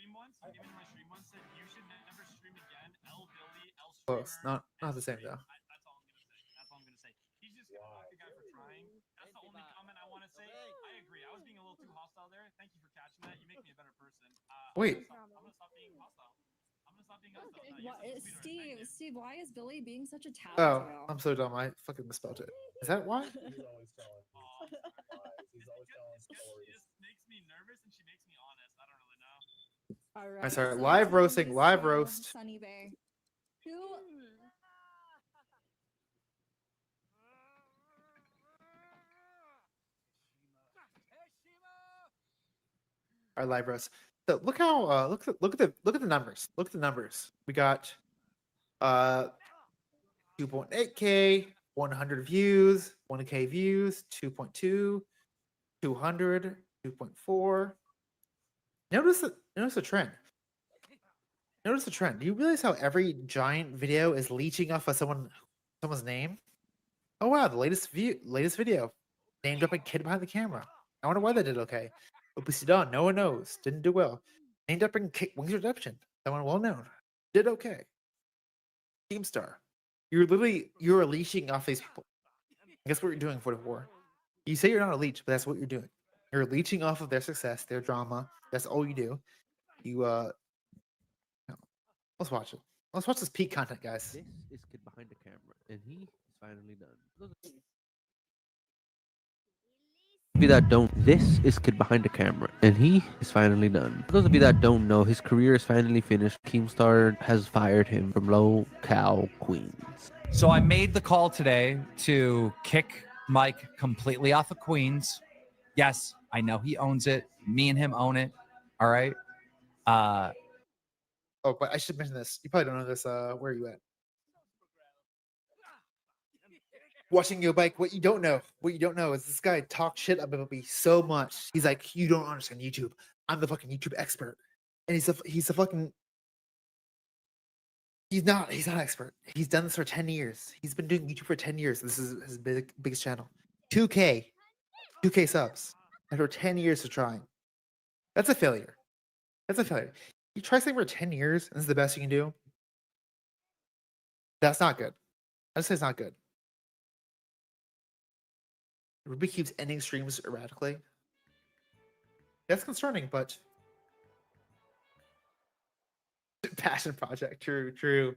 Close. Not the same though. Wait. Steve, why is Billy being such a tout? Oh, I'm so dumb. I fucking misspelled it. Is that why? All right. I'm sorry. Live roasting. Live roast. Sunny Bay. Who? Our live roast. So look how look at the numbers. Look at the numbers. We got 2.8K, 100 views, 1K views, 2.2, 200, 2.4. Notice the trend. Notice the trend. Do you realize how every giant video is leeching off of someone's name? Oh wow, the latest video. Name dropping kid behind the camera. I wonder why they did okay. Opusidon, no one knows. Didn't do well. Name dropping Wings Redemption. Someone well known. Did okay. Keemstar. You're leeching off these people. Guess what you're doing, 44? You say you're not a leech, but that's what you're doing. You're leeching off of their success, their drama. That's all you do. Let's watch it. Let's watch this peak content, guys. This is kid behind the camera, and he is finally done. This is kid behind the camera, and he is finally done. For those of you that don't know, his career is finally finished. Keemstar has fired him from Low Cow Queens. So I made the call today to kick Mike completely off of Queens. Yes, I know he owns it. Me and him own it. All right. Oh, but I should mention this. You probably don't know this. Where are you at? Watching your bike. What you don't know is this guy talks shit about me so much. He's like, you don't understand YouTube. I'm the fucking YouTube expert, and he's a fucking. He's not expert. He's done this for 10 years. He's been doing YouTube for 10 years. This is his biggest channel. 2K subs after 10 years of trying. That's a failure. You try something for 10 years, and this is the best you can do. That's not good. I just say it's not good. Ruby keeps ending streams erratically. That's concerning, but passion project. True.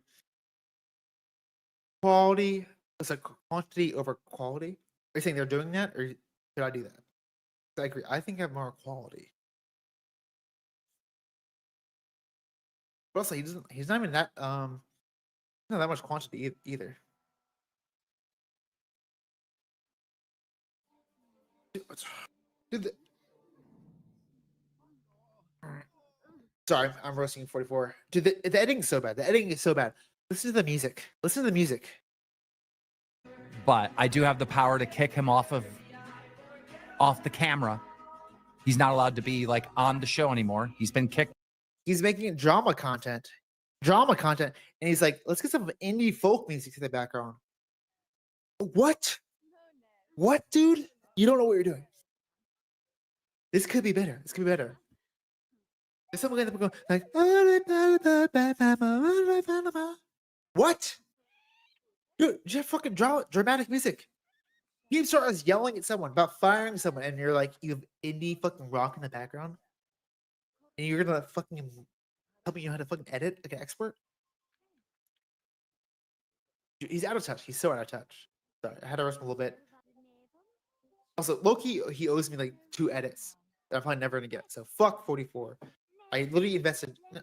Quality. It's like quantity over quality. Are you saying they're doing that, or should I do that? I agree. I think I have more quality. But also, he's not even that not that much quantity either. Sorry, I'm roasting 44. Dude, the editing's so bad. The editing is so bad. Listen to the music. But I do have the power to kick him off the camera. He's not allowed to be like on the show anymore. He's been kicked. He's making drama content, and he's like, let's get some indie folk music in the background. What, dude? You don't know what you're doing. This could be better. There's someone going to go like, what? Dude, you have fucking dramatic music. You start yelling at someone about firing someone, and you're like, you have indie fucking rock in the background, and you're gonna fucking tell me you know how to fucking edit like an expert? Dude, he's out of touch. He's so out of touch. Sorry, I had to roast him a little bit. Also, Loki, he owes me like 2 edits that I'm probably never gonna get. So fuck 44. I literally invested. I'm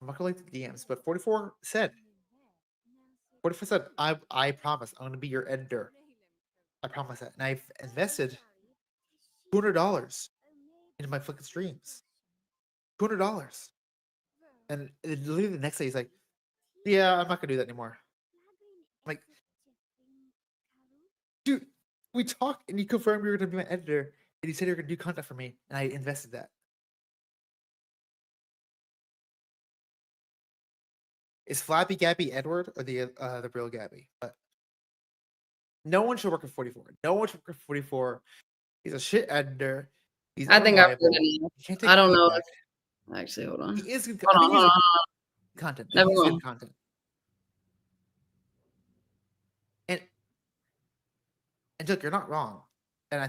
not gonna like the DMs, but 44 said, I promise I'm gonna be your editor. I promise that, and I've invested $200 into my fucking streams. $200. And literally the next day he's like, yeah, I'm not gonna do that anymore. I'm like, dude, we talked and you confirmed you were gonna be my editor, and you said you were gonna do content for me, and I invested that. Is Flappy Gabby Edward or the real Gabby? But no one should work at 44. No one should work at 44. He's a shit editor. He's I think I've heard unreliable. enough. You can't take I don't know. feedback. Actually, hold on. He is good. Hold I on, think he's hold a- on. content. Never He's good mind. content. And look, you're not wrong. And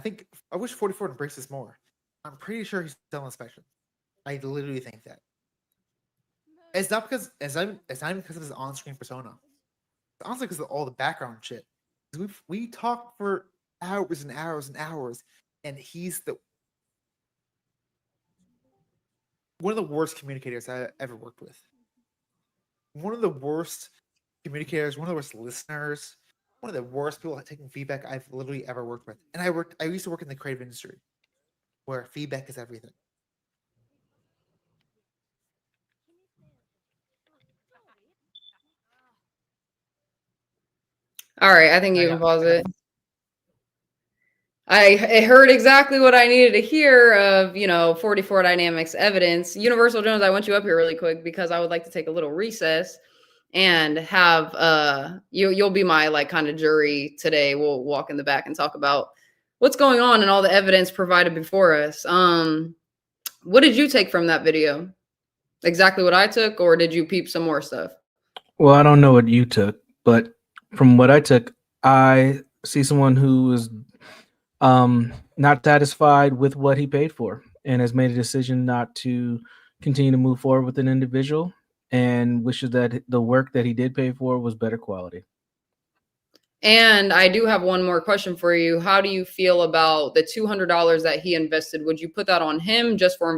I wish 44 embraced this more. I'm pretty sure he's still on inspection. I literally think that. It's not because it's not even because of his on-screen persona. It's honestly because of all the background shit. We talked for hours and hours and hours, and he's one of the worst communicators I ever worked with. One of the worst communicators, one of the worst listeners, one of the worst people at taking feedback I've literally ever worked with. And I used to work in the creative industry where feedback is everything. All right, I think you can pause it. I heard exactly what I needed to hear of, 44 Dynamics evidence. Universal Jones, I want you up here really quick because I would like to take a little recess and have you'll be my like kind of jury today. We'll walk in the back and talk about what's going on and all the evidence provided before us. What did you take from that video? Exactly what I took, or did you peep some more stuff? Well, I don't know what you took, but from what I took, I see someone who is not satisfied with what he paid for and has made a decision not to continue to move forward with an individual and wishes that the work that he did pay for was better quality. And I do have one more question for you. How do you feel about the $200 that he invested? Would you put that on him just for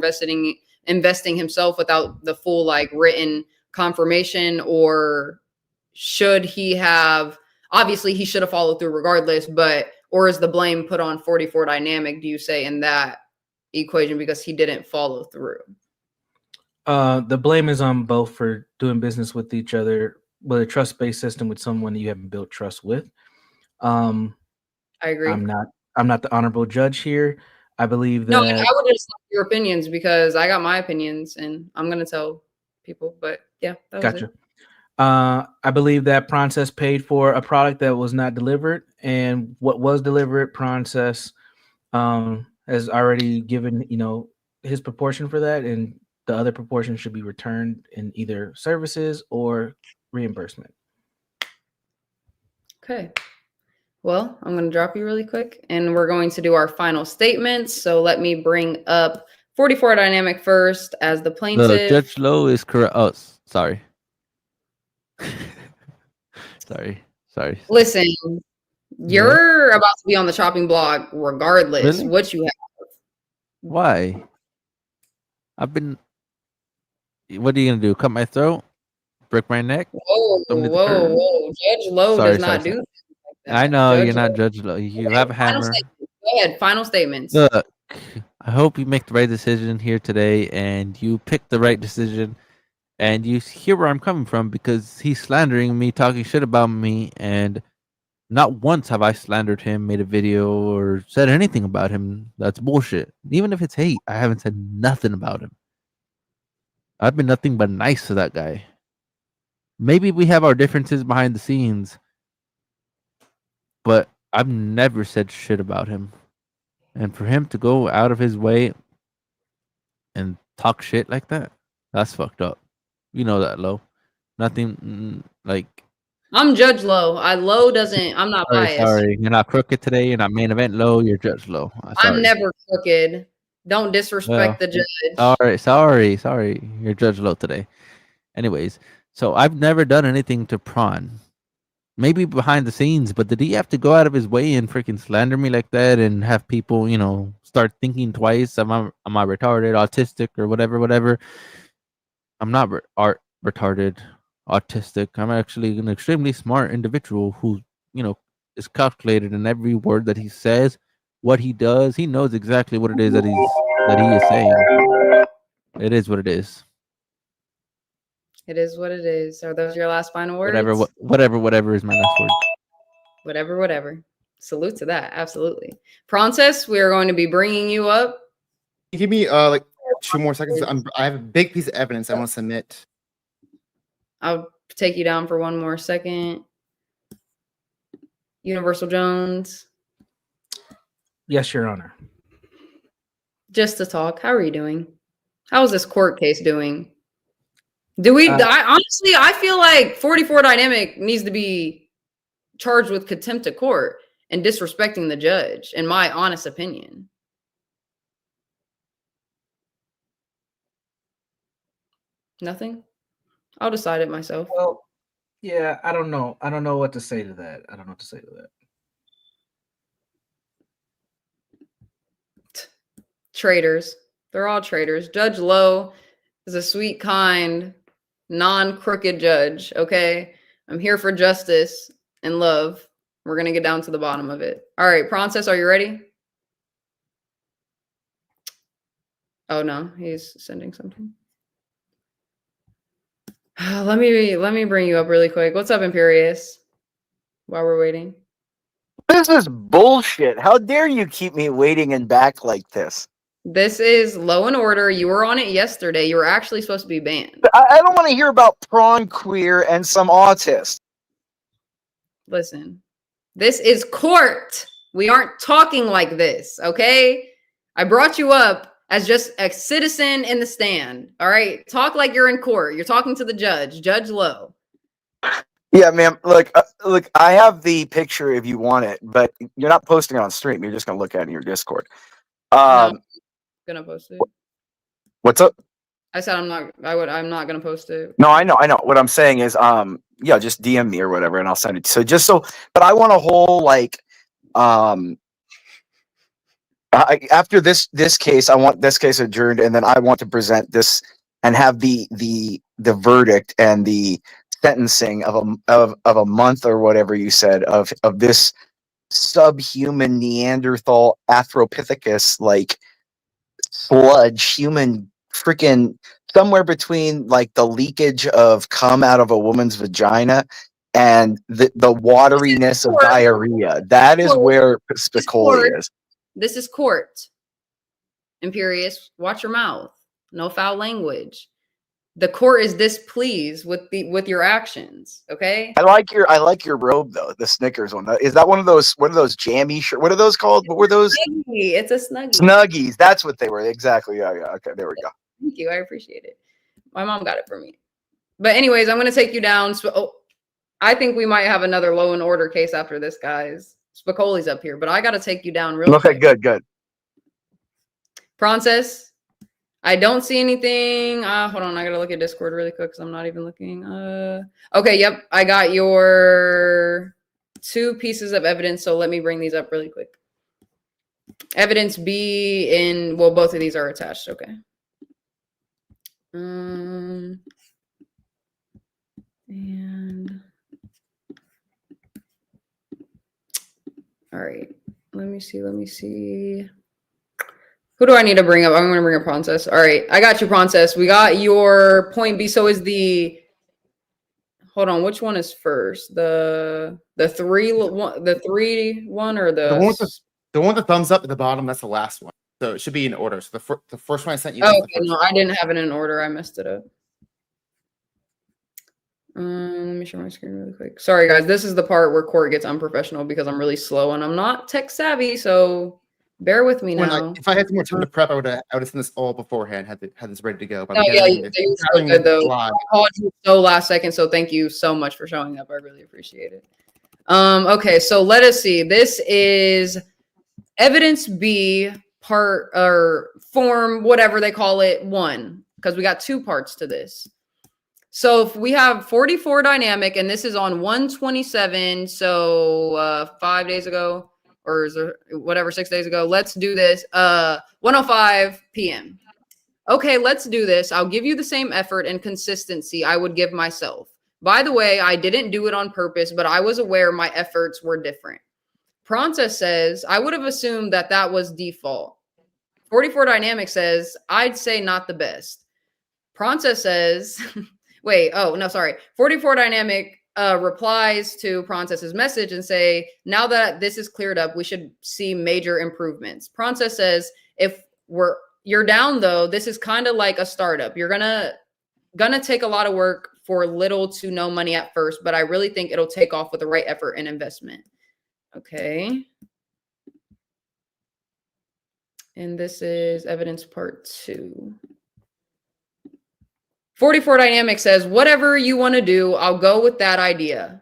investing himself without the full like written confirmation, or should he have, obviously he should have followed through regardless, or is the blame put on 44 Dynamic, do you say, in that equation because he didn't follow through? The blame is on both for doing business with each other with a trust-based system with someone that you haven't built trust with. I agree. I'm not the honorable judge here. I believe that. No, I would just like your opinions because I got my opinions and I'm gonna tell people. But yeah, that was Gotcha. it. I believe that Princess paid for a product that was not delivered, and what was delivered, Princess has already given his proportion for that, and the other proportion should be returned in either services or reimbursement. Okay. Well, I'm going to drop you really quick and we're going to do our final statements. So let me bring up 44 Dynamic first as the plaintiff. No, Judge Lowe is correct. Oh, sorry. Sorry. Listen, you're about to be on the chopping block regardless Really? what you have. Why? What are you gonna do? Cut my throat? Break my neck? Whoa. Judge Lowe Sorry, does not sorry. do that. I know Judge you're not Lowe- Judge Lowe. You have a Final hammer. statements. Go ahead. Final statements. Look, I hope you make the right decision here today, and you pick the right decision, and you hear where I'm coming from because he's slandering me, talking shit about me, and not once have I slandered him, made a video, or said anything about him. That's bullshit. Even if it's hate, I haven't said nothing about him. I've been nothing but nice to that guy. Maybe we have our differences behind the scenes, but I've never said shit about him. And for him to go out of his way and talk shit like that, that's fucked up. You know that, Low. Nothing like. I'm Judge Lowe. I'm not biased. Sorry, you're not crooked today. You're not main event Low. You're Judge Low. I'm never crooked. Don't disrespect the judge. Sorry. You're Judge Low today. Anyways, so I've never done anything to Prawn. Maybe behind the scenes, but did he have to go out of his way and freaking slander me like that and have people, start thinking twice? Am I retarded, autistic, or whatever? I'm not retarded, autistic. I'm actually an extremely smart individual who, is calculated in every word that he says, what he does. He knows exactly what it is that he's that he is saying. It is what it is. It is what it is. Are those your last final words? Whatever is my last word. Whatever. Salute to that. Absolutely. Pronces, we are going to be bringing you up. Give me like 2 more seconds. I have a big piece of evidence I want to submit. I'll take you down for 1 more second. Universal Jones. Yes, Your Honor. Just to talk. How are you doing? How is this court case doing? Do we? Honestly, I feel like 44 Dynamic needs to be charged with contempt of court and disrespecting the judge, in my honest opinion. Nothing? I'll decide it myself. Well, yeah, I don't know. I don't know what to say to that. Traitors. They're all traitors. Judge Lowe is a sweet, kind, non-crooked judge, okay? I'm here for justice and love. We're going to get down to the bottom of it. All right, Pronces, are you ready? Oh, no, he's sending something. Let me bring you up really quick. What's up, Imperious? While we're waiting. This is bullshit. How dare you keep me waiting and back like this? This is Law and Order. You were on it yesterday. You were actually supposed to be banned. I don't want to hear about prawn queer and some autist. Listen, this is court. We aren't talking like this, okay? I brought you up as just a citizen in the stand, all right? Talk like you're in court. You're talking to the judge, Judge Lowe. Yeah, ma'am. Look, I have the picture if you want it, but you're not posting it on stream. You're just going to look at it in your Discord. I'm gonna post it. What's up? I said I'm not gonna post it. No, I know. What I'm saying is, yeah, just DM me or whatever, and I'll send it. But I want a whole after this case, I want this case adjourned, and then I want to present this and have the verdict and the sentencing of a month or whatever you said of this subhuman Neanderthal Afropithecus sludge human freaking somewhere between the leakage of cum out of a woman's vagina and the wateriness of diarrhea. That is where Spicoli is. This is court. Imperious, watch your mouth. No foul language. The court is displeased with your actions. Okay. I like your robe though. The Snickers one. Is that one of those jammy shirts? What are those called? What were those? Snuggie. It's a snuggie. Snuggies. That's what they were. Exactly. Yeah. Okay. There we go. Thank you. I appreciate it. My mom got it for me. But anyways, I'm going to take you down. I think we might have another Law and Order case after this, guys. Spicoli's up here, but I got to take you down real quick. Okay. Good. Pronces. I don't see anything. Hold on. I got to look at Discord really quick because I'm not even looking. Okay. Yep. I got your 2 pieces of evidence. So let me bring these up really quick. Evidence B both of these are attached. Okay. And all right. Let me see. Who do I need to bring up? I'm going to bring up Pronces. All right. I got you, Pronces. We got your point B. So is hold on. Which one is first? The 3 one or the one with the thumbs up at the bottom? That's the last one. So it should be in order. So the first one I sent you. Oh, okay. No, I didn't have it in order. I messed it up. Let me share my screen really quick. Sorry, guys. This is the part where court gets unprofessional because I'm really slow and I'm not tech savvy. So bear with me now. If I had more time to prep, I would have sent this all beforehand. Had this ready to go. But yeah, you're so good though. I called you so last second, so thank you so much for showing up. I really appreciate it. Okay, so let us see. This is evidence B, part or form, whatever they call it, 1, because we got 2 parts to this. So if we have 44 Dynamic, and this is on 127, so 5 days ago. Or is there whatever 6 days ago? Let's do this. 1:05 p.m. Okay, let's do this. I'll give you the same effort and consistency I would give myself. By the way, I didn't do it on purpose, but I was aware my efforts were different. Pronces says, I would have assumed that was default. 44 Dynamic says, I'd say not the best. Pronsa says, wait, oh, no, sorry. 44 Dynamic replies to Pronsa's message and say, now that this is cleared up, we should see major improvements. Pronsa says, if you're down though, this is kind of like a startup. You're gonna take a lot of work for little to no money at first, but I really think it'll take off with the right effort and investment. Okay. And this is evidence part 2. 44 Dynamic says, whatever you want to do, I'll go with that idea.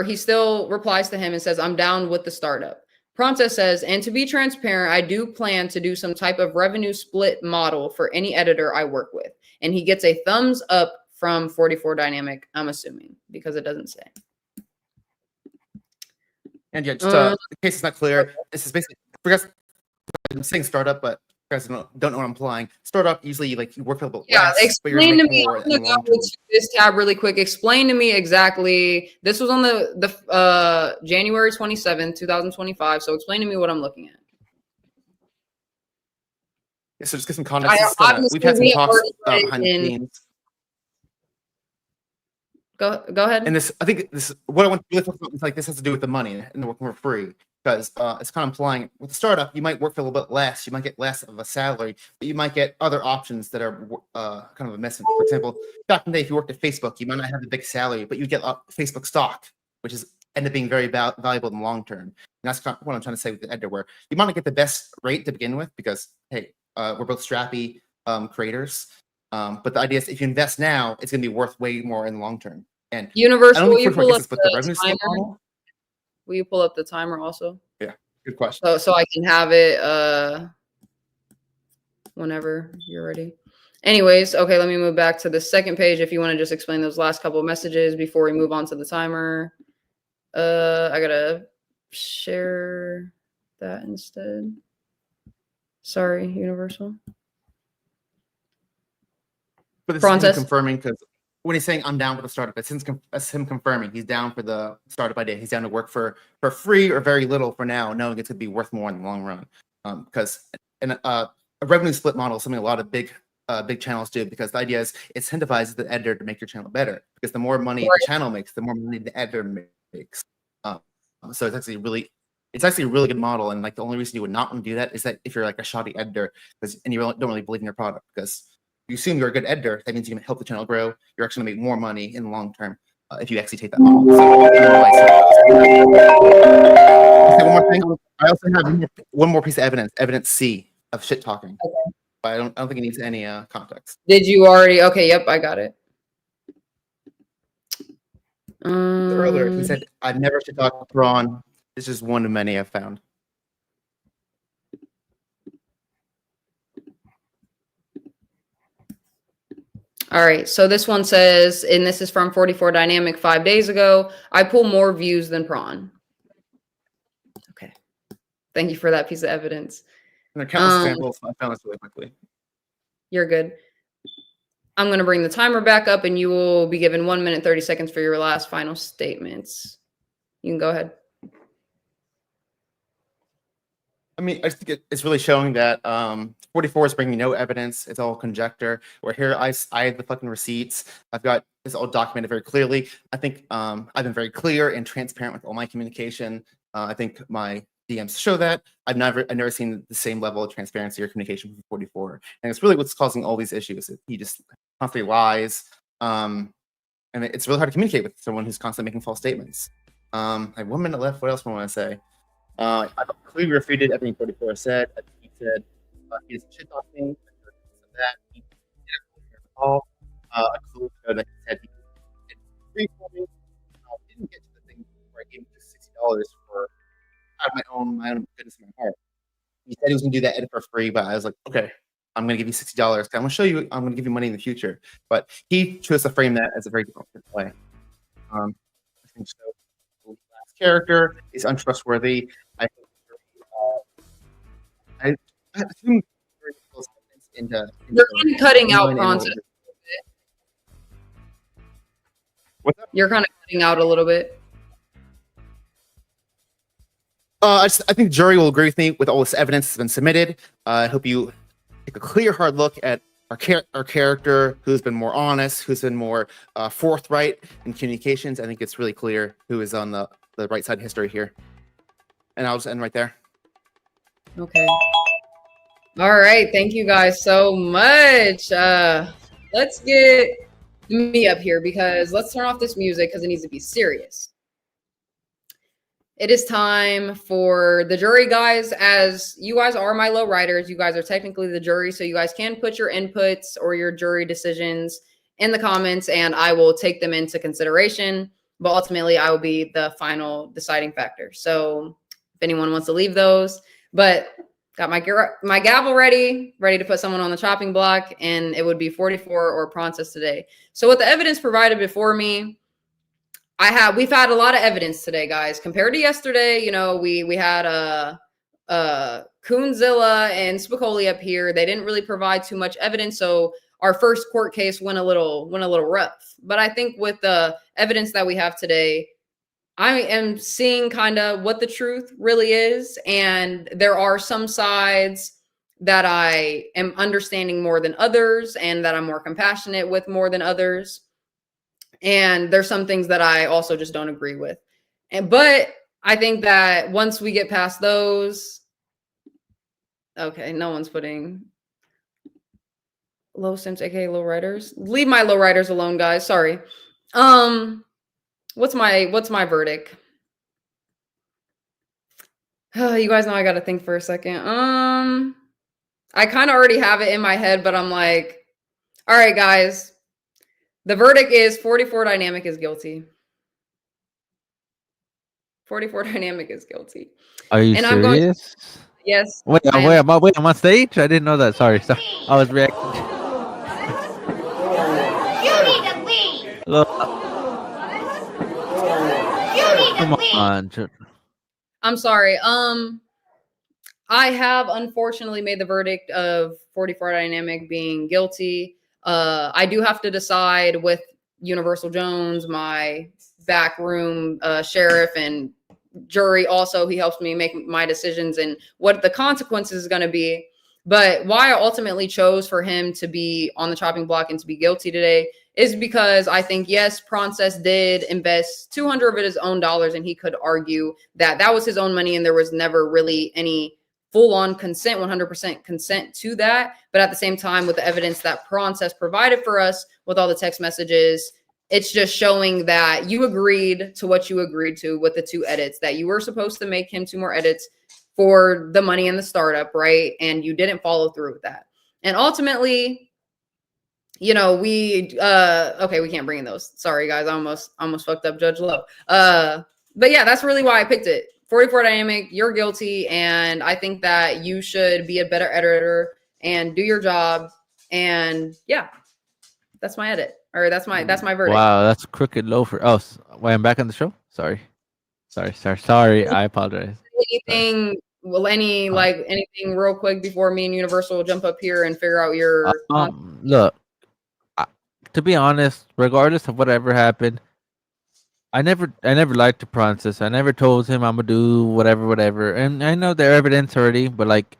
He still replies to him and says, I'm down with the startup. Pronta says, and to be transparent, I do plan to do some type of revenue split model for any editor I work with. And he gets a thumbs up from 44 Dynamic, I'm assuming, because it doesn't say. And yeah, just in case it's not clear, this is basically, because I'm saying startup, but you guys don't know what I'm implying. Startup usually like you work a little bit less, but you're Explain to making me. more I'm in the gonna long go term. to this tab really quick. Explain to me exactly. This was on the January 27th, 2025. So explain to me what I'm looking at. Yeah, so just get some context. We've had some talks behind the scenes. Go ahead. And this, I think this, what I want to really focus on is like this has to do with the money and the working for free, because it's kind of implying with a startup you might work for a little bit less, you might get less of a salary, but you might get other options that are kind of a mess. For example, back in the day, if you worked at Facebook, you might not have the big salary, but you get Facebook stock, which is end up being very valuable in the long term. And that's kind of what I'm trying to say with the editor, where you might not get the best rate to begin with because hey, we're both strappy creators. But the idea is if you invest now, it's going to be worth way more in the long term. And Universal, will you for pull up with the the revenue split timer? model. Will you pull up the timer also? Yeah, good question. So I can have it whenever you're ready. Anyways, okay, let me move back to the second page if you want to just explain those last couple of messages before we move on to the timer. I gotta share that instead. Sorry, Universal. But this is him confirming, because when he's saying I'm down for the startup, it's him confirming he's down for the startup idea. He's down to work for free or very little for now, knowing it's going to be worth more in the long run. Because a revenue split model is something a lot of big channels do, because the idea is it incentivizes the editor to make your channel better. Because the more money the channel makes, the more money the editor makes. So it's actually a really good model. And like the only reason you would not want to do that is that if you're like a shoddy editor, and you don't really believe in your product, because you assume you're a good editor, that means you can help the channel grow. You're actually going to make more money in the long term if you actually take that model. So, one more thing. I also have one more piece of evidence C of shit talking. Okay. But I don't think it needs any context. Did you already? Okay, yep, I got it. Earlier, he said, "I've never shit talked Thrawn. This is one of many I've found." All right, so this one says, and this is from 44 Dynamic 5 days ago, I pull more views than Prawn. Okay. Thank you for that piece of evidence. And there are countless examples. I found this really quickly. You're good. I'm going to bring the timer back up, and you will be given 1 minute, 30 seconds for your last final statements. You can go ahead. I mean, I just think it's really showing that 44 is bringing no evidence. It's all conjecture. Where here, I have the fucking receipts. I've got this all documented very clearly. I think I've been very clear and transparent with all my communication. I think my DMs show that. I've never seen the same level of transparency or communication from 44, and it's really what's causing all these issues. He just constantly lies, and it's really hard to communicate with someone who's constantly making false statements. I have 1 minute left. What else do I want to say? I've clearly refuted everything 44 said. I think he said he is shit talking. That he did a call. I clearly know that he said he did free for me. Didn't get to the thing where I gave him just $60 for out of my own goodness in my heart. He said he was going to do that edit for free, but I was like, okay, I'm going to give you $60. I'm going to show you. I'm going to give you money in the future. But he chose to frame that as a very different way. I think so. Character is untrustworthy. I assume you're kind of cutting out, Franz. You're kind of cutting out a little bit. I think the jury will agree with me with all this evidence that's been submitted. I hope you take a clear, hard look at our character, who's been more honest, who's been more forthright in communications. I think it's really clear who is on the right side of history here. And I'll just end right there. Okay. All right. Thank you guys so much. Let's get me up here because let's turn off this music because it needs to be serious. It is time for the jury, guys. As you guys are my low riders, you guys are technically the jury, so you guys can put your inputs or your jury decisions in the comments, and I will take them into consideration. But ultimately, I will be the final deciding factor. So if anyone wants to leave those, but got my gavel ready to put someone on the chopping block, and it would be 44 or Pronces today. So with the evidence provided before me, we've had a lot of evidence today, guys. Compared to yesterday, you know, we had Coonzilla and Spicoli up here. They didn't really provide too much evidence, so our first court case went a little rough. But I think with the evidence that we have today, I am seeing kind of what the truth really is, and there are some sides that I am understanding more than others, and that I'm more compassionate with more than others. And there's some things that I also just don't agree with. But I think that once we get past those, okay, no one's putting low sims, aka low riders. Leave my low riders alone, guys. Sorry. What's my verdict? You guys know I gotta think for a second. I kind of already have it in my head, but I'm like, all right, guys. The verdict is 44 Dynamic is guilty. 44 Dynamic is guilty. Are you serious? Yes. Wait, I'm on stage? I didn't know that. Sorry. I was reacting. You need to leave. Look. You need to Come leave. on. I'm sorry. I have unfortunately made the verdict of 44 Dynamic being guilty. I do have to decide with Universal Jones, my backroom sheriff and jury. Also, he helps me make my decisions and what the consequences is going to be. But why I ultimately chose for him to be on the chopping block and to be guilty today is because I think, yes, Pronces did invest 200 of his own dollars, and he could argue that that was his own money and there was never really any full-on consent, 100% consent to that. But at the same time, with the evidence that Pronces provided for us with all the text messages, it's just showing that you agreed to what you agreed to with the 2 edits, that you were supposed to make him 2 more edits for the money in the startup, right? And you didn't follow through with that. And ultimately, you know, okay, we can't bring in those. Sorry, guys, I almost fucked up Judge Lowe. But yeah, that's really why I picked it. 44 Dynamic, you're guilty, and I think that you should be a better editor and do your job. And yeah, that's my edit, or that's my verdict. Wow, that's crooked low for. Oh, wait, I'm back on the show. Sorry. I apologize. Anything? Well, anything real quick before me and Universal will jump up here and figure out your. Look, to be honest, regardless of whatever happened, I never lied to Pronces. I never told him I'm gonna do whatever. And I know their evidence already, but like,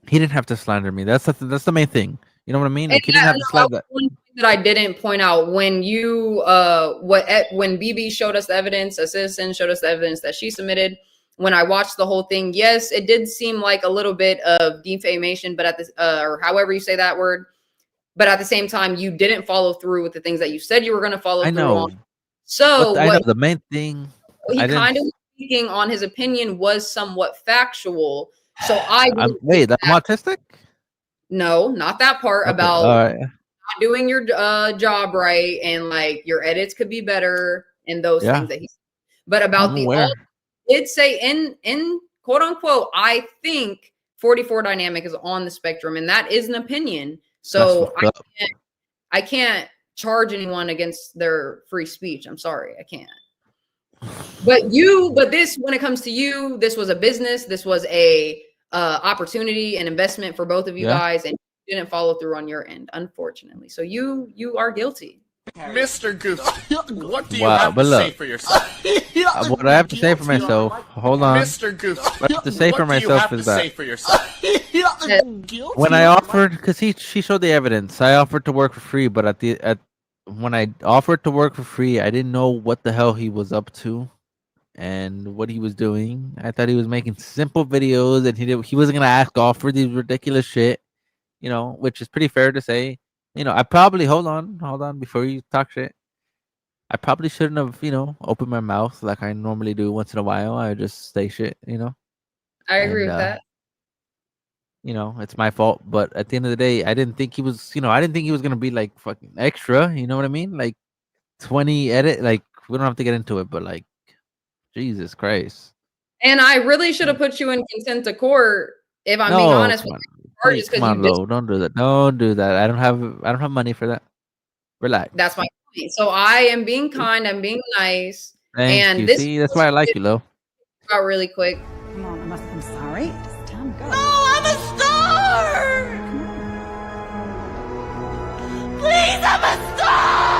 he didn't have to slander me. That's the main thing. You know what I mean? Like, he didn't have to slander. One thing that I didn't point out when you when BB showed us the evidence, a citizen showed us the evidence that she submitted. When I watched the whole thing, yes, it did seem like a little bit of defamation, but at this or however you say that word. But at the same time, you didn't follow through with the things that you said you were going to follow through on. So I know the main thing. He kind of speaking on his opinion was somewhat factual. So wait, I'm autistic? No, not that part about not doing your job right, and like your edits could be better and those things that he said. But about did say in quote unquote, I think 44 Dynamic is on the spectrum, and that is an opinion. So I can't charge anyone against their free speech. I'm sorry, I can't. But this, when it comes to you, this was a business. This was a opportunity and investment for both of you guys, and you didn't follow through on your end, unfortunately. So you are guilty. Mr. Goose, what do you Wow, have but to look, say for yourself? what I have to say for myself, hold on. Mr. Goose, What I have to say for what do you myself have is to say that for yourself? when I offered, because she showed the evidence, I offered to work for free, but when I offered to work for free, I didn't know what the hell he was up to and what he was doing. I thought he was making simple videos and he wasn't gonna ask off for these ridiculous shit, which is pretty fair to say. I probably hold on before you talk shit. I probably shouldn't have, opened my mouth like I normally do once in a while. I just say shit, I agree and with that. it's my fault. But at the end of the day, I didn't think he was, I didn't think he was gonna be like fucking extra. You know what I mean? Like 20 edit. Like we don't have to get into it, but like, Jesus Christ. And I really should have put you in contempt of court if I'm being No, honest come with on, you. Charges come because on, you Lo. Don't do that. Don't do that. I don't have money for that. Relax. That's my point. So I am being kind. I'm being nice. Thank and you. this See, that's why I like you, Lo. out really quick. Come on, I'm sorry. It's time to go. No, I'm a star! Please, I'm a star!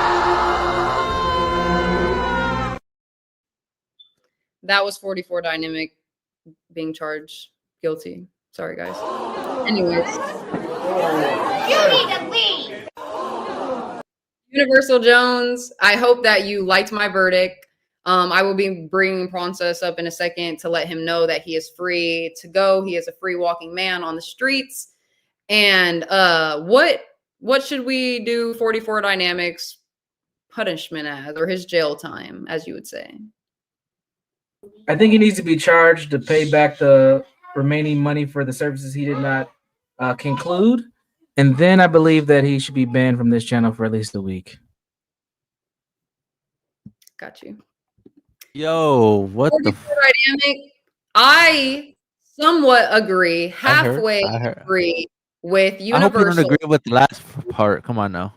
That was 44 Dynamic being charged guilty. Sorry, guys. Anyways. You need to leave! Universal Jones, I hope that you liked my verdict. I will be bringing Princess up in a second to let him know that he is free to go. He is a free walking man on the streets. And what should we do 44 Dynamics punishment as, or his jail time, as you would say? I think he needs to be charged to pay back the remaining money for the services he did not conclude. And then I believe that he should be banned from this channel for at least a week. Got you. Yo, what the 44 Dynamic, I somewhat agree, halfway I heard. agree with I hope you don't Universal. agree with the last part. Come on now.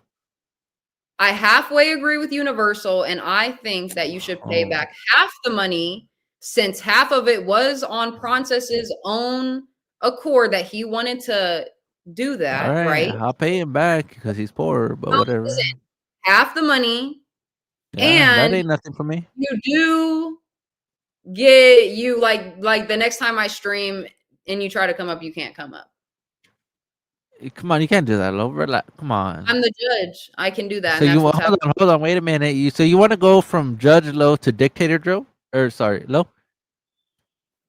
I halfway agree with Universal, and I think that you should pay Oh. back half the money since half of it was on Princess's own accord that he wanted to do that, All right? right, I'll pay him back because he's poor, but No, whatever. listen, half the money, Yeah, that and ain't nothing for me. you do get you like the next time I stream and you try to come up, you can't come up. Come on, you can't do that, Lo. Relax. Come on. I'm the judge. I can do that. So and you that's what's happening. hold on, wait a minute. So you want to go from Judge Lo to Dictator Joe? Or sorry, Lo?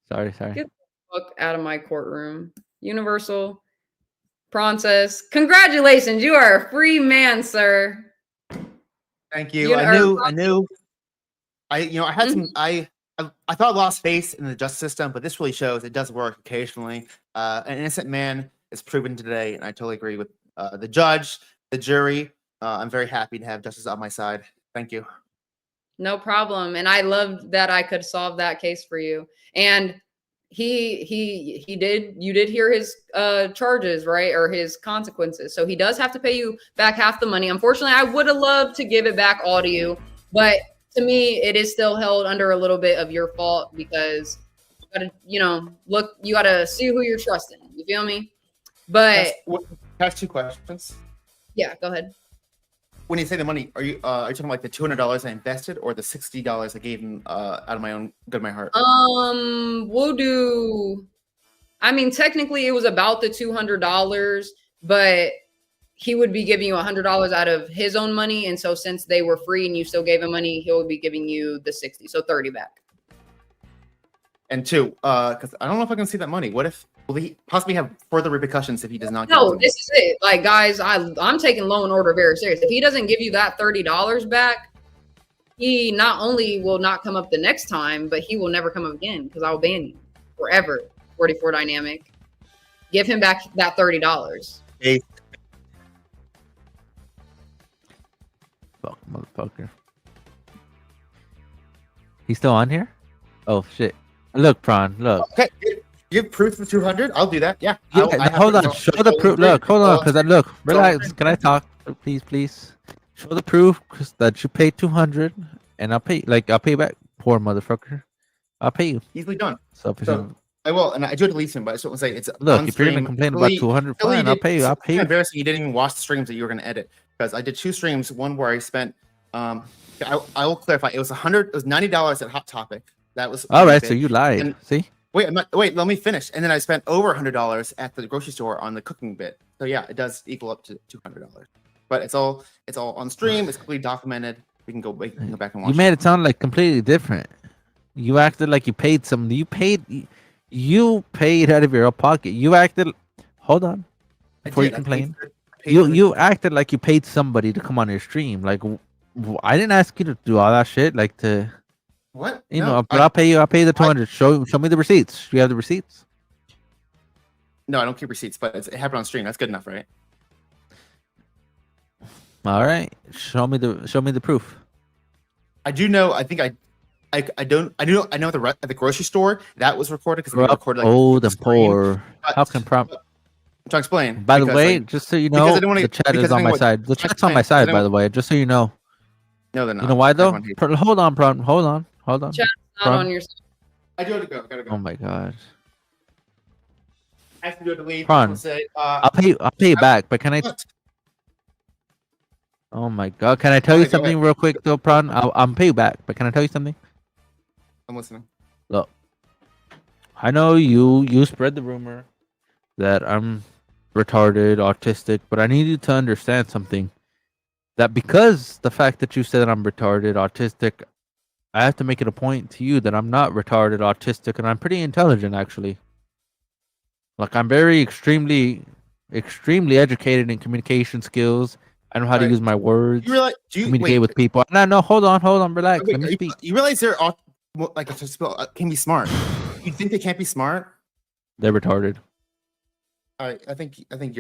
Sorry. Get the fuck out of my courtroom. Universal, Princess, congratulations. You are a free man, sir. Thank you. You I are- knew. I had some. Mm-hmm. I thought I lost faith in the justice system, but this really shows it does work occasionally. An innocent man is proven today, and I totally agree with the judge, the jury. I'm very happy to have justice on my side. Thank you. No problem. And I love that I could solve that case for you. And you did hear his charges, right? Or his consequences. So he does have to pay you back half the money. Unfortunately, I would have loved to give it back all to you, but to me, it is still held under a little bit of your fault because you gotta, you gotta see who you're trusting. You feel me? But That's 2 questions. yeah, go ahead. When you say the money, are you talking like the $200 I invested or the $60 I gave him out of my own good of my heart? We'll do. I mean, technically, it was about the $200, but he would be giving you $100 out of his own money, and so since they were free and you still gave him money, he'll be giving you the 60, so 30 back. And 2, because I don't know if I can see that money. Will he possibly have further repercussions if he does not? No, this is it. Like, guys, I'm taking Law and Order very serious. If he doesn't give you that $30 back, he not only will not come up the next time, but he will never come up again because I'll ban you forever. 44 Dynamic. Give him back that $30. Hey. Fuck, motherfucker. He's still on here? Oh, shit. Look, Prawn, look. Okay, you have proof of 200? I'll do that. Yeah. Yeah, I have hold on. proof. Show the proof. Look, hold on. Because look, relax. Can I talk? Please. Show the proof that you paid 200 and I'll pay back. Poor motherfucker. I'll pay you. Easily done. So I will, and I do delete him, but I just want to say it's look, on if you're gonna stream. complain about 200, fine, I'll pay you. I'll pay It's you. embarrassing. You didn't even watch the streams that you were going to edit. because I did 2 streams. One where I spent, I will clarify. It was $90 at Hot Topic. That was All right, so you lied. And- See? Wait, let me finish. And then I spent over $100 at the grocery store on the cooking bit. So yeah, it does equal up to $200. But it's all on stream. It's completely documented. We can go back and watch. You made it sound like completely different. You acted like you paid some. You paid out of your own pocket. You acted. Hold on. Before you complain, you acted like you paid somebody to come on your stream. Like I didn't ask you to do all that shit. Like to. What? You know, but I'll pay you. I'll pay you the 200. Show me the receipts. Do you have the receipts? No, I don't keep receipts, but it happened on stream. That's good enough, right? All right. Show me the proof. I do know. I think I know at the grocery store that was recorded because we recorded like old and poor. How can prompt? To explain. By the way, just so you know, the chat is on my side. The chat's on my side, by the way. Just so you know. No, they're not. You know why though? Everyone hates Hold on, Pron. Hold on. Chat's not Pron. on your side. I do have to go. Gotta go. Oh my god. I have to go to leave. Pron. Say, I'll pay you back, but can I? Oh my god! Can I tell you Okay, go something ahead. real quick though, Pron? I'll pay you back, but can I tell you something? I'm listening. Look, I know you spread the rumor that I'm retarded, autistic, but I need you to understand something. That because the fact that you said I'm retarded, autistic, I have to make it a point to you that I'm not retarded, autistic, and I'm pretty intelligent actually. Like I'm very extremely educated in communication skills. I know how to Right. use my words. You realize? Communicate with people. No, hold on, relax. Wait, Let me speak. you realize they're all like can be smart? You think they can't be smart? They're retarded. All right, I think you need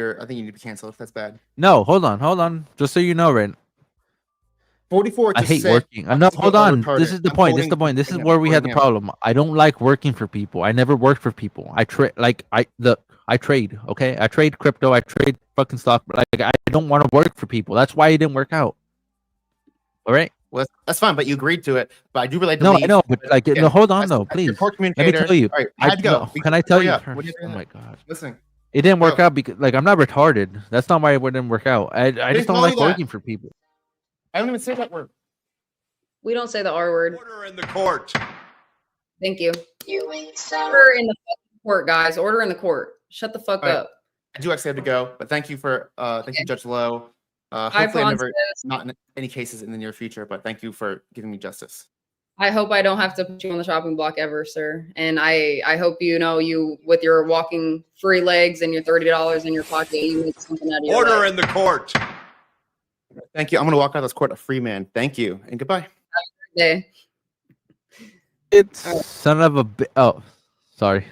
to be canceled if that's bad. No, hold on. Just so you know, Ren. 44. I just hate said working. No, people hold are on. retarded. This is the I'm point. quoting- This is yeah, where we had the quoting him. problem. I don't like working for people. I never worked for people. I trade. I trade. Okay, I trade crypto. I trade fucking stock. Like I don't want to work for people. That's why it didn't work out. All right. Well, that's fine, but you agreed to it. But I do relate to No, I leave. know, but like, Yeah, no, hold on, as- though, as your please. core Let me communicator- tell you. All right, I had to go. no, can I tell you? Hurry up. What do you Oh say? my god. Listen. It didn't work out because, like, I'm not retarded. That's not why it didn't work out. I just don't call like you that. working for people. I don't even say that word. We don't say the R word. Order in the court. Thank you. Order in the fucking court, guys. Order in the court. Shut the fuck All right. up. I do actually have to go, but thank you for thank you, Judge Lowe. Hi, Hopefully, I never Francis. not in any cases in the near future, but thank you for giving me justice. I hope I don't have to put you on the chopping block ever, sir. And I hope you with your walking free legs and your $30 in your pocket, you make something out of your Order life. in the court. Thank you. I'm gonna walk out of this court a free man. Thank you and goodbye. Day. It's son of a oh, sorry.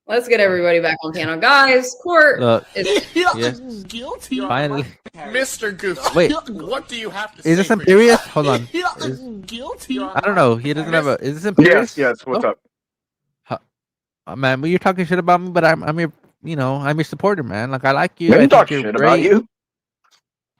Let's get everybody back on panel, guys. Court Look, is yes. Guilty. Finally. Mr. Goose. Wait. What do you have to Is say? this for Imperious? yourself? Hold on. Guilty. I don't know. He doesn't have a. Is this Imperious? Yes. What's up? Man, well, you're talking shit about me, but I'm your, I'm your supporter, man. Like I like you. I I didn't think talk you're shit great. about you. You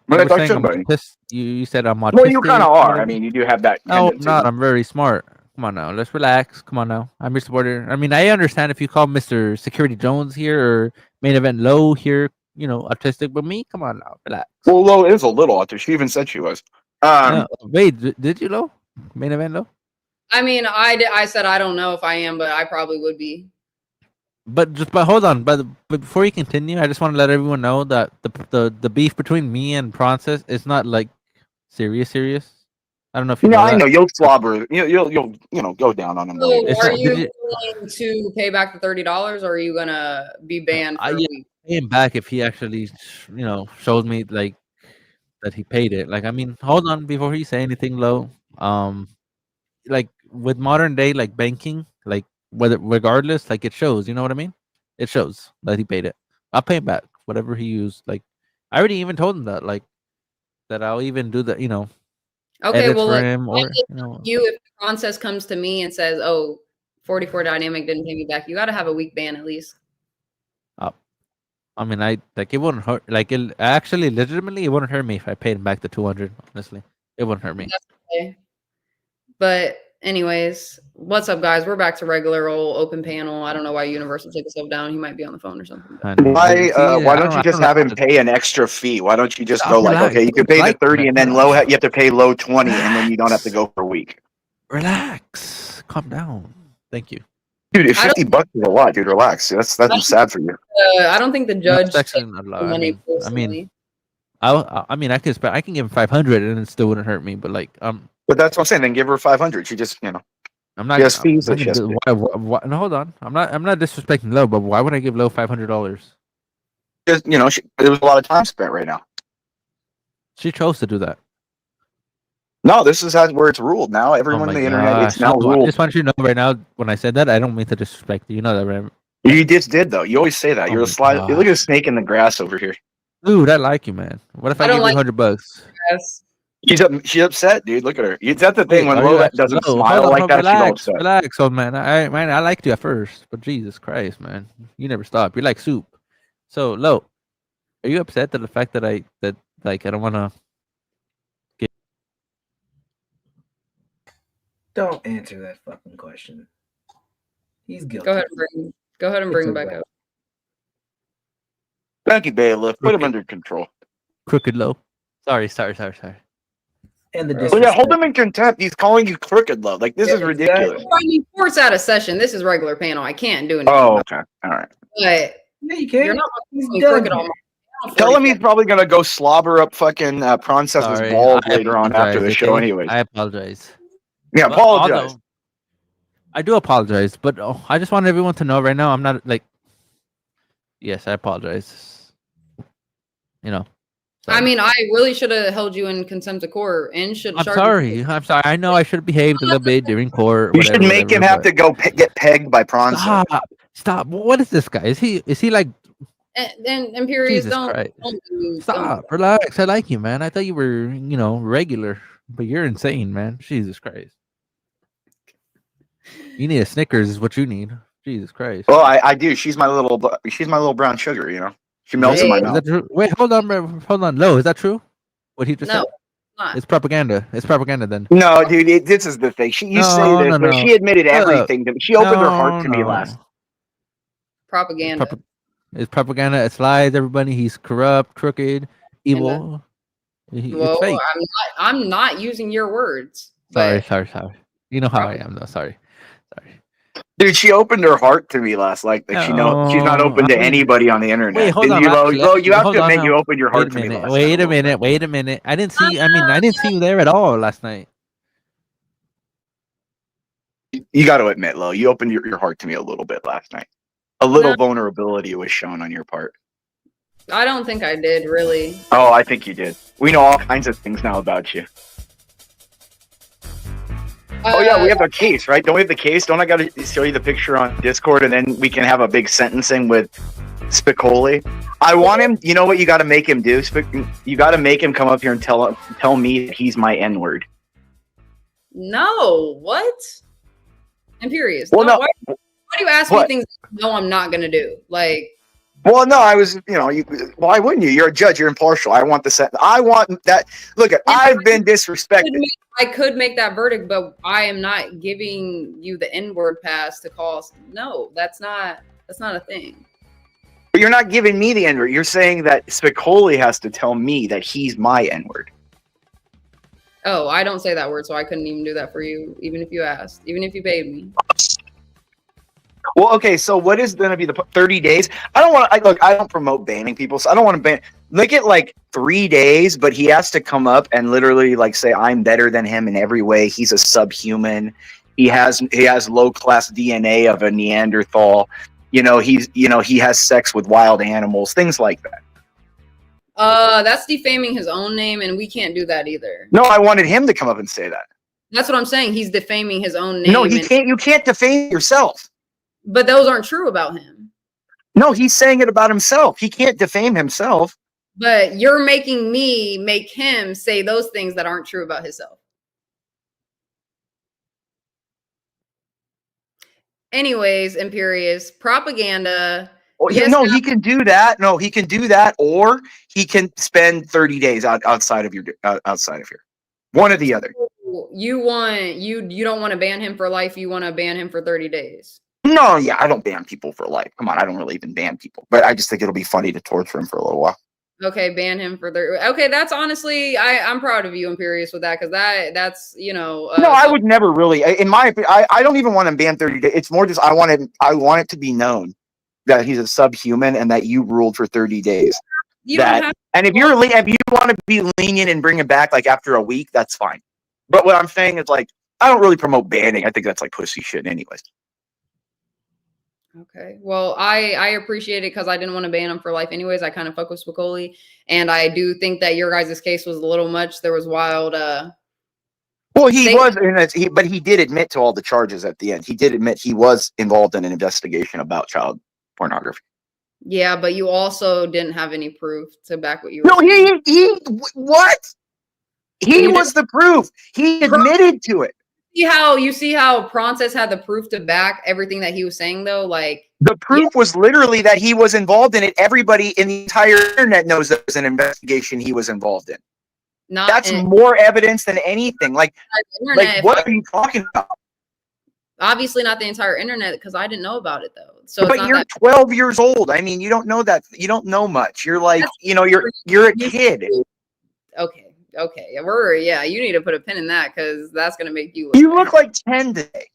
But I were talked saying shit I'm about you. autistic. You said I'm autistic. Well, you kind of know are. what I mean, you do have that. No, I'm tendency. not. I'm very smart. Come on now. Let's relax. Come on now. I'm your supporter. I mean, I understand if you call Mr. Security Jones here or Main Event Low here, autistic, but me, come on now. Relax. Well, Lo is a little autistic. She even said she was. Wait, did you Low? Main Event Low? I mean, I said I don't know if I am, but I probably would be. But hold on. But before you continue, I just want to let everyone know that the beef between me and Francis is not like serious. I don't know if you know I that. know you'll slobber. You'll go down on him. So later. are you willing to pay back the $30, or are you gonna be banned for a Yeah, week? pay him back if he actually, shows me like that he paid it. Like, I mean, hold on before you say anything, Low. Like with modern day like banking, like regardless, like it shows. You know what I mean? It shows that he paid it. I'll pay him back whatever he used. Like, I already even told him that, like, that I'll even do the, Okay, edits well, for look, him or if Francis comes to me and says, "Oh, 44 Dynamic didn't pay me back," you got to have a week ban at least. I mean, it wouldn't hurt. Like, it actually, legitimately, it wouldn't hurt me if I paid him back the 200. Honestly, it wouldn't hurt me. That's okay. But Anyways, what's up, guys? We're back to regular old open panel. I don't know why Universal took himself down. He might be on the phone or something. Why don't you just have him pay an extra fee? Why don't you just go like, okay, you can pay the 30 and then low you have to pay low 20 and then you don't have to go for a week. Relax. Calm down. Thank you. Dude, if $50 is a lot, dude, relax. That's sad for you. I don't think the judge That's takes actually not a lot. the money I personally. mean, I mean, I can give him 500 and it still wouldn't hurt me. But like, But that's what I'm saying. Then give her 500. She just, I'm not. Yes, I'm fees not that she gonna has to do- why, no, hold on. I'm not disrespecting Low, but why would I give Low $500? Because, there was a lot of time spent right now. She chose to do that. No, this is where it's ruled now. Everyone on the internet, it's now I ruled. just want you to know right now, when I said that, I don't mean to disrespect you. You know that, right? You just did, though. You always say that. You're a slide. You look at a snake in the grass over here. Dude, I like you, man. What if I give you $100? Yes. She's upset, dude. Look at her. That's the thing. When Are you Lola actually- doesn't no, smile hold on, like that, she's all relax, upset. relax, old man. I liked you at first, but Jesus Christ, man, you never stop. You're like soup. So, Lo, are you upset at the fact that I don't want to? Don't answer that fucking question. He's guilty. Go ahead and bring him back up. Thank you, bailiff. Put him under control. Crooked Low. Sorry. And the Well, yeah, hold him in contempt. He's calling you crooked, love. Like, this is ridiculous. I mean, court's out of session. This is regular panel. I can't do anything. Oh, okay. All right. But yeah, you can. You're not He's calling me done crooked here. on my Tell him he's probably going to go slobber up fucking Princess's Sorry, balls I later on after the apologize, show, okay? anyways. I apologize. Yeah, But apologize. although- I do apologize, but I just want everyone to know right now I'm not like. Yes, I apologize. I mean, I really should have held you in contempt of court and should. I'm sorry. I know I should have behaved a little bit during court. You should make him have to go get pegged by Pronsa. Stop. What is this guy? Is he like? And Imperious, Jesus don't Christ. do- Stop. Relax. I like you, man. I thought you were, regular, but you're insane, man. Jesus Christ. You need a Snickers, is what you need. Jesus Christ. Well, I do. She's my little brown sugar. She melts in my Is mouth. that true? Wait, hold on, Lo. Is that true? What he just No, said? not. It's propaganda. It's propaganda then. No, dude, this is the thing. You say this, but she admitted everything to me. She opened her heart to me last. Propaganda. It's propaganda. It's lies. Everybody. He's corrupt, crooked, evil. It's Well, fake. I'm not using your words. Sorry. You know how I am, though. Sorry. Dude, she opened her heart to me last. Like that, she's not open to anybody on the internet. Wait, hold Didn't on. you, Lo? actually, Lo, you have hold to on, admit you opened your heart Wait to a me minute. last. Wait a minute. I didn't see you there at all last night. You got to admit, Lo, you opened your heart to me a little bit last night. A little vulnerability was shown on your part. I don't think I did really. Oh, I think you did. We know all kinds of things now about you. Oh yeah, we have a case, right? Don't we have the case? Don't I got to show you the picture on Discord, and then we can have a big sentencing with Spicoli? I want him. You know what you got to make him do? You got to make him come up here and tell me that he's my N-word. No, what? Imperious. Well, no. Why do you ask me What? things no I'm not gonna do? Like, Well, no, I was. Why wouldn't you? You're a judge. You're impartial. I want the sentence. I want that. Look, I've been disrespected. I could make that verdict, but I am not giving you the N-word pass to call. No, that's not a thing. But you're not giving me the N-word. You're saying that Spicoli has to tell me that he's my N-word. Oh, I don't say that word, so I couldn't even do that for you, even if you asked, even if you paid me. Well, okay, so what is going to be the 30 days? I don't want to, look, I don't promote banning people, so I don't want to ban. Make it like 3 days, but he has to come up and literally like say, I'm better than him in every way. He's a subhuman. He has low-class DNA of a Neanderthal. He has sex with wild animals, things like that. That's defaming his own name, and we can't do that either. No, I wanted him to come up and say that. That's what I'm saying. He's defaming his own name. No, he can't. You can't defame yourself. But those aren't true about him. No, he's saying it about himself. He can't defame himself. But you're making me make him say those things that aren't true about himself. Anyways, Imperious, propaganda. Oh, Yes, no, he can do that. No, he can do that, or he can spend 30 days outside of here. One or the other. you don't want to ban him for life. You want to ban him for 30 days. No, yeah, I don't ban people for life. Come on, I don't really even ban people, but I just think it'll be funny to torture him for a little while. Okay, ban him for 30. Okay, that's honestly, I'm proud of you, Imperious, with that, because that's No, I would never really. In my opinion, I don't even want him banned 30 days. It's more just I want it to be known that he's a subhuman and that you ruled for 30 days. You don't have And if you want to be lenient and bring him back like after a week, that's fine. But what I'm saying is like I don't really promote banning. I think that's like pussy shit, anyways. Okay. Well, I appreciate it because I didn't want to ban him for life anyways. I kind of fuck with Spicoli. And I do think that your guys' case was a little much. There was wild Well, but he did admit to all the charges at the end. He did admit he was involved in an investigation about child pornography. Yeah, but you also didn't have any proof to back what you No, were saying. what? He was the proof. He admitted to it. You see how Pronces had the proof to back everything that he was saying, though? Like, the proof was literally that he was involved in it. Everybody in the entire internet knows there was an investigation he was involved in. That's more evidence than anything. Like what are you talking about? Obviously not the entire internet, because I didn't know about it, though. So but you're 12 years old. I mean, you don't know that. You don't know much. You're like, you're a kid. Okay. You need to put a pin in that, because that's gonna make you. You look like 10 today.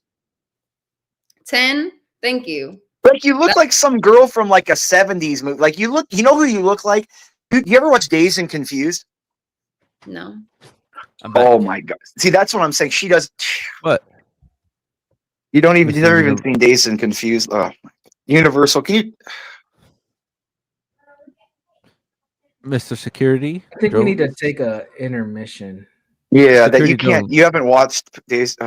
10? Thank you. Like you look like some girl from like a 70s movie. Like you know who you look like? You ever watch Dazed and Confused? No. Oh my god. See, that's what I'm saying. She does. What? You've never even seen Dazed and Confused. Oh, Universal. Can you? Mr. Security. I think we need to take a intermission. Yeah, Security that you can't. Jones. You haven't watched Dazed.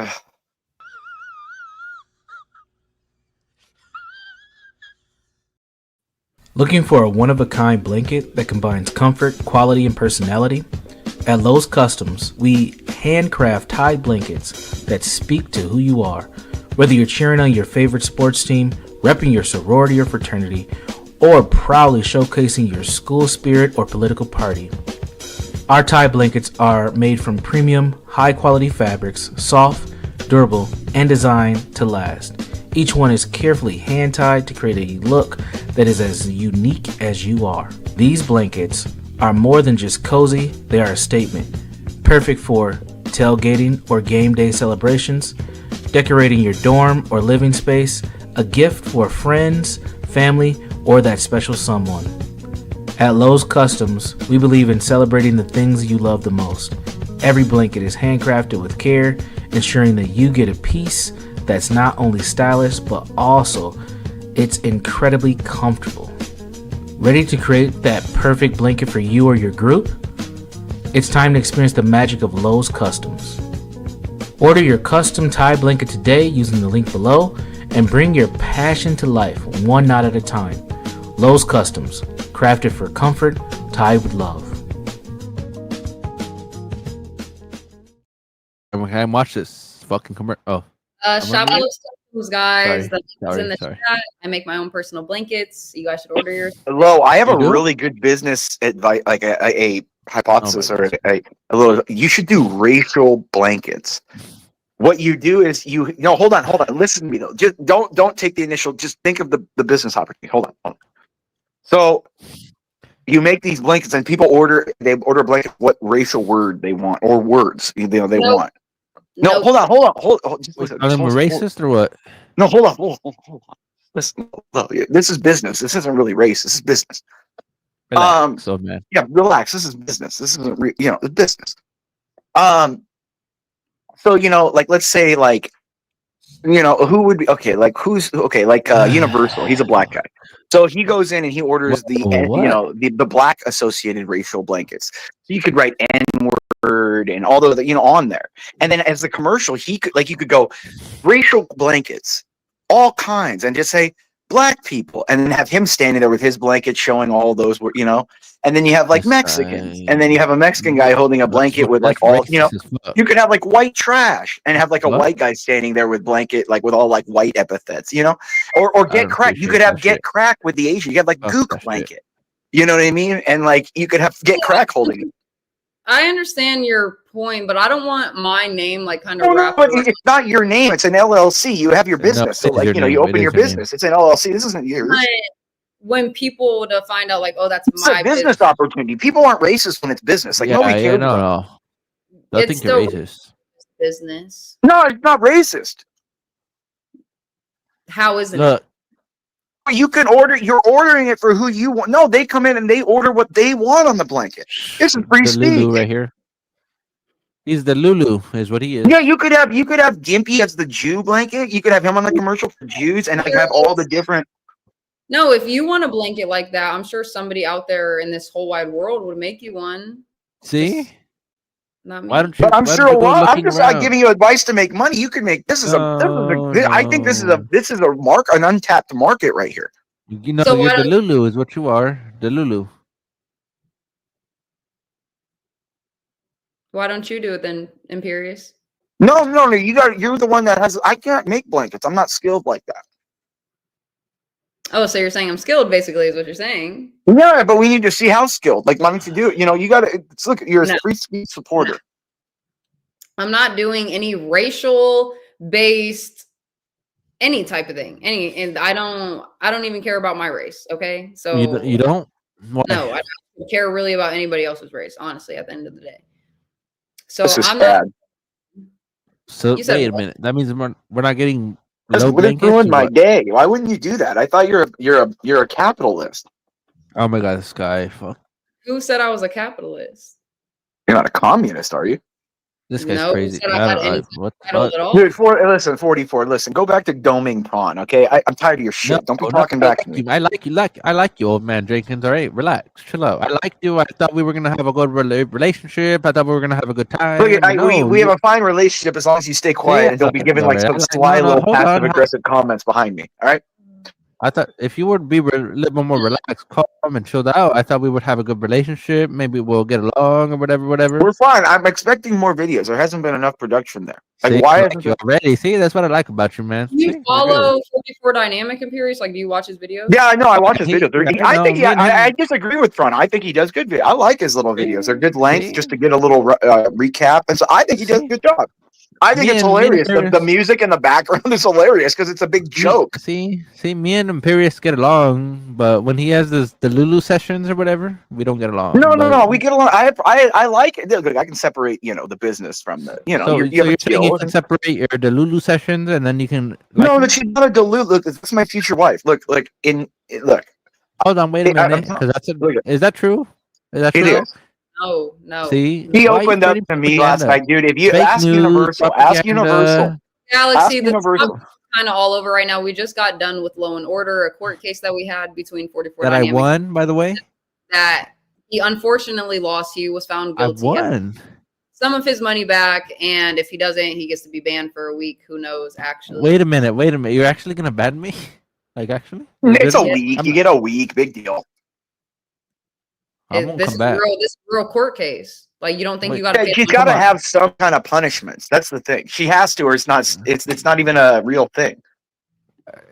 Looking for a one-of-a-kind blanket that combines comfort, quality, and personality? At Lowe's Customs, we handcraft Tide blankets that speak to who you are. Whether you're cheering on your favorite sports team, repping your sorority or fraternity, or proudly showcasing your school spirit or political party. Our Tide blankets are made from premium, high-quality fabrics, soft, durable, and designed to last. Each one is carefully hand-tied to create a look that is as unique as you are. These blankets are more than just cozy, they are a statement. Perfect for tailgating or game day celebrations, decorating your dorm or living space, a gift for friends, family, or that special someone. At Lowe's Customs, we believe in celebrating the things you love the most. Every blanket is handcrafted with care, ensuring that you get a piece that's not only stylish, but also it's incredibly comfortable. Ready to create that perfect blanket for you or your group? It's time to experience the magic of Lowe's Customs. Order your custom Tide blanket today using the link below and bring your passion to life one knot at a time. Lowe's Customs, crafted for comfort, tied with love. Can I watch this fucking commercial? Oh. Shop Lowe's Customs, guys. Sorry, That's in the sorry. chat. I make my own personal blankets. You guys should order yours. Lo, I have You a do? really good business advice, like a hypothesis or a little. You should do racial blankets. What you do is hold on, listen to me though. Just don't take the initial. Just think of the business opportunity. Hold on. So you make these blankets, and people order. They order a blanket. What racial word they want or words they want. No, hold on. Just listen. Are they racist or what? No, hold on. Listen, look, this is business. This isn't really race. This is business. Relax, old man. Yeah, relax. This is business. This isn't it's business. So like let's say like who would be okay? Like who's okay? Like Universal. He's a black guy, so he goes in and he orders the black associated racial blankets. So you could write N-word and all those on there, and then as the commercial, you could go racial blankets, all kinds, and just say black people, and then have him standing there with his blanket showing all those and then you have like Mexicans, and then you have a Mexican guy holding a blanket with like all you could have like white trash and have like a white guy standing there with blanket like with all like white epithets, or get crack. You could have get crack with the Asian. You have like gook blanket. You know what I mean? And like you could have get crack holding it. I understand your point, but I don't want my name like kind of No, wrapped but around. it's not your name. It's an LLC. You have your business. So, it is like, your you know, you name. It open is your your name. business. It's an LLC. This isn't yours. But when people to find out like, oh, that's It's my a business opportunity. People aren't racist when it's business. Like, Yeah, nobody yeah, cares no, about no. Don't It's think you're still racist. business. it. No, it's not racist. How isn't it? Look, You can order. You're ordering it for who you want. No, they come in and they order what they want on the blanket. This is free the Lulu speech. right here. He's the Lulu, is what he is. Yeah, you could have Gimpy as the Jew blanket. You could have him on the commercial for Jews, and like have all the different. No, if you want a blanket like that, I'm sure somebody out there in this whole wide world would make you one. See? Not me. Why don't you? But I'm why sure don't a you go lot. I'm looking just around? giving you advice to make money. You can make this is I think this is an untapped market right here. You know, So why you're the don't- Lulu, is what you are. The Lulu. Why don't you do it then, Imperious? No. You're the one that has. I can't make blankets. I'm not skilled like that. Oh, so you're saying I'm skilled, basically, is what you're saying. Yeah, but we need to see how skilled. Like, why don't you do it? You know, you got to look. You're a No. free speech supporter. I'm not doing any racial based any type of thing. And I don't even care about my race. Okay. So You don't? Why? no, I don't care really about anybody else's race, honestly, at the end of the day. So This is I'm bad. not So You said wait a what? minute. That means we're not getting This low would have blankets. ruined or my what? day. Why wouldn't you do that? I thought you're a capitalist. Oh my god, this guy. Fuck. who said I was a capitalist? You're not a communist, are you? This guy's No, who crazy. said I had any What the title fuck? at all? Dude, listen, 44. Listen, go back to doming prawn, okay? I'm tired of your shit. No, Don't be no, talking I back like to me. you. I like you, old man Jenkins. All right, relax, chill out. I liked you. I thought we were gonna have a good relationship. I thought we were gonna have a good time. Look, we you- have a fine relationship as long as you stay quiet and don't be giving like some sly no, little hold on, passive aggressive comments behind me. All right? I thought if you would be a little bit more relaxed, calm, and chilled out, I thought we would have a good relationship. Maybe we'll get along or whatever. We're fine. I'm expecting more videos. There hasn't been enough production there. Like, See, why I hasn't like you already? See, that's what I like about you, man. Do you See, we're follow good. 44 Dynamic Imperious? Like, do you watch his videos? Yeah, I know. I watch his He- videos. I know, me and I him- disagree with Tron. I think he does good. I like his little videos. They're good length, See? just to get a little recap. And so I think he does a good job. I think Me it's and- me and hilarious. The Imperious- music in the background is hilarious because it's a big joke. See, me and Imperious get along, but when he has the Lulu sessions or whatever, we don't get along. No. We get along. I like it. Look, I can separate, the business from the, So, you so have a you're saying you skill. can separate your the Lulu sessions and then you can. No, that she's not a dilute. Look, this is my future wife. Look. Hold on, wait a Hey, I'm minute, not- because look is that true? Is that It true? is. No. See, He why are you opened up spreading to me last propaganda? night, dude. If you Fake ask news, Universal, propaganda. Galaxy, Ask the Universal. kind of all over right now. We just got done with Law and Order, a court case that we had between 44 That I Dynamic. won, by the way. That he unfortunately lost. He was found I guilty. He has won. some of his money back, and if he doesn't, he gets to be banned for a week. Who knows? Actually, Wait a minute. You're actually gonna ban me? Like actually? It's a Really? week. You get a week. Big deal. I won't this come is back. real. This is real court case. Like you don't think Wait, you got to Yeah, pay? she's the got to money? have some kind of punishments. That's the thing. She has to, or it's not. It's not even a real thing.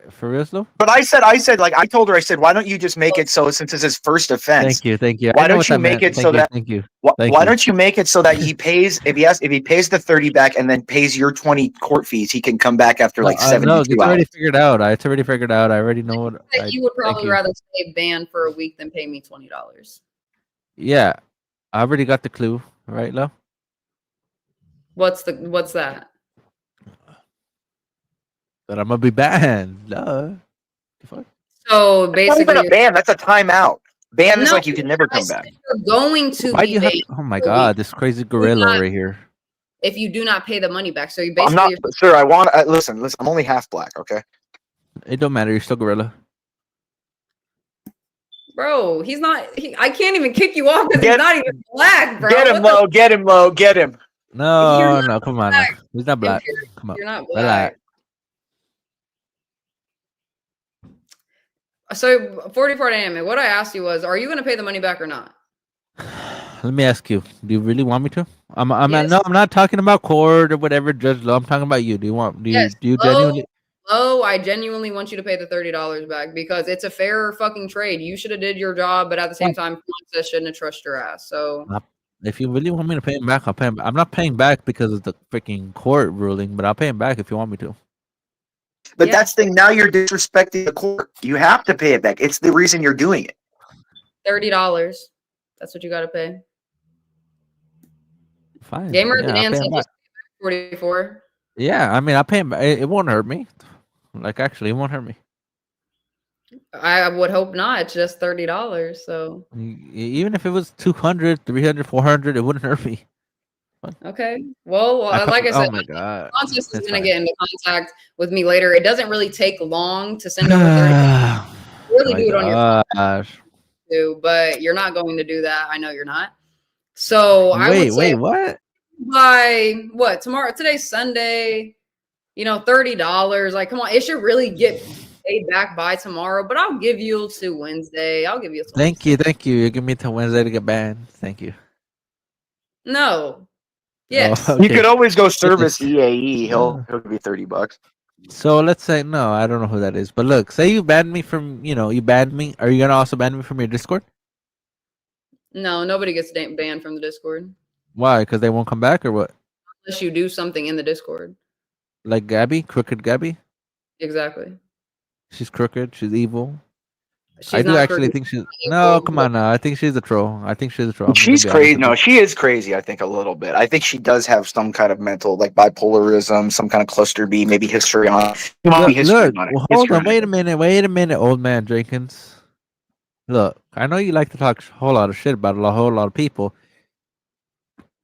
For real though? But I said, like I told her, I said, why don't you just make it so since it's his first offense? Thank you. Why I know don't what you that make meant. it so that Thank you. Why Thank you. don't you make it so that he pays if he pays the 30 back and then pays your 20 court fees, he can come back after like No, 72 it's already hours. figured out. It's already figured out. I already know what. That you would thank probably you. rather stay banned for a week than pay me $20. Yeah, I already got the clue, right, Lo? What's that? That I'm gonna be banned. Duh. The fuck? So That's not even basically, a ban. That's a timeout. Ban is No, like you can never I come said back. you're going to Why do be you have? banned Oh my for a god, week this crazy gorilla not- right here. if you do not pay the money back. So you I'm basically, not sir. I want listen. I'm only half black. Okay. It don't matter. You're still gorilla. bro, he's not. I can't even kick you off because he's Get- not even black, bro. Get him What the low. Get him low. Get him. No, no, come on. Now. He's not black. Come on. You're not Relax. black. So 44 Dynamic, what I asked you was, are you going to pay the money back or not? Let me ask you. Do you really want me to? I'm Yes. no, I'm not talking about court or whatever, Judge Lo. I'm talking about you. Do you want? Yes. Do you Lo, genuinely? Lo, I genuinely want you to pay the $30 back because it's a fair fucking trade. You should have did your job, but at the same time, Frances shouldn't have trusted your ass. So If you really want me to pay him back, I'll pay him. I'm not paying back because of the freaking court ruling, but I'll pay him back if you want me to. But that's the thing. Now you're disrespecting the court. You have to pay it back. It's the reason you're doing it. $30. That's what you got to pay. Fine. Gamer at the Yeah, I'll dance pay him said back. just 44. Yeah, I mean, I'll pay him back. It won't hurt me. Like, actually, it won't hurt me. I would hope not. It's just $30. So Even if it was 200, 300, 400, it wouldn't hurt me. okay. Well, like I Oh said, my god. Francis is It's going to fine. get into contact with me later. It doesn't really take long to send over 30. Really do it on your phone gosh. too, but you're not going to do that. I know you're not. So I would say What? by what tomorrow? Today's Sunday. You know, $30. Like, come on, it should really get paid back by tomorrow. But I'll give you to Wednesday. I'll give you. Thank you. You give me till Wednesday to get banned. Thank you. No. Yes. Oh, You okay. could always go service EAE. He'll give you $30. So let's say no, I don't know who that is. But look, say you banned me from, you banned me. Are you gonna also ban me from your Discord? No, nobody gets banned from the Discord Why? Because they won't come back or what? unless you do something in the Discord. Like Gabby, crooked Gabby. Exactly. She's crooked. She's evil. She's I do not actually crooked. think she's. No, come on now. I think she's a troll. I'm She's gonna be honest crazy. with No, you. she is crazy. I think a little bit. I think she does have some kind of mental, like bipolarism, some kind of cluster B, maybe history on. Look, History look, on it. well, hold History on. on it. Wait a minute, old man Jenkins. Look, I know you like to talk a whole lot of shit about a whole lot of people.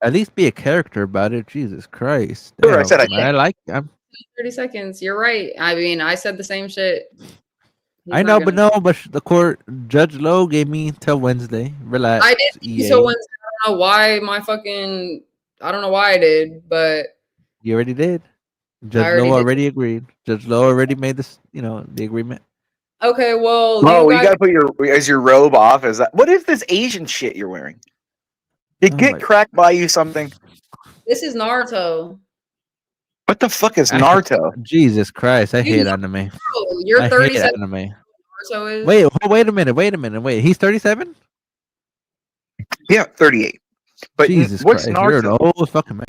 At least be a character about it. Jesus Christ. Sure, I Damn, said I man, can't. 30 seconds. You're right. I mean, I said the same shit. He's I not know, but gonna- no, but the court, Judge Lowe gave me till Wednesday. Relax. I did. EA. So Wednesday, I don't know why I don't know why I did, but You already did. Judge already Lowe did. already agreed. Judge Lowe already made this, the agreement. okay. Well, Oh, you you guys, gotta put your robe off. Is that what is this Asian shit you're wearing? Did Oh Get my- Cracked buy you something? this is Naruto. What the fuck is Naruto? Jesus Christ, I You hate know- anime. Bro, you're I hate 37. anime. Naruto is. Wait a minute. He's 37? Yeah, 38. But Jesus what's Christ, you're an Naruto? old fucking man.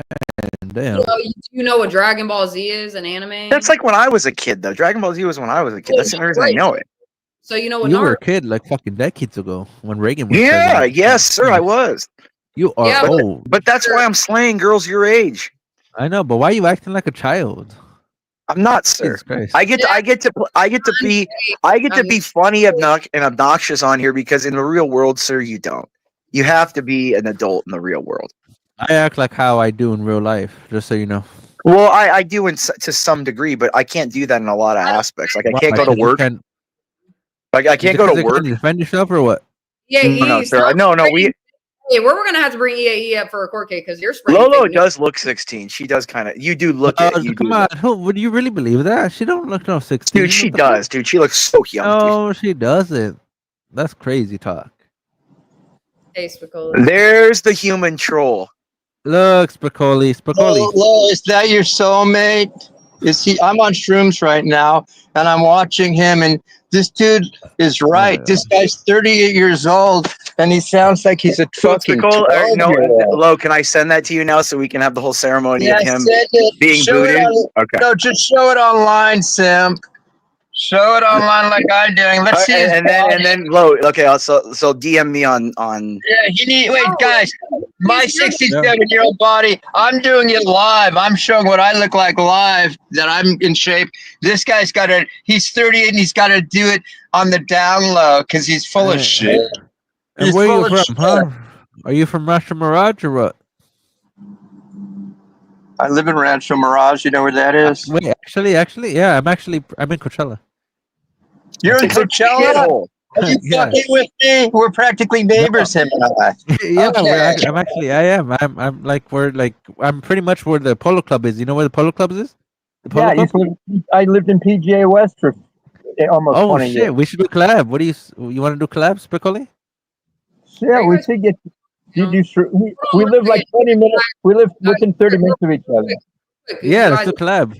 Damn. Do you know what Dragon Ball Z is? An anime. That's like when I was a kid, though. Dragon Ball Z was when I was a kid. That's the only reason I Right. know it. So you know what You were a Naruto? kid like fucking decades ago when Reagan was Yeah, president. yes, sir, I was. You are Yeah, but- old. But that's why I'm slaying girls your age. I know, but why are you acting like a child? I'm not, sir. Jesus Christ. I get to be funny and obnoxious on here because in the real world, sir, you don't. You have to be an adult in the real world. I act like how I do in real life, just so you know. Well, I do to some degree, but I can't do that in a lot of aspects. Like I can't go to work. Like I can't go to work. Can you defend yourself or what? Yeah, No, sir. No. we're gonna have to bring EAE up for a court case because you're spreading Lolo fake news. does look 16. She does kind of. You do look at. You Come do on, look- would you really believe that? She don't look no 16. Dude, she What the fuck? does. Dude, she looks so young. No, she doesn't. That's crazy talk. Hey, Spicoli. There's the human troll. Look, Spicoli. Lo, is that your soulmate? Is he? I'm on shrooms right now, and I'm watching him, and this dude is right. This guy's 38 years old, and he sounds like he's a fucking Nicole, no, 12-year-old. Lo, can I send that to you now so we can have the whole ceremony Yeah, of him send it. being Show it booted? on- Okay. No, just show it online, Simp. Show it online like I'm doing. Let's see. his and body. then Lo. Okay, so DM me on. Yeah, you need. Wait, guys. My 67-year-old body. I'm doing it live. I'm showing what I look like live. That I'm in shape. This guy's got to. He's 38 and he's got to do it on the down low because he's full of shit. And He's where full you of from, shit. huh? Are you from Russia Mirage or what? I live in Rancho Mirage. You know where that is? Wait, actually, yeah, I'm in Coachella. You're in Coachella. Are you Yeah. fucking with me? We're practically neighbors, him and I. Yeah, Okay. I'm pretty much where the Polo Club is. You know where the Polo Club is? The Polo Yeah, Club? I lived in PGA West for almost Oh 20 shit, years. we should do collab. What do you want to do collabs, Spicoli? Yeah, we should get. You do. We live like 20 minutes. We live within 30 minutes of each other. Yeah, let's guys- do collab.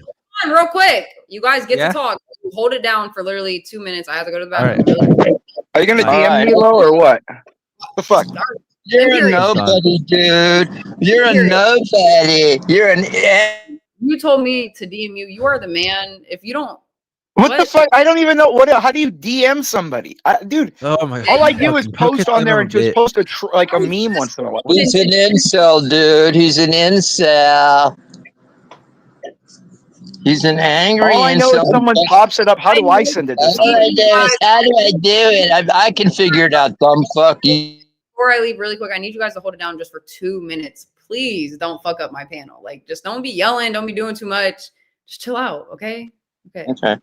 Come on, real quick. You guys get Yeah? to talk. Hold it down for literally 2 minutes. I have to go to the All bathroom. Are you gonna All DM right. me, Lo, or what? The fuck? You're a Imperious. nobody, dude. You're a Imperious. nobody. You're an. You told me to DM you. You are the man. If you don't, What the fuck? I don't even know what. How do you DM somebody, dude? Oh my All I god. do is Fucking hook post it on in there a and just bit. post like a meme once in a while. He's an incel, dude. He's an incel. He's an angry All I know incel. is someone pops it up. How do I send it to All somebody? I do is, how do I do it? I can figure it out, dumb fuck. before I leave really quick, I need you guys to hold it down just for 2 minutes. Please don't fuck up my panel. Like, just don't be yelling. Don't be doing too much. Just chill out, okay? Okay. Okay.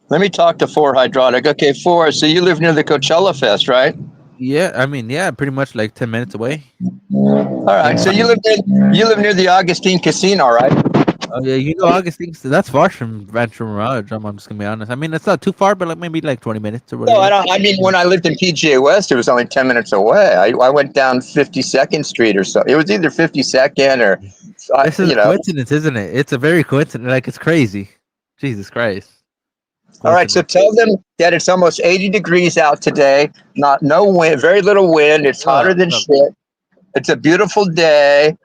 Let me talk to 4 Hydraulic. Okay, 4. So you live near the Coachella Fest, right? Yeah, I mean, yeah, pretty much like 10 minutes away. All right. So you live near the Augustine Casino, right? Oh yeah, you know Augustine. So that's far from Rancho Mirage. I'm just gonna be honest. I mean, it's not too far, but like maybe like 20 minutes or whatever. No, I don't. I mean, when I lived in PGA West, it was only 10 minutes away. I went down 52nd Street or so. It was either 52nd or, This is a coincidence, isn't it? It's a very coincidence. Like it's crazy. Jesus Christ. All right, so tell them that it's almost 80 degrees out today. No wind, very little wind. It's hotter than shit. It's a beautiful day.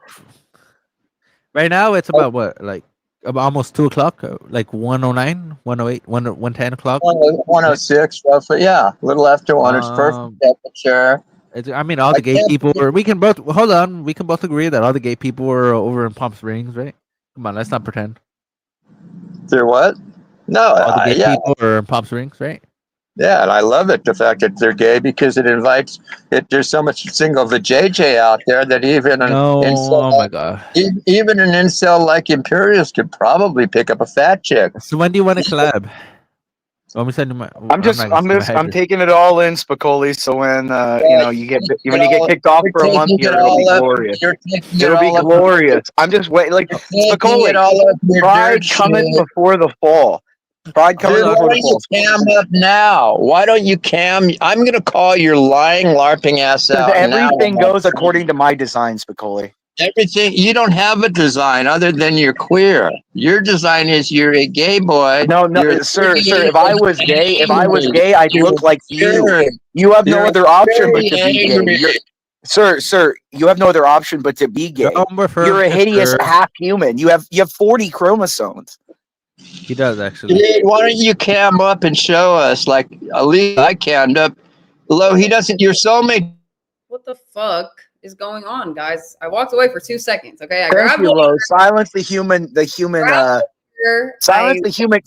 Right now, it's about what, like about almost 2 o'clock, like 109, 108, 110 o'clock. 106, roughly. Yeah, a little after 1. It's perfect temperature. I mean, all the gay people. We can both hold on. We can both agree that all the gay people are over in Palm Springs, right? Come on, let's not pretend. They're what? No, all the gay yeah. people are in Palm Springs, right? Yeah, and I love it, the fact that they're gay, because it invites it. There's so much single vajayjay out there that even an oh my god, even an incel like Imperious could probably pick up a fat chick. So when do you want to collab? Let me send you my. I'm taking it all in, Spicoli. So when when you get kicked off for a month here, it'll be glorious. It'll be glorious. I'm just waiting. Like Spicoli, pride coming before the fall. Pride coming Dude, why before don't the you fall. cam up now? Why don't you cam? I'm gonna call your lying, LARPing ass out. Everything now. goes according to my design, Spicoli. Everything. You don't have a design other than you're queer. Your design is you're a gay boy. No, sir. If I was gay, I'd look like you. You have no You're other option but to very be angry. gay. Sir, you have no other option but to be gay. You're a hideous half human. You have 40 chromosomes. He does actually. Dude, why don't you cam up and show us? Like, at least I cammed up. Lo, he doesn't. Your soulmate. What the fuck is going on, guys? I walked away for 2 seconds. Okay, I Thank grabbed you, one. Lo. Silence the human. Silence the human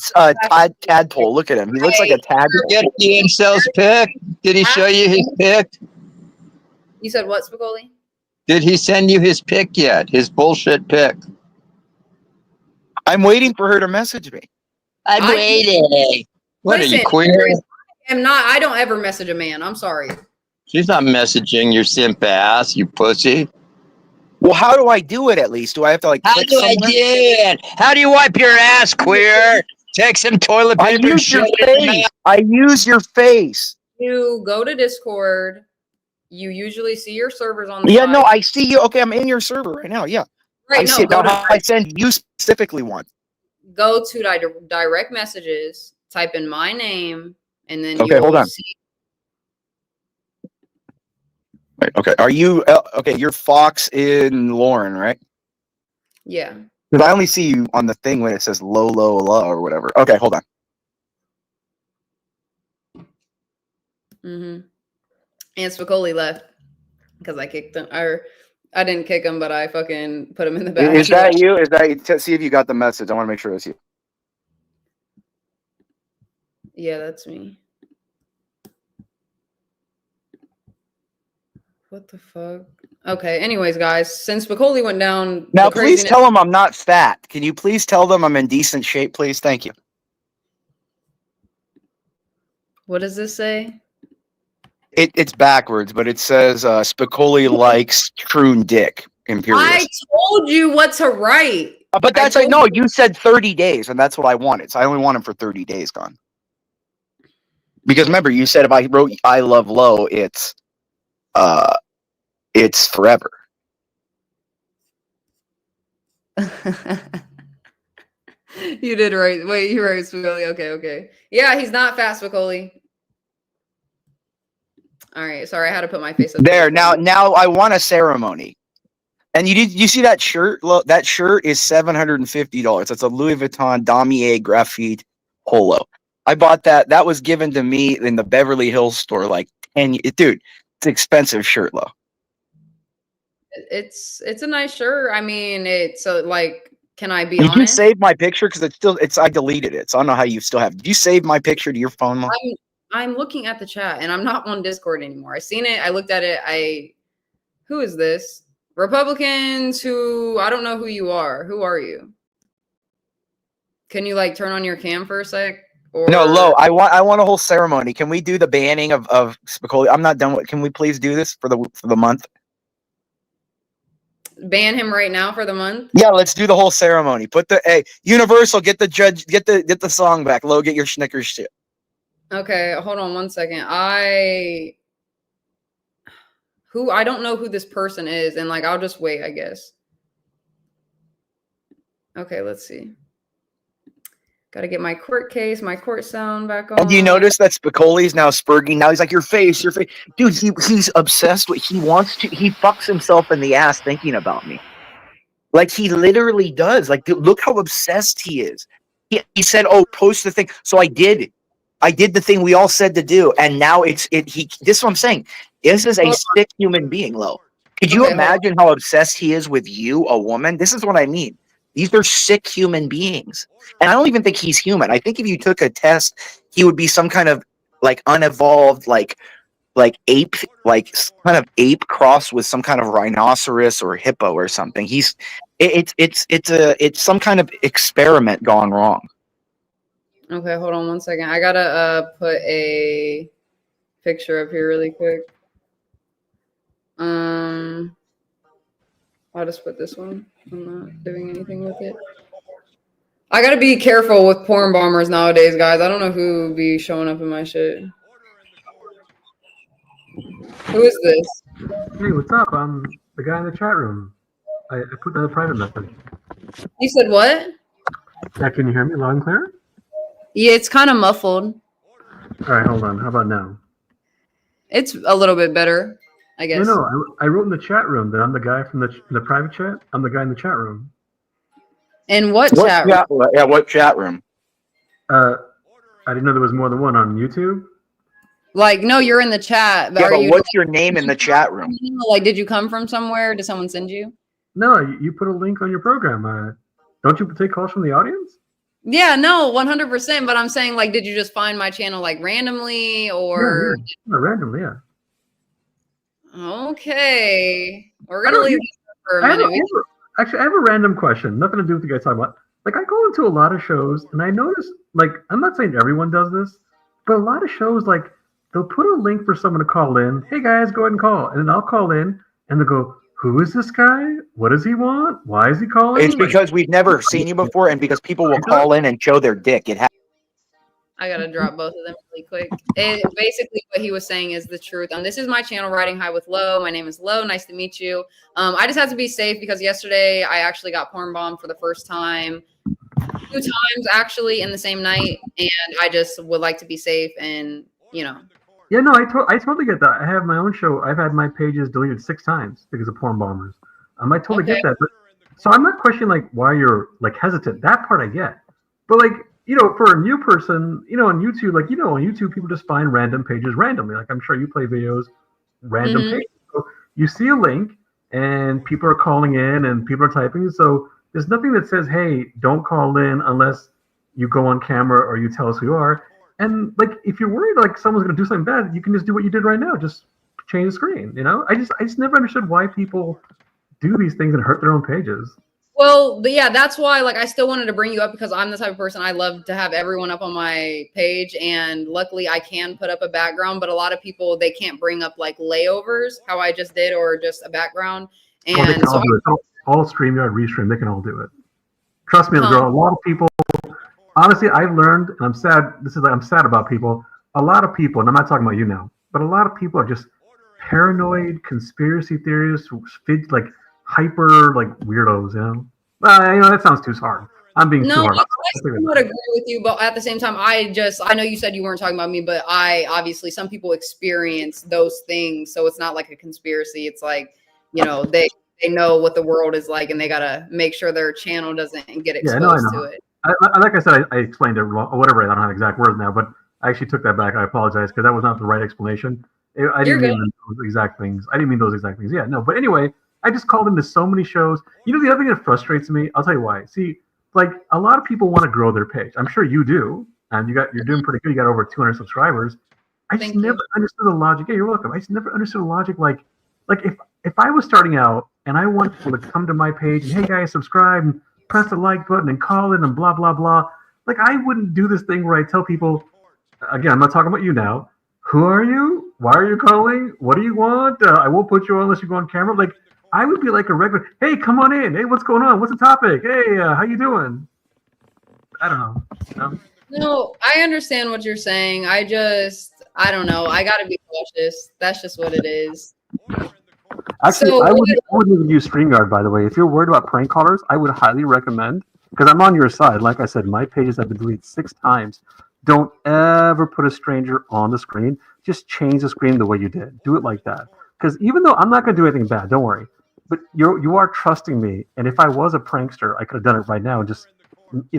tadpole. Look at him. He looks like a tadpole. Get the incel's pic. Did he show you his pic? You said what, Spicoli? Did he send you his pic yet? His bullshit pic. I'm waiting for her to message me. I'm waiting. What are you, Listen, queer? I don't ever message a man. I'm sorry. She's not messaging your simp ass, you pussy. Well, how do I do it at least? Do I have to like How click do I somewhere? do it? How do you wipe your ass, queer? Take some toilet I paper and use your shove it in your face. mouth. I use your face. You go to Discord. You usually see your servers on the Yeah, side. no, I see you. Okay, I'm in your server right now. Yeah. Right, I see it. Now, go how do I send you specifically one? Go to direct messages, type in my name, and then Okay, hold on. see. Right, okay. Are you okay? You're Fox in Lauren, right? Yeah. Because I only see you on the thing when it says low, low, low or whatever. Okay, hold on. Mm-hmm. And Spicoli left because I kicked him. Or I didn't kick him, but I fucking put him in the back. Is that you? Is that you? See if you got the message. I want to make sure it's you. Yeah, that's me. What the fuck? Okay. Anyways, guys, since Spicoli went down, Now, the please craziness- tell them I'm not fat. Can you please tell them I'm in decent shape, please? Thank you. What does this say? It's backwards, but it says Spicoli likes Troon Dick Imperious. I told you what to write. But that's like no, you said 30 days, and that's what I wanted. So I only want him for 30 days gone. Because remember, you said if I wrote I love low, it's forever. You did right. Wait, you're right, Spicoli. Okay. Yeah, he's not fat, Spicoli. All right, sorry, I had to put my face up There now I want a ceremony. And you see that shirt? Look, that shirt is $750. It's a Louis Vuitton Damier graphite polo. I bought that. That was given to me in the Beverly Hills store. Like, and dude, it's an expensive shirt, though. It's a nice shirt. I mean, it's like, can I be You can honest? save my picture because I deleted it, so I don't know how you still have. Did you save my picture to your phone, Mo? I'm looking at the chat and I'm not on Discord anymore. I seen it. I looked at it. Who is this? Republicans who I don't know who you are. Who are you? Can you like turn on your cam for a sec? Or No, Lo. I want a whole ceremony. Can we do the banning of Spicoli? I'm not done with. Can we please do this for the month? ban him right now for the month? Yeah, let's do the whole ceremony. Put the Universal, get the song back. Lo, get your Snickers shit. Okay, hold on 1 second. I don't know who this person is, and like I'll just wait, I guess. Okay, let's see. Got to get my court case, my court sound back on. And do you notice that Spicoli's now spurging? Now he's like, your face. Dude, he's obsessed with, he fucks himself in the ass thinking about me. Like, he literally does. Like, dude, look how obsessed he is. He said, oh, post the thing. So I did the thing we all said to do. And now this is what I'm saying. This is a sick human being, Lo. Could you imagine how obsessed he is with you, a woman? This is what I mean. These are sick human beings. And I don't even think he's human. I think if you took a test, he would be some kind of like unevolved, like ape, like kind of ape crossed with some kind of rhinoceros or hippo or something. It's some kind of experiment gone wrong. Okay, hold on 1 second. I gotta put a picture up here really quick. I'll just put this one. I'm not doing anything with it. I gotta be careful with porn bombers nowadays, guys. I don't know who be showing up in my shit. Who is this? Hey, what's up? I'm the guy in the chat room. I put down a private message. You said what? Yeah, can you hear me loud and clear? Yeah, it's kind of muffled. All right, hold on. How about now? It's a little bit better, I guess. No, I wrote in the chat room that I'm the guy from the private chat. I'm the guy in the chat room. In what chat room? Yeah, what chat room? I didn't know there was more than one on YouTube. Like, no, you're in the chat. Yeah, but what's your name in the chat room? Like, did you come from somewhere? Did someone send you? No, you put a link on your program. Don't you take calls from the audience? Yeah, no, 100%. But I'm saying, like, did you just find my channel like randomly or? Yeah, randomly, yeah. Okay, we're gonna leave this for a minute. Actually, I have a random question. Nothing to do with what you guys talking about. Like, I go into a lot of shows, and I notice, like, I'm not saying everyone does this, but a lot of shows, like, they'll put a link for someone to call in. Hey guys, go ahead and call, and then I'll call in, and they'll go, "Who is this guy? What does he want? Why is he calling?" It's because we've never seen you before, and because people will call in and show their dick. I gotta drop both of them really quick. And basically what he was saying is the truth. This is my channel, Riding High with Lo. My name is Lo. Nice to meet you. I just had to be safe because yesterday I actually got porn bombed for the first time. 2 times actually in the same night. And I just would like to be safe and, you know. Yeah, no, I totally get that. I have my own show. I've had my pages deleted 6 times because of porn bombers. I totally get that. But, so I'm not questioning, like, why you're, like, hesitant. That part I get. But, like, you know, for a new person, you know, on YouTube, like, you know, on YouTube, people just find random pages randomly. Like, I'm sure you play videos, random pages. So you see a link, and people are calling in, and people are typing. So there's nothing that says, hey, don't call in unless you go on camera or you tell us who you are. And, like, if you're worried, like, someone's going to do something bad, you can just do what you did right now. Just change the screen, you know? I just never understood why people do these things and hurt their own pages. Well, yeah, that's why, like, I still wanted to bring you up because I'm the type of person I love to have everyone up on my page. And luckily I can put up a background, but a lot of people, they can't bring up like layovers, how I just did, or just a background. And they can all do it. All StreamYard, Restream, they can all do it. Trust me, girl, a lot of people, honestly, I've learned, and I'm sad, I'm sad about people, a lot of people, and I'm not talking about you now, but a lot of people are just paranoid, conspiracy theorists, like, hyper, like, weirdos, you know? You know, that sounds too hard. I'm being No, too hard. I somewhat agree with you, but at the same time, I know you said you weren't talking about me, but I obviously some people experience those things, so it's not like a conspiracy. It's like, you know, they know what the world is like, and they gotta make sure their channel doesn't get Yeah, no, I exposed know. to it. Like I said, I explained it wrong, or whatever. I don't have exact words now, but I actually took that back. I apologize because that was not the right explanation. I You're didn't good. mean those exact things. I didn't mean those exact things. Yeah, no. But anyway, I just called into so many shows. You know, the other thing that frustrates me, I'll tell you why. See, like a lot of people want to grow their page. I'm sure you do, and you're doing pretty good. You got over 200 subscribers. I just never understood the logic. Yeah, you're welcome. I just never understood the logic. Like if I was starting out and I want people to come to my page and hey guys, subscribe and press the like button and call in and blah blah blah. Like I wouldn't do this thing where I tell people, again, I'm not talking about you now. Who are you? Why are you calling? What do you want? I won't put you on unless you go on camera. Like I would be like a regular. Hey, come on in. Hey, what's going on? What's the topic? Hey, how you doing? I don't know. No, I understand what you're saying. I don't know. I gotta be cautious. That's just what it is. Actually, I wouldn't even use StreamYard, by the way. If you're worried about prank callers, I would highly recommend, because I'm on your side. Like I said, my pages have been deleted 6 times. Don't ever put a stranger on the screen. Just change the screen the way you did. Do it like that. Because even though I'm not going to do anything bad, don't worry. But you are trusting me. And if I was a prankster, I could have done it right now and just.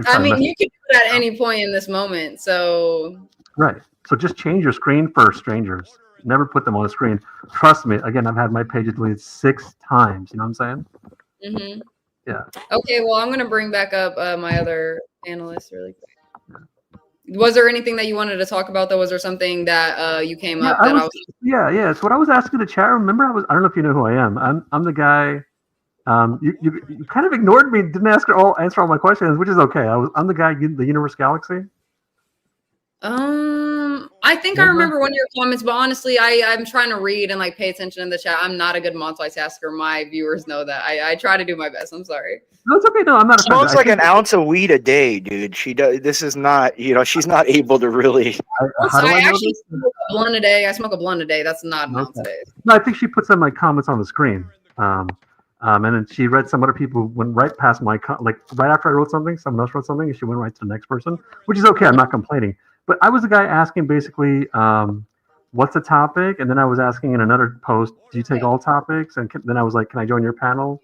I mean, you can do it at any point in this moment. So. Right. So just change your screen for strangers. Never put them on the screen. Trust me. Again, I've had my pages deleted 6 times. You know what I'm saying? Mm-hmm. Yeah. Okay. Well, I'm gonna bring back up my other analyst really quick. Was there anything that you wanted to talk about, though? Was there something that you came up that I was? Yeah. It's what I was asking the chat room. Remember, I don't know if you know who I am. I'm the guy. You kind of ignored me. Didn't answer all my questions, which is okay. I'm the guy in the Universe Galaxy. I think I remember one of your comments, but honestly, I'm trying to read and like pay attention in the chat. I'm not a good multitasker. My viewers know that. I try to do my best. I'm sorry. No, it's okay. No, I'm not. Smokes like an ounce of weed a day, dude. She does. This is not. She's not able to really. I actually smoke a blunt a day. I smoke a blunt a day. That's not an ounce a day. No, I think she put some of my comments on the screen. And then she read some other people went right past my like right after I wrote something, someone else wrote something, and she went right to the next person, which is okay. I'm not complaining. But I was the guy asking basically, what's the topic? And then I was asking in another post, do you take all topics? And then I was like, can I join your panel?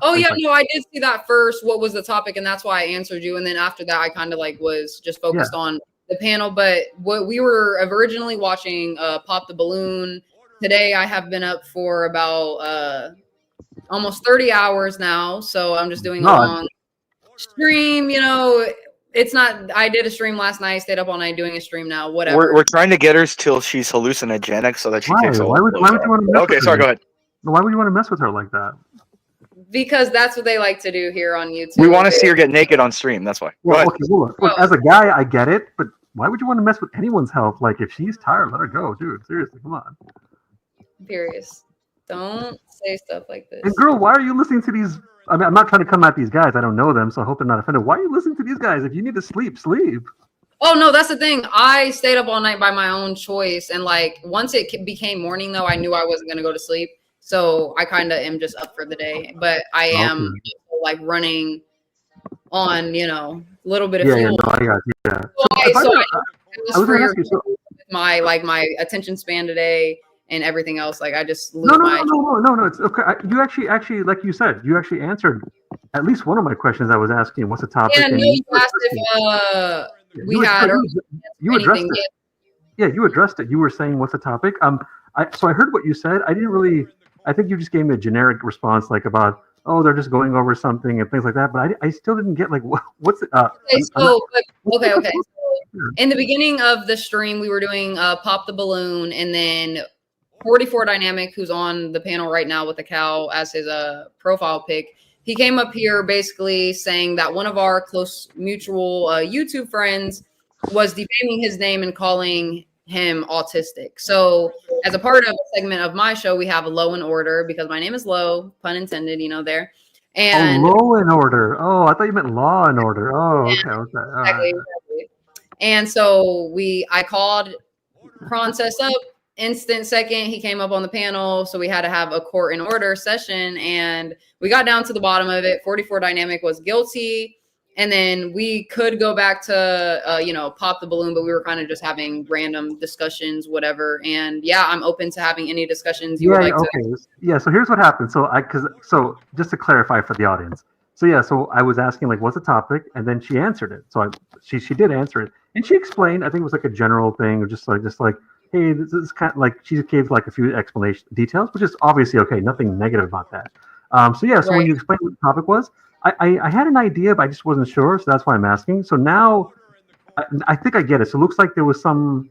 Oh yeah, no, I did see that first. What was the topic? And that's why I answered you. And then after that, I kind of like was just focused on the panel. But what we were originally watching, Pop the Balloon. Today, I have been up for about almost 30 hours now. So I'm just doing a long stream, It's not. I did a stream last night. Stayed up all night doing a stream now. Whatever. We're trying to get her till she's hallucinogenic so that she takes a. Why would you want to mess Okay, with sorry. her? Go ahead. Why would you want to mess with her like that? Because that's what they like to do here on YouTube. We want to see her get naked on stream. That's why. Well, okay, look, as a guy, I get it, but why would you want to mess with anyone's health? Like, if she's tired, let her go, dude. Seriously, come on. Furious. Don't say stuff like this. And girl, why are you listening to these? I mean, I'm not trying to come at these guys. I don't know them, so I hope they're not offended. Why are you listening to these guys? If you need to sleep, sleep. Oh no, that's the thing. I stayed up all night by my own choice, and like once it became morning, though, I knew I wasn't gonna go to sleep. So I kind of am just up for the day. But I am like running on, a little bit of fuel. Yeah, no, I got you. Yeah. So I was my attention span today and everything else. Like I just lose no. It's okay. You actually, like you said, you actually answered at least one of my questions I was asking. What's the topic? Yeah, no, you asked if we had. You addressed it. Yeah, you addressed it. You were saying, "What's the topic?" So I heard what you said. I didn't really. I think you just gave me a generic response, like about, oh, they're just going over something and things like that. But I still didn't get like what's it. Okay. In the beginning of the stream, we were doing Pop the Balloon, and then 44 Dynamic, who's on the panel right now with the cow as his profile pic. He came up here basically saying that one of our close mutual YouTube friends was defaming his name and calling him autistic. So as a part of a segment of my show, we have a Low and Order because my name is Low, pun intended, there. And Law and Order. Oh, I thought you meant Law and Order. Oh, okay. Exactly. And so I called Princess up instant second. He came up on the panel. So we had to have a court and order session and we got down to the bottom of it. 44 Dynamic was guilty. And then we could go back to, you know, pop the balloon, but we were kind of just having random discussions, whatever. And yeah, I'm open to having any discussions you would like to. Yeah, so here's what happened. So just to clarify for the audience. So yeah, so I was asking like, what's the topic? And then she answered it. So she did answer it. And she explained, I think it was like a general thing, or just like, hey, this is kind of like, she gave like a few explanation details, which is obviously okay, nothing negative about that. So yeah, so when you explained what the topic was, I had an idea, but I just wasn't sure, so that's why I'm asking. So now, I think I get it. So it looks like there was some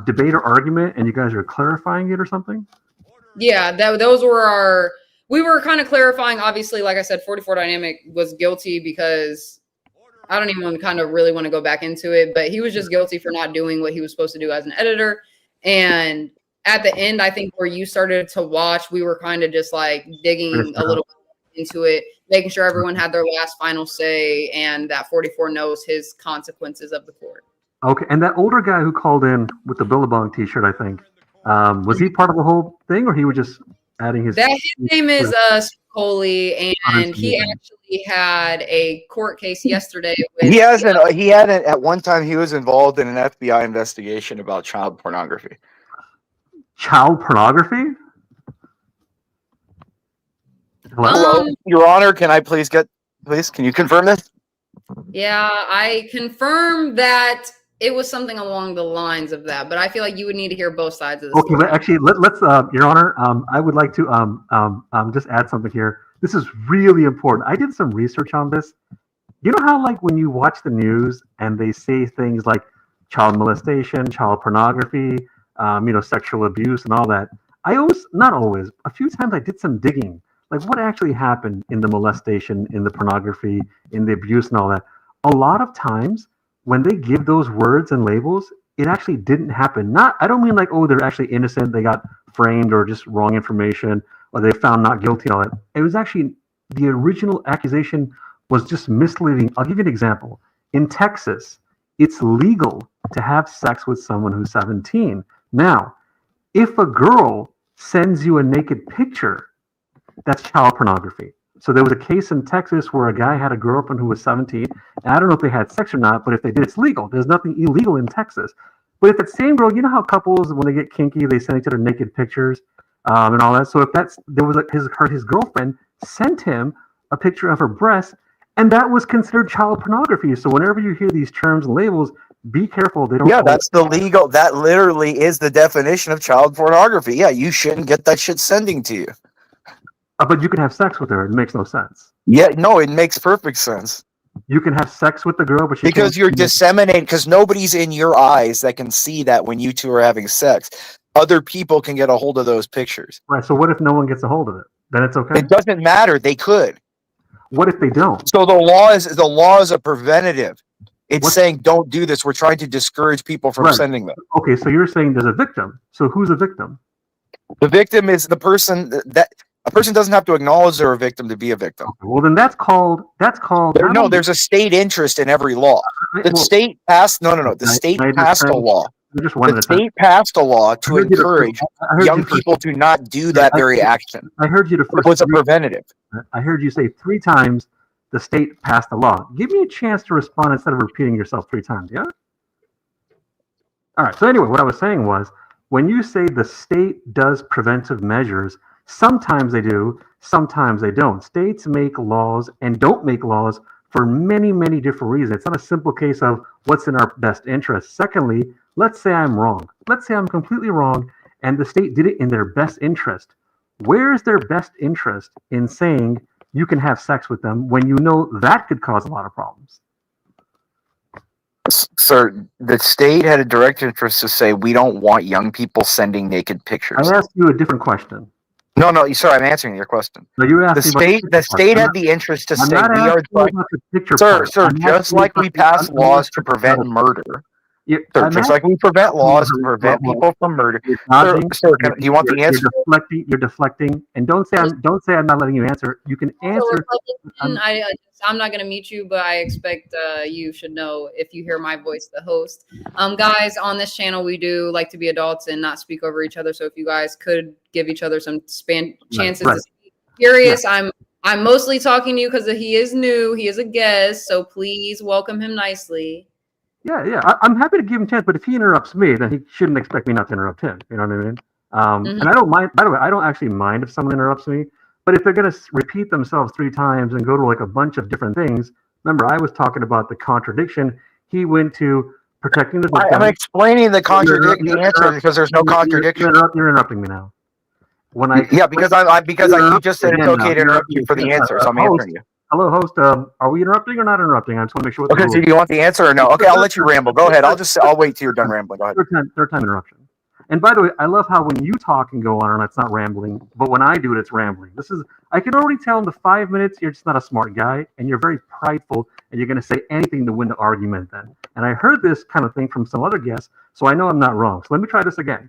debate or argument, and you guys are clarifying it or something? Yeah, those were we were kind of clarifying, obviously, like I said, 44 Dynamic was guilty because I don't even kind of really want to go back into it, but he was just guilty for not doing what he was supposed to do as an editor. And at the end, I think where you started to watch, we were kind of just like digging a little bit into it, making sure everyone had their last final say and that 44 knows his consequences of the court. Okay, and that older guy who called in with the Billabong t-shirt, I think, was he part of the whole thing, or he was just adding his... His name is Spicoli, and he actually had a court case yesterday. He had at one time he was involved in an FBI investigation about child pornography. Child pornography? Hello, Your Honor. Can I please can you confirm this? Yeah, I confirm that it was something along the lines of that, but I feel like you would need to hear both sides of this. Okay, but actually, let's, Your Honor, I would like to just add something here. This is really important. I did some research on this. You know how, like, when you watch the news and they say things like child molestation, child pornography, sexual abuse and all that, not always, a few times I did some digging. Like, what actually happened in the molestation, in the pornography, in the abuse and all that? A lot of times, when they give those words and labels, it actually didn't happen. I don't mean like, oh, they're actually innocent, they got framed or just wrong information, or they found not guilty and all that. It was actually, the original accusation was just misleading. I'll give you an example. In Texas, it's legal to have sex with someone who's 17. Now, if a girl sends you a naked picture, that's child pornography. So there was a case in Texas where a guy had a girlfriend who was 17. And I don't know if they had sex or not, but if they did, it's legal. There's nothing illegal in Texas. But if that same girl, you know how couples, when they get kinky, they send each other naked pictures and all that. So if his girlfriend sent him a picture of her breast, and that was considered child pornography. So whenever you hear these terms and labels, be careful. They don't. Yeah, that's the legal. That literally is the definition of child pornography. Yeah, you shouldn't get that shit sending to you. But you can have sex with her. It makes no sense. Yeah, no, it makes perfect sense. You can have sex with the girl, but because you're disseminating, because nobody's in your eyes that can see that when you two are having sex. Other people can get a hold of those pictures. Right. So what if no one gets a hold of it? Then it's okay. It doesn't matter. They could. What if they don't? So the law is a preventative. It's saying don't do this. We're trying to discourage people from sending them. Okay, so you're saying there's a victim. So who's a victim? The victim is the person that. A person doesn't have to acknowledge they're a victim to be a victim. Okay, well, then that's called. There's a state interest in every law. The state passed. The state passed a law. The state passed a law to encourage young people to not do that very action. I heard you the first. It was a preventative. I heard you say 3 times the state passed a law. Give me a chance to respond instead of repeating yourself 3 times. Yeah. All right. So anyway, what I was saying was, when you say the state does preventive measures. Sometimes they do, sometimes they don't. States make laws and don't make laws for many, many different reasons. It's not a simple case of what's in our best interest. Secondly, let's say I'm wrong. Let's say I'm completely wrong and the state did it in their best interest. Where is their best interest in saying you can have sex with them when you know that could cause a lot of problems? Sir, the state had a direct interest to say we don't want young people sending naked pictures. I asked you a different question. No, sorry, I'm answering your question. No, you asked the state had the interest to say we are, sir, just like we pass laws to prevent murder. Just like we prevent laws to prevent people from murder. Sir, do you want the answer? You're deflecting, and don't say I'm not letting you answer. You can answer. I'm not going to mute you, but I expect you should know if you hear my voice, the host. Guys, on this channel, we do like to be adults and not speak over each other. So if you guys could give each other some chances to speak. Curious, I'm I'm mostly talking to you because he is new. He is a guest, so please welcome him nicely. Yeah. I'm happy to give him a chance, but if he interrupts me, then he shouldn't expect me not to interrupt him. You know what I mean? And I don't mind. By the way, I don't actually mind if someone interrupts me. But if they're going to repeat themselves 3 times and go to like a bunch of different things, remember I was talking about the contradiction. He went to protecting the victim. I'm explaining the contradiction answer because there's no contradiction. You're interrupting me now. When because you just said it's okay to interrupt you for the answer, so I'm answering you. Hello, host. Are we interrupting or not interrupting? I just want to make sure. Okay, so do you want the answer or no? Okay, I'll let you ramble. Go ahead. I'll wait till you're done rambling. Go ahead. Third time interruption. And by the way, I love how when you talk and go on, and it's not rambling, but when I do it, it's rambling. I can already tell in the 5 minutes you're just not a smart guy, and you're very prideful, and you're going to say anything to win the argument then. And I heard this kind of thing from some other guests, so I know I'm not wrong. So let me try this again.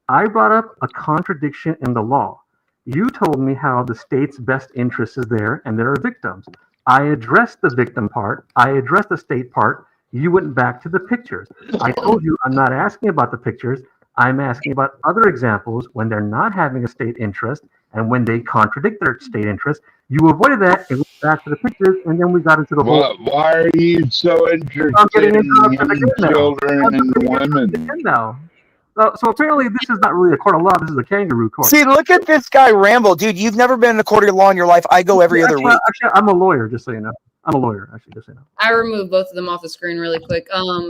I brought up a contradiction in the law. You told me how the state's best interest is there, and there are victims. I addressed the victim part. I addressed the state part. You went back to the pictures. I told you I'm not asking about the pictures. I'm asking about other examples when they're not having a state interest and when they contradict their state interest. You avoided that and went back to the pictures, and then we got into the whole. Why are you so interested in children and women? Now. So apparently this is not really a court of law. This is a kangaroo court. See, look at this guy ramble, dude. You've never been in a court of law in your life. I go every other week. Actually, I'm a lawyer, just so you know. I'm a lawyer, actually, just so you know. I removed both of them off the screen really quick.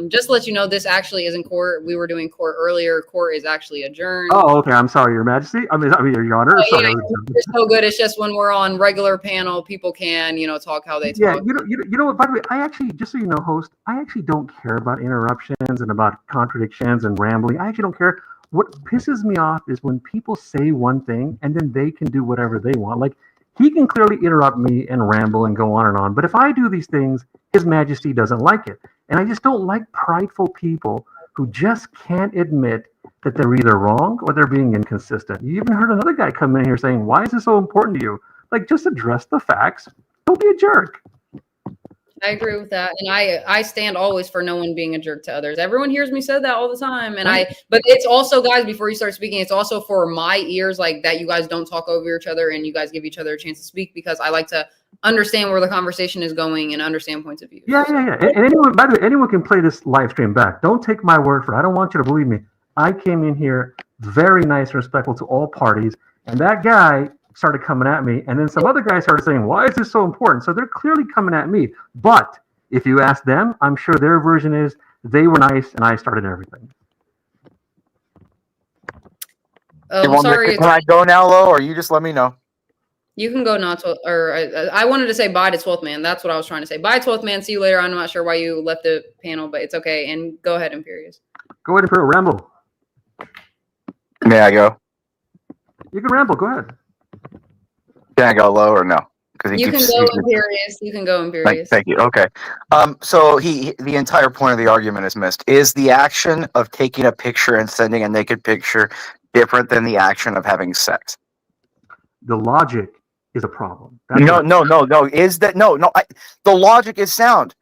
Just to let you know, this actually isn't court. We were doing court earlier. Court is actually adjourned. Oh, okay. I'm sorry, Your Majesty. I mean, Your Honor. Oh, yeah, it's so good. It's just when we're on regular panel, people can, talk how they talk. Yeah, you know what? By the way, I actually, just so you know, host, I actually don't care about interruptions and about contradictions and rambling. I actually don't care. What pisses me off is when people say one thing and then they can do whatever they want. Like, he can clearly interrupt me and ramble and go on and on. But if I do these things, His Majesty doesn't like it. And I just don't like prideful people who just can't admit that they're either wrong or they're being inconsistent. You even heard another guy come in here saying, why is this so important to you? Like, just address the facts. Don't be a jerk. I agree with that. And I stand always for no one being a jerk to others. Everyone hears me say that all the time. And but it's also, guys, before you start speaking, it's also for my ears, like that you guys don't talk over each other and you guys give each other a chance to speak, because I like to understand where the conversation is going and understand points of view. Yeah. And anyone, by the way, anyone can play this live stream back. Don't take my word for it. I don't want you to believe me. I came in here very nice and respectful to all parties. And that guy started coming at me, and then some other guys started saying, why is this so important? So they're clearly coming at me. But if you ask them, I'm sure their version is they were nice and I started everything. Oh, sorry. Can I go now, Lo, or you just let me know? You can go now, I wanted to say bye to 12th Man. That's what I was trying to say. Bye, 12th Man. See you later. I'm not sure why you left the panel, but it's okay. And go ahead, Imperious. Go ahead, Imperious. Ramble. May I go? You can ramble. Go ahead. Can I go low or no? Because you can go Imperious. You can go Imperious. Thank you. Okay. So the entire point of the argument is missed. Is the action of taking a picture and sending a naked picture different than the action of having sex? The logic is a problem. No. Is that no? The logic is sound.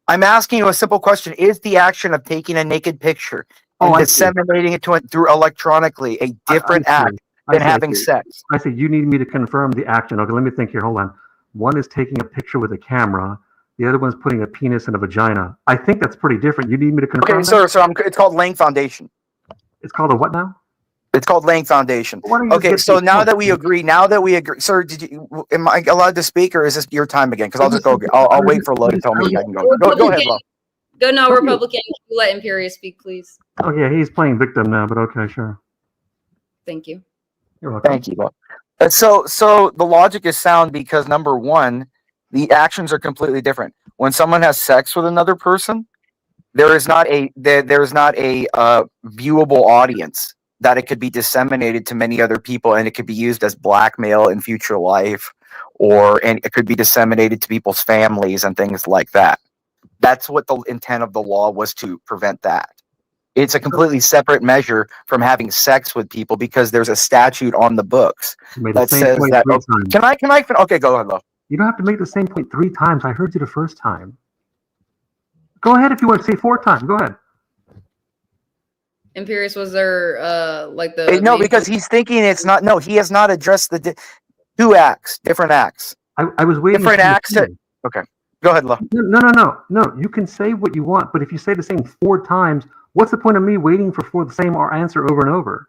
I'm asking you a simple question. Is the action of taking a naked picture and disseminating it through electronically a different act than having sex? I say you need me to confirm the action. Okay, let me think here. Hold on. One is taking a picture with a camera. The other one's putting a penis in a vagina. I think that's pretty different. You need me to confirm. Okay, so it's called laying foundation. It's called a what now? It's called laying foundation. Okay, so now that we agree, sir, am I allowed to speak, or is this your time again? Because I'll just go. I'll wait for Lo to tell me I can go. Go ahead, Lo. Go now, Republican. Let Imperious speak, please. Oh yeah, he's playing victim now, but okay, sure. Thank you. You're welcome. Thank you, Lo. So the logic is sound because number one, the actions are completely different. When someone has sex with another person, there is not a viewable audience that it could be disseminated to many other people, and it could be used as blackmail in future life, and it could be disseminated to people's families and things like that. That's what the intent of the law was, to prevent that. It's a completely separate measure from having sex with people because there's a statute on the books that says that. Can I? Okay, go ahead, Lo. You don't have to make the same point 3 times. I heard you the first time. Go ahead if you want to say 4 times. Go ahead. Imperious, was there no, because he's thinking it's not. No, he has not addressed the 2 acts, different acts. I was waiting Different for you to accent. finish. Okay, go ahead, Lo. No. You can say what you want, but if you say the same 4 times, what's the point of me waiting for the same answer over and over?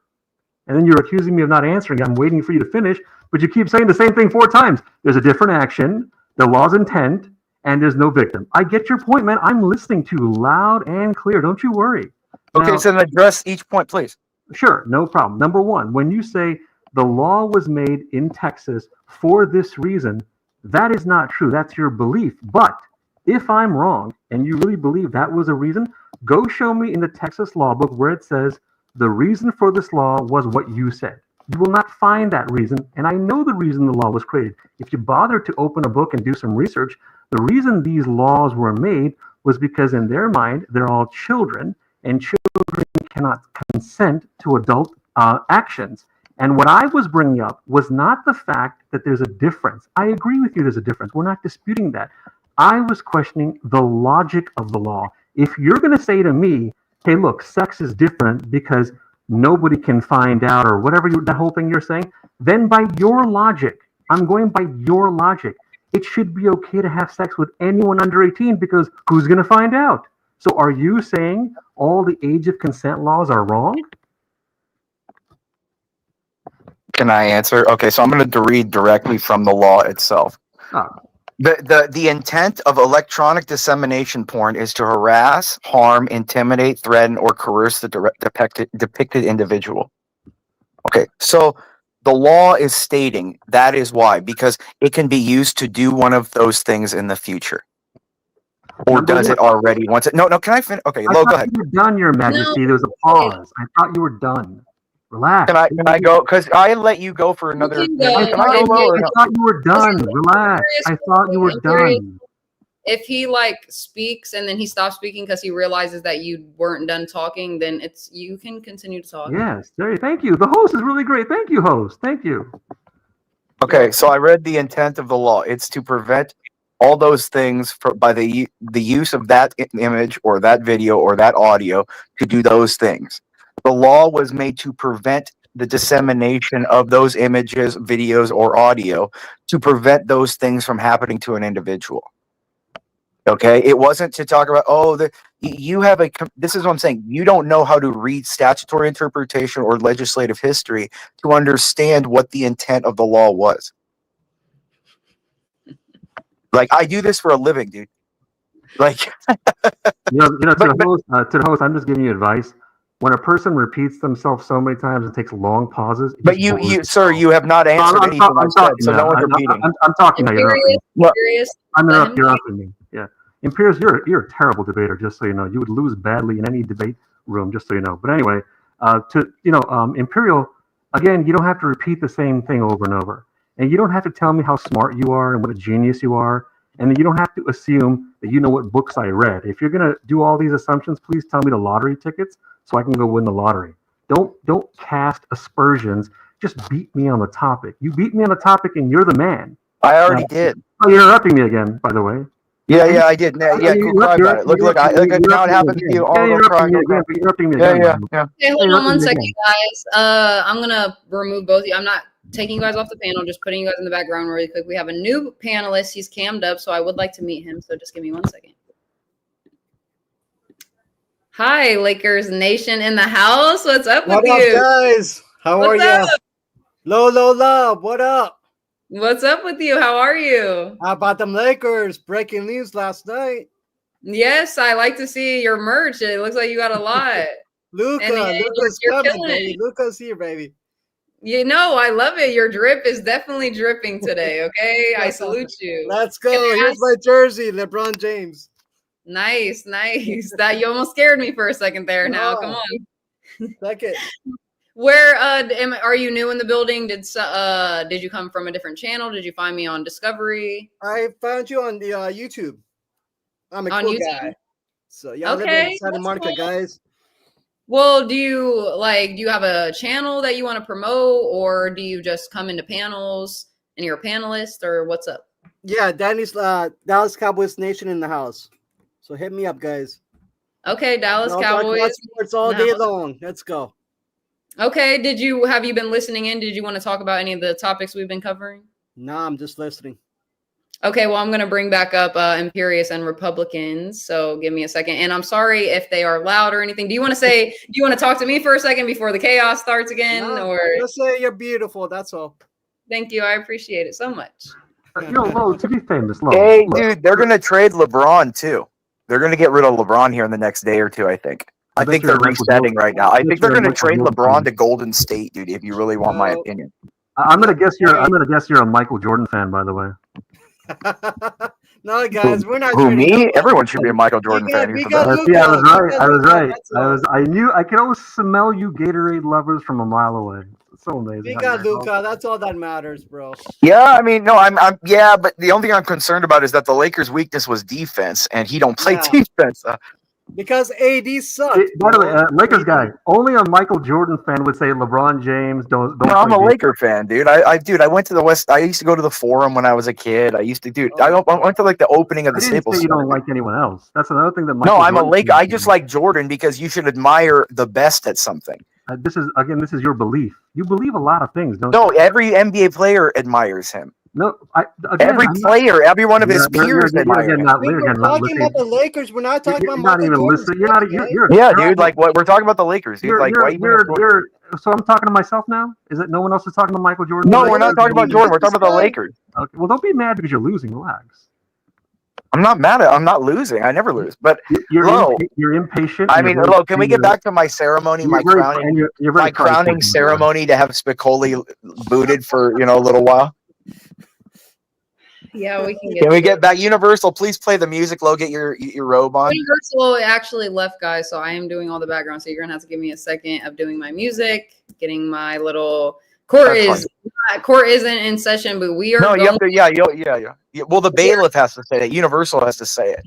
And then you're accusing me of not answering. I'm waiting for you to finish, but you keep saying the same thing 4 times. There's a different action, the law's intent, and there's no victim. I get your point, man. I'm listening to you loud and clear. Don't you worry. Okay, Now, so then address each point, please. Sure, no problem. Number 1, when you say the law was made in Texas for this reason, that is not true. That's your belief. But if I'm wrong and you really believe that was a reason, go show me in the Texas law book where it says the reason for this law was what you said. You will not find that reason. And I know the reason the law was created. If you bother to open a book and do some research, the reason these laws were made was because in their mind, they're all children, and children cannot consent to adult actions. And what I was bringing up was not the fact that there's a difference. I agree with you, there's a difference. We're not disputing that. I was questioning the logic of the law. If you're going to say to me, hey, look, sex is different because nobody can find out or whatever the whole thing you're saying, then by your logic, I'm going by your logic, it should be okay to have sex with anyone under 18 because who's going to find out? So are you saying all the age of consent laws are wrong? Can I answer? Okay, so I'm going to read directly from the law itself. The intent of electronic dissemination porn is to harass, harm, intimidate, threaten, or coerce the depicted individual. Okay, so the law is stating that is why, because it can be used to do one of those things in the future. Or does it already once it? No, can I finish? Okay, Lo, go ahead. You were done, Your Majesty. There was a pause. I thought you were done. Relax. Can I go? Because I let you go for another. Can I go, Lo, or I no? thought you were done. Relax. I thought you were done. If he like speaks and then he stops speaking because he realizes that you weren't done talking, then you can continue to talk. Yes. Thank you. The host is really great. Thank you, host. Thank you. Okay, so I read the intent of the law. It's to prevent all those things by the use of that image or that video or that audio to do those things. The law was made to prevent the dissemination of those images, videos, or audio to prevent those things from happening to an individual. Okay, it wasn't to talk about, this is what I'm saying. You don't know how to read statutory interpretation or legislative history to understand what the intent of the law was. Like, I do this for a living, dude. Like, to the host, I'm just giving you advice. When a person repeats themselves so many times and takes long pauses. But sir, you have not answered anything I've said, so no one's repeating. I'm talking now. I'm interrupting me. Yeah. Imperious, you're a terrible debater, just so you know. You would lose badly in any debate room, just so you know. But anyway, Imperial, again, you don't have to repeat the same thing over and over. And you don't have to tell me how smart you are and what a genius you are. And you don't have to assume that you know what books I read. If you're going to do all these assumptions, please tell me the lottery tickets so I can go win the lottery. Don't cast aspersions. Just beat me on the topic. You beat me on the topic and you're the man. I already did. Oh, you're interrupting me again, by the way. Yeah, I did. Yeah, cool, cry about it. Look, now it happens to you. You're interrupting me again. Yeah. Okay, hold on one second, guys. I'm gonna remove both of you. I'm not taking you guys off the panel, just putting you guys in the background really quick. We have a new panelist. He's cammed up, so I would like to meet him. So just give me 1 second. Hi, Lakers Nation in the house. What's up with you? What up, guys? How are you? Low love. What up? What's up with you? How are you? How about them Lakers? Breaking news last night. Yes, I like to see your merch. It looks like you got a lot. Luka's coming, baby. Luka's here, baby. You know, I love it. Your drip is definitely dripping today. Okay, I salute you. Let's go. Here's my jersey, LeBron James. Nice. That you almost scared me for a second there. Now, come on. Second. Where are you new in the building? Did you come from a different channel? Did you find me on Discovery? I found you on the YouTube. I'm a cool guy. So yeah, okay, I live in Santa Monica, cool. Guys. Well, do you have a channel that you want to promote, or do you just come into panels and you're a panelist, or what's up? Yeah, Danny's Dallas Cowboys Nation in the house. So hit me up, guys. Okay, Dallas Cowboys. Sports all day long. Let's go. Okay, have you been listening in? Did you want to talk about any of the topics we've been covering? No, I'm just listening. Okay, well, I'm going to bring back up Imperious and Republicans. So give me a second. And I'm sorry if they are loud or anything. Do you want to talk to me for a second before the chaos starts again? No, Or just say you're beautiful. That's all. thank you. I appreciate it so much. Lo, to be famous, Lo. Hey, dude, they're gonna trade LeBron too. They're gonna get rid of LeBron here in the next day or two. I think. I think they're resetting right now. I think they're gonna trade LeBron to Golden State, dude. If you really want my opinion. I'm gonna guess you're a Michael Jordan fan, by the way. No, guys, we're not. Who, me? Everyone should be a Michael Jordan fan. He's the best. Yeah, I was right. I knew. I could always smell you Gatorade lovers from a mile away. It's so amazing. We got Luka. That's all that matters, bro. Yeah, I mean, no, I'm yeah, but the only thing I'm concerned about is that the Lakers' weakness was defense, and he don't play defense. Because AD sucked. By the way, Lakers guy, only a Michael Jordan fan would say LeBron James don't. No, I'm a Laker fan, dude. I went to the West. I used to go to the Forum when I was a kid. I used to, dude. I went to like the opening of the Staples Center. You don't like anyone else. That's another thing that. Michael No, I'm Jordan a Laker. I just like Jordan because you should admire the best at something. This is your belief. You believe a lot of things, don't you? No, every NBA player admires him. No, every player, every one of his peers admire him. We're talking about the Lakers. We're not talking about not even listening. Yeah, dude. Like, what we're talking about the Lakers, dude. Like, why so I'm talking to myself now. Is it no one else is talking about Michael Jordan? No, we're not talking about Jordan. We're talking about the Lakers. Okay. Well, don't be mad because you're losing. Relax. I'm not mad I'm not losing. I never lose. But you're impatient. I mean, Lo, can we get back to my ceremony, my crowning ceremony to have Spicoli booted for a little while? Yeah, we can. Can we get back? Universal, please play the music. Lo, get your robe on. Universal actually left, guys, so I am doing all the background. So you're gonna have to give me a second of doing my music, getting my little court isn't in session, but we are. No, you have to. Yeah. Well, the bailiff has to say it. Universal has to say it.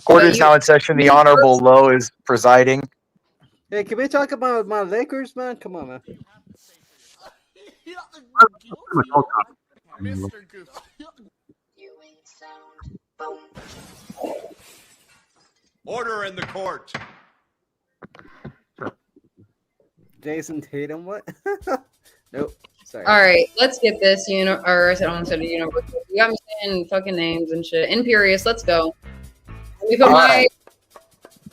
Court is now in session. The Honorable Lo is presiding. Hey, can we talk about my Lakers, man? Come on, man. Order in the court. Jason Tatum, what? Nope. Sorry. All right, let's get this. Or I said a Universal. You got me saying fucking names and shit. Imperious, let's go. We put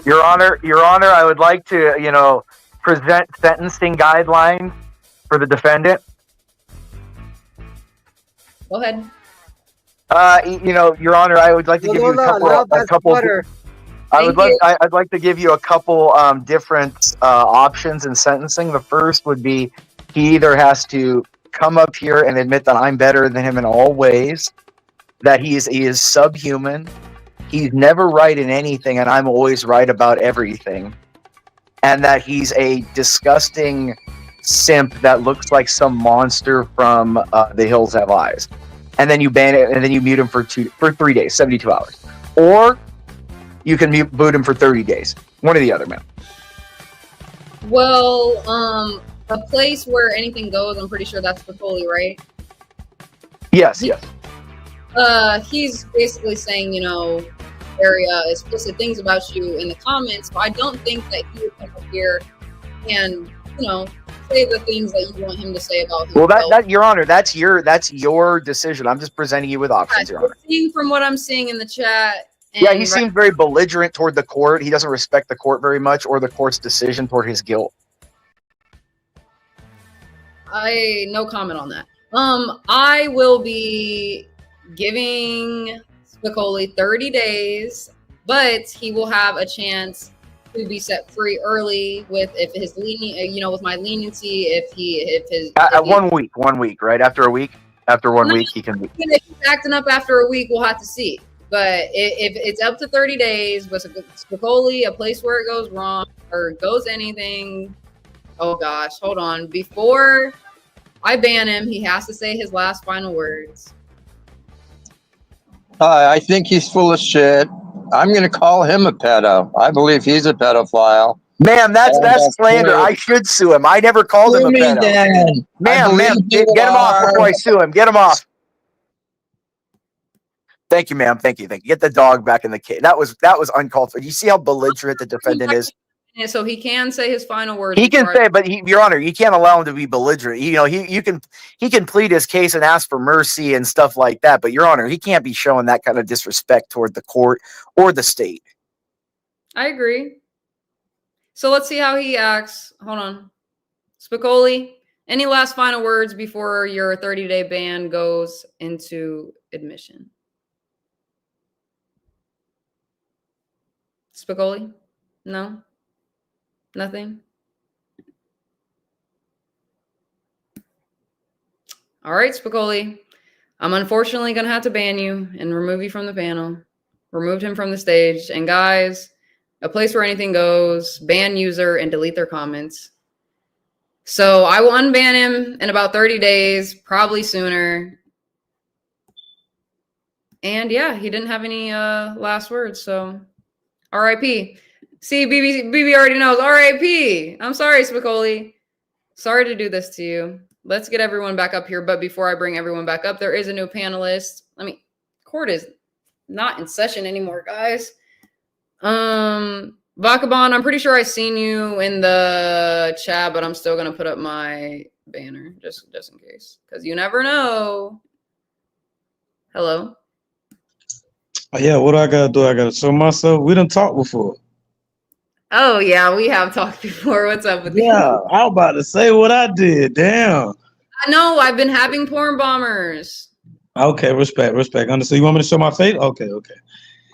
Your Honor, I would like to, present sentencing guidelines for the defendant. Go ahead. Your Honor, I would like to give you a couple. I'd like to give you a couple different options in sentencing. The first would be he either has to come up here and admit that I'm better than him in all ways, that he is subhuman, he's never right in anything, and I'm always right about everything, and that he's a disgusting simp that looks like some monster from The Hills Have Eyes. And then you ban it, and then you mute him for 3 days, 72 hours. Or you can boot him for 30 days. One or the other, man. Well, a place where anything goes, I'm pretty sure that's Spicoli, right? Yes. He's basically saying, area explicit things about you in the comments. So I don't think that he would come up here and, say the things that you want him to say about himself. Well, that Your Honor, that's your decision. I'm just presenting you with options, Your Honor. From what I'm seeing in the chat. Yeah, he seems very belligerent toward the court. He doesn't respect the court very much or the court's decision toward his guilt. No comment on that. I will be giving Spicoli 30 days, but he will have a chance to be set free early with his with my leniency. If his 1 week, right? After 1 week, he can be. If he's acting up after a week, we'll have to see. But if it's up to 30 days, but Spicoli, a place where it goes wrong or goes anything. Oh gosh, hold on. Before I ban him, he has to say his last final words. I think he's full of shit. I'm going to call him a pedo. I believe he's a pedophile. Ma'am, that's slander. I should sue him. I never called him a pedo. Ma'am, get him off before I sue him. Get him off. Thank you, ma'am. Thank you. Get the dog back in the cage. That was uncalled for. You see how belligerent the defendant is? And so he can say his final words. He can before I- say, but Your Honor, you can't allow him to be belligerent. You know, he can plead his case and ask for mercy and stuff like that. But Your Honor, he can't be showing that kind of disrespect toward the court or the state. I agree. So let's see how he acts. Hold on. Spicoli, any last final words before your 30-day ban goes into admission? Spicoli? No? Nothing? All right, Spicoli. I'm unfortunately going to have to ban you and remove you from the panel. Removed him from the stage. And guys, a place where anything goes, ban user and delete their comments. So I will unban him in about 30 days, probably sooner. And yeah, he didn't have any last words. So RIP. See, BB already knows. RIP. I'm sorry, Spicoli. Sorry to do this to you. Let's get everyone back up here. But before I bring everyone back up, there is a new panelist. Court is not in session anymore, guys. Vakabon, I'm pretty sure I seen you in the chat, but I'm still gonna put up my banner just in case, because you never know. Hello. Yeah, what do I gotta do? I gotta show myself. We done talked before. Oh yeah, we have talked before. What's up with you? Yeah, I was about to say what I did. Damn. I know. I've been having porn bombers. Okay, respect. So you want me to show my face? Okay.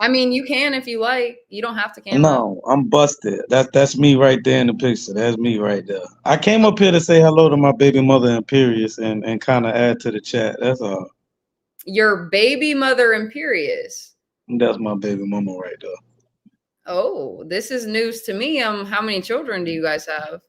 I mean, you can if you like. You don't have to cam up. No, I'm busted. That's me right there in the picture. That's me right there. I came up here to say hello to my baby mother Imperious and kind of add to the chat. That's all. Your baby mother Imperious. That's my baby mama right there. Oh, this is news to me. How many children do you guys have?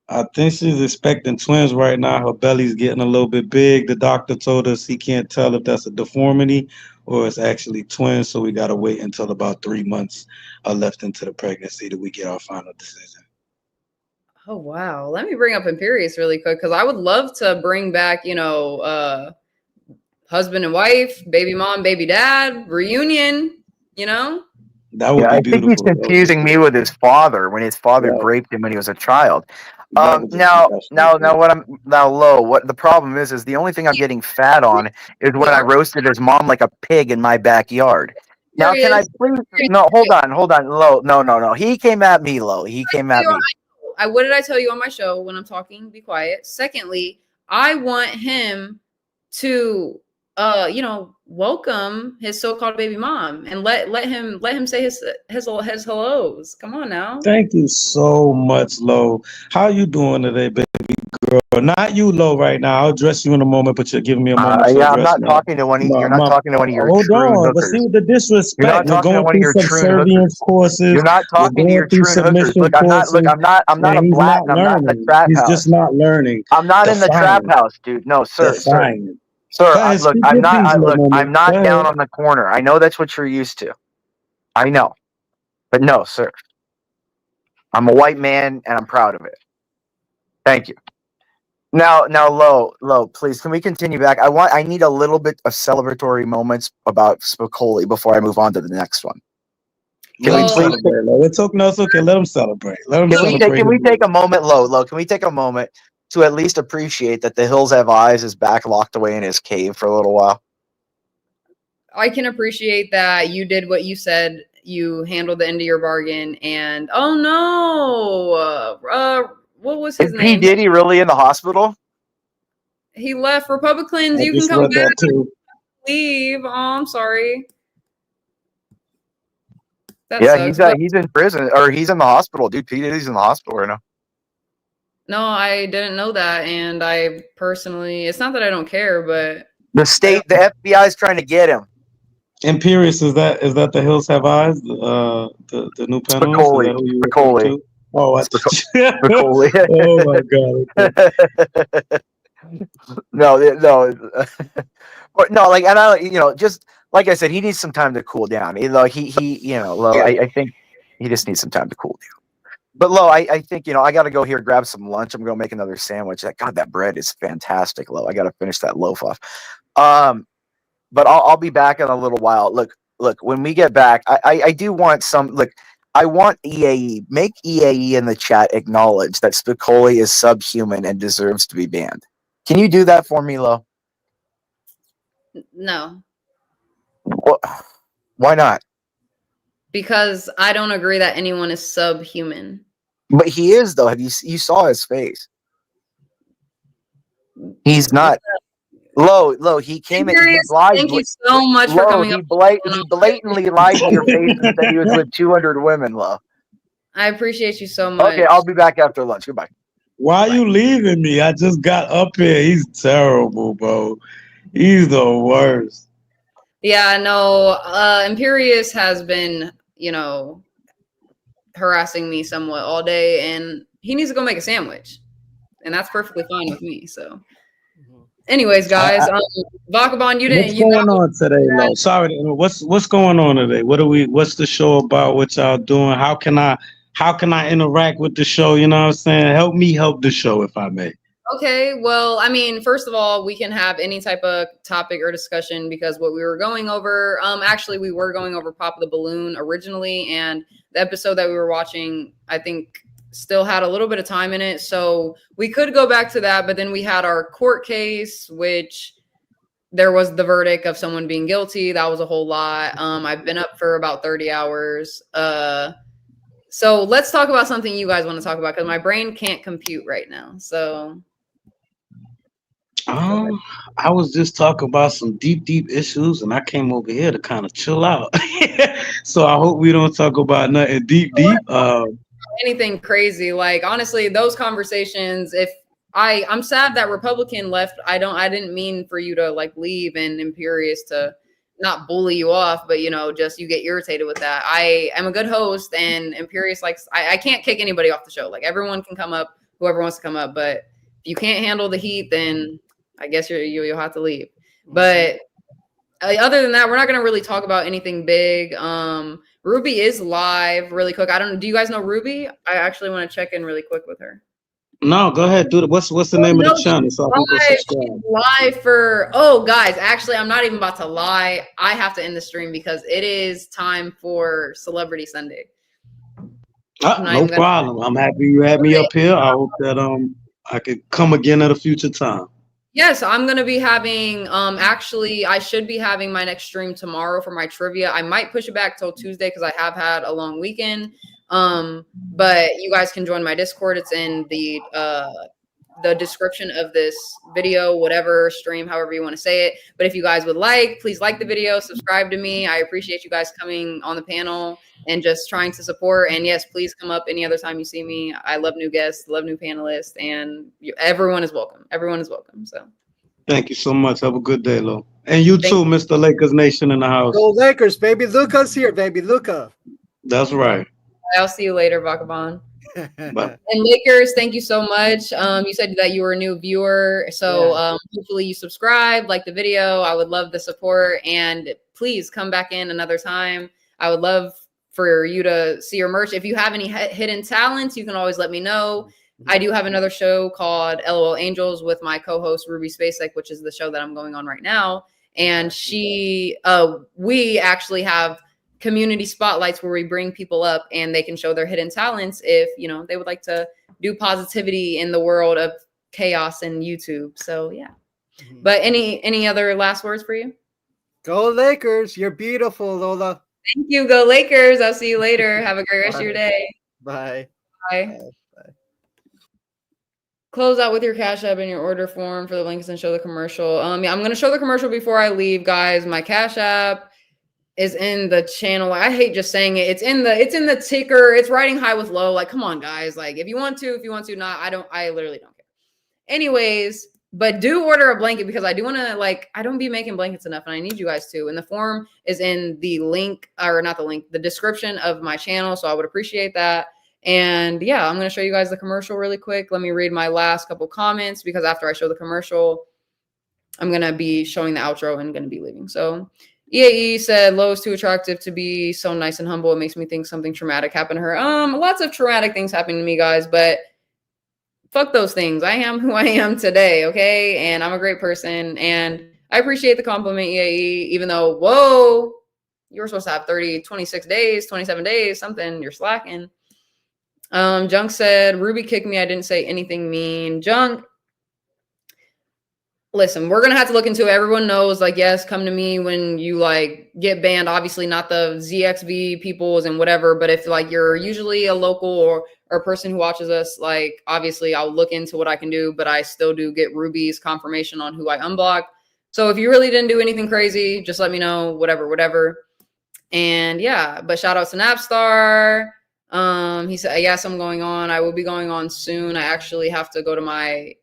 I think she's expecting twins right now. Her belly's getting a little bit big. The doctor told us he can't tell if that's a deformity or it's actually twins. So we got to wait until about 3 months are left into the pregnancy that we get our final decision. Oh, wow. Let me bring up Imperious really quick, because I would love to bring back, husband and wife, baby mom, baby dad, reunion, That would be I beautiful. think he's confusing me with his father when his father raped him when he was a child. What the problem is the only thing I'm getting fat on is when I roasted his mom like a pig in my backyard. Now, can I please? No, hold on, Lo. No. He came at me, Lo. He came at me. What did I tell you on my show when I'm talking? Be quiet. Secondly, I want him to, welcome his so-called baby mom and let him say his hellos. Come on now. Thank you so much, Lo. How you doing today, baby girl? Not you, Lo, right now. I'll address you in a moment, but you're giving me a moment. I'm not talking to one of you're not talking to one of your Hold true on, hookers. but see with the disrespect. You're not talking to one of your true hookers. Courses. You're not talking to your true hookers. Look, I'm not a black. I'm not in the trap house. He's just not learning. I'm not in the trap house, dude. No, sir. I'm not down on the corner. I know that's what you're used to. I know. But no, sir. I'm a white man and I'm proud of it. Thank you. Now, Lo, please, can we continue back? I need a little bit of celebratory moments about Spicoli before I move on to the next one. Can we please? It's okay. Let him celebrate. Can we take a moment, Lo? Can we take a moment to at least appreciate that The Hills Have Eyes is back locked away in his cave for a little while? I can appreciate that you did what you said. You handled the end of your bargain, and oh no, what was his name? P. Diddy really in the hospital? He left. Republicans, you can come back. Leave. Oh, I'm sorry. He's in prison, or he's in the hospital, dude. P. Diddy's in the hospital right now. No, I didn't know that, and I personally, it's not that I don't care, but the FBI is trying to get him. Imperious, is that The Hills Have Eyes? The new panel? Spicoli. Oh, Spicoli. Oh my God. No, like, and I, just like I said, he needs some time to cool down. Lo, I think he just needs some time to cool down. But Lo, I think, I got to go here, grab some lunch. I'm going to make another sandwich. God, that bread is fantastic, Lo. I got to finish that loaf off. But I'll be back in a little while. Look, when we get back, I do want some, I want EAE. Make EAE in the chat acknowledge that Spicoli is subhuman and deserves to be banned. Can you do that for me, Lo? No, Why not? because I don't agree that anyone is subhuman. But he is though. You saw his face? He's not. Lo, he came in. He lied. Thank you so much for coming he up. He blatantly lied to your face and said he was with 200 women, Lo. I appreciate you so much. Okay, I'll be back after lunch. Goodbye. Why you leaving me? I just got up here. He's terrible, bro. He's the worst. Yeah, no, Imperius has been, harassing me somewhat all day, and he needs to go make a sandwich. And that's perfectly fine with me. So anyways, guys, Vagabond, you didn't. What's going on today, Lo? Sorry, what's going on today? What's the show about? What y'all doing? How can I interact with the show? You know what I'm saying? Help me help the show, if I may. Okay, well, I mean, first of all, we can have any type of topic or discussion because what we were going over, actually, we were going over Pop the Balloon originally, and the episode that we were watching, I think, still had a little bit of time in it. So we could go back to that, but then we had our court case, which there was the verdict of someone being guilty. That was a whole lot. I've been up for about 30 hours. So let's talk about something you guys want to talk about because my brain can't compute right now. So I was just talking about some deep issues, and I came over here to kind of chill out. So I hope we don't talk about nothing deep. Anything crazy, like honestly, those conversations. If I'm sad that Republican left. I didn't mean for you to like leave and Imperius to not bully you off, but just you get irritated with that. I am a good host, and Imperius likes. I can't kick anybody off the show. Like everyone can come up, whoever wants to come up, but if you can't handle the heat, then I guess you'll have to leave. But other than that, we're not going to really talk about anything big. Ruby is live really quick. Do you guys know Ruby? I actually want to check in really quick with her. No, go ahead, do it. What's the name of the channel? So I can go subscribe. Live for guys, actually, I'm not even about to lie. I have to end the stream because it is time for Celebrity Sunday. No problem. I'm happy you had me up here. I hope that I could come again at a future time. Yes, I'm going to be having, actually, I should be having my next stream tomorrow for my trivia. I might push it back till Tuesday because I have had a long weekend. But you guys can join my Discord. It's in the description of this video, whatever stream, however you want to say it. But if you guys would please like the video, subscribe to me. I appreciate you guys coming on the panel and just trying to support. And yes, please come up any other time you see me. I love new guests, love new panelists, and everyone is welcome. Everyone is welcome. So thank you so much. Have a good day, Lo. And you too, Mr. Lakers Nation in the house. Go Lakers, baby. Luca's here, baby. Luca. That's right. I'll see you later, Vagabond. Bye. And Lakers, thank you so much. You said that you were a new viewer, so hopefully you subscribe, like the video. I would love the support, and please come back in another time. I would love for you to see your merch. If you have any hidden talents, you can always let me know. I do have another show called LOL Angels with my co-host Ruby Spacek, which is the show that I'm going on right now. And we actually have community spotlights where we bring people up and they can show their hidden talents if they would like to do positivity in the world of chaos and YouTube. So yeah. But any other last words for you? Go Lakers. You're beautiful, Lola. Thank you. Go Lakers. I'll see you later. Have a great rest of your day. Bye. Bye. Close out with your Cash App and your order form for the links and show the commercial. I'm going to show the commercial before I leave, guys. My Cash App is in the channel. I hate just saying it. It's in the ticker. It's riding high with low. Like, come on, guys. Like, if you want to, not. I literally don't care. Anyways, but do order a blanket because I do want to, I don't be making blankets enough and I need you guys to. And the form is in the link, or not the link, the description of my channel. So I would appreciate that. And yeah, I'm going to show you guys the commercial really quick. Let me read my last couple comments because after I show the commercial, I'm going to be showing the outro and going to be leaving. So EAE said, Lo is too attractive to be so nice and humble. It makes me think something traumatic happened to her. Lots of traumatic things happened to me, guys, but fuck those things. I am who I am today, okay? And I'm a great person, and I appreciate the compliment, EAE, even though, whoa, You were supposed to have 26 days, 27 days, something. You're slacking. Junk said, Ruby kicked me. I didn't say anything mean. Junk, listen, we're going to have to look into it. Everyone knows, like, yes, come to me when you, like, get banned. Obviously, not the ZXV peoples and whatever. But if, like, you're usually a local or a person who watches us, like, obviously, I'll look into what I can do. But I still do get Ruby's confirmation on who I unblock. So if you really didn't do anything crazy, just let me know, whatever. And yeah, but shout out to Napstar. He said, yes, I'm going on. I will be going on soon. I actually have to go to my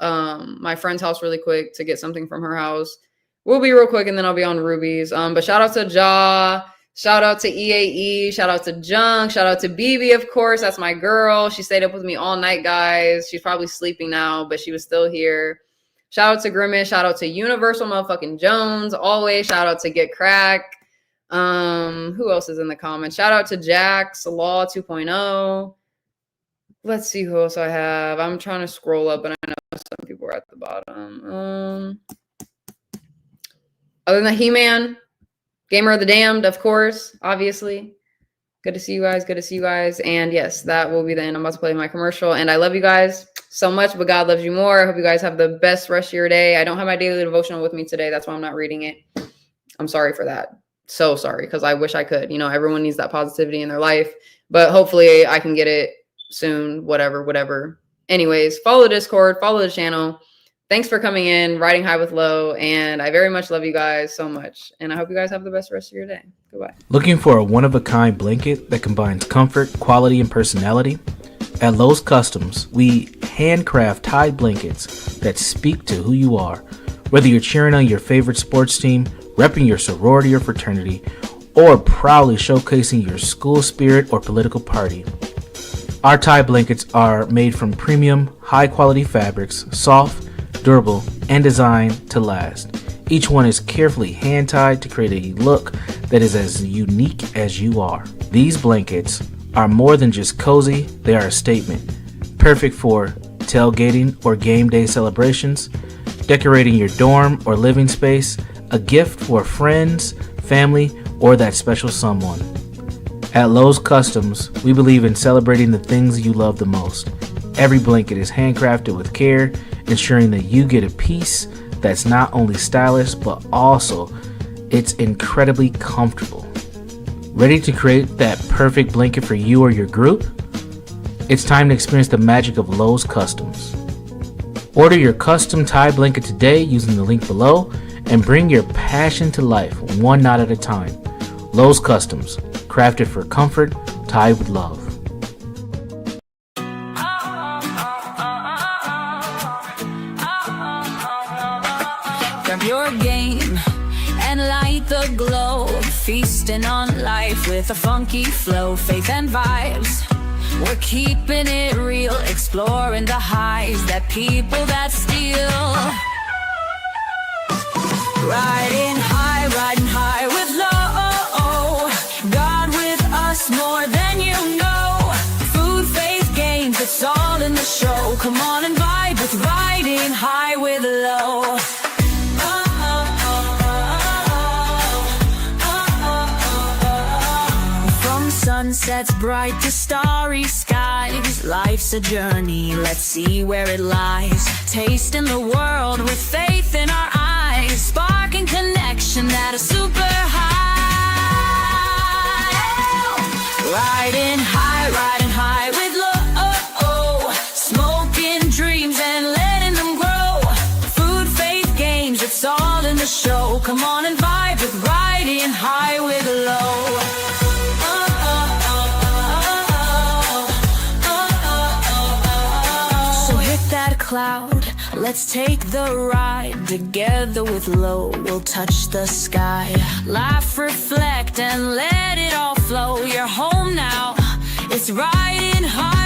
my friend's house really quick to get something from her house. We'll be real quick and then I'll be on Ruby's. But shout out to Ja, shout out to EAE, shout out to Junk, shout out to BB, of course. That's my girl. She stayed up with me all night, guys. She's probably sleeping now, but she was still here. Shout out to Grimace. Shout out to Universal motherfucking Jones. Always shout out to Get Crack. Who else is in the comments? Shout out to Jax, Law 2.0. Let's see who else I have. I'm trying to scroll up, and I know some people are at the bottom. Other than that, He-Man, Gamer of the Damned, of course, obviously. Good to see you guys. Good to see you guys. And yes, that will be the end. I'm about to play my commercial. And I love you guys so much, but God loves you more. I hope you guys have the best rest of your day. I don't have my daily devotional with me today. That's why I'm not reading it. I'm sorry for that. So sorry, because I wish I could. You know, everyone needs that positivity in their life. But hopefully I can get it soon. Whatever. Anyways, follow the Discord. Follow the channel. Thanks for coming in, Riding High with Low, and I very much love you guys so much, and I hope you guys have the best rest of your day. Goodbye. Looking for a one-of-a-kind blanket that combines comfort, quality, and personality? At Lowe's Customs, we handcraft Tide blankets that speak to who you are. Whether you're cheering on your favorite sports team, repping your sorority or fraternity, or proudly showcasing your school spirit or political party. Our Tide blankets are made from premium, high-quality fabrics, soft, durable, and designed to last. Each one is carefully hand-tied to create a look that is as unique as you are. These blankets are more than just cozy, they are a statement. Perfect for tailgating or game day celebrations, decorating your dorm or living space, a gift for friends, family, or that special someone. At Lowe's Customs, we believe in celebrating the things you love the most. Every blanket is handcrafted with care, ensuring that you get a piece that's not only stylish, but also it's incredibly comfortable. Ready to create that perfect blanket for you or your group? It's time to experience the magic of Lowe's Customs. Order your custom Tide blanket today using the link below and bring your passion to life one knot at a time. Lowe's Customs, crafted for comfort, tied with love. Grab your game and light the glow. Feasting on life with a funky flow. Faith and vibes, we're keeping it real. Exploring the highs that people that steal. Riding high with low. God with us more than you know. Food, faith, games, it's all in the show. Come on and vibe with Riding High with Low. From sunsets bright to starry skies, life's a journey, let's see where it lies. Tasting the world with faith in our eyes, sparking connection at a super high. Riding high with low. Smoking dreams and letting them grow. Food, faith, games, it's all in the show. Come on and vibe with Riding High with Low. So hit that cloud, let's take the ride. Together with Low, we'll touch the sky. Laugh, reflect, and let it all flow. You're home now, it's Riding High.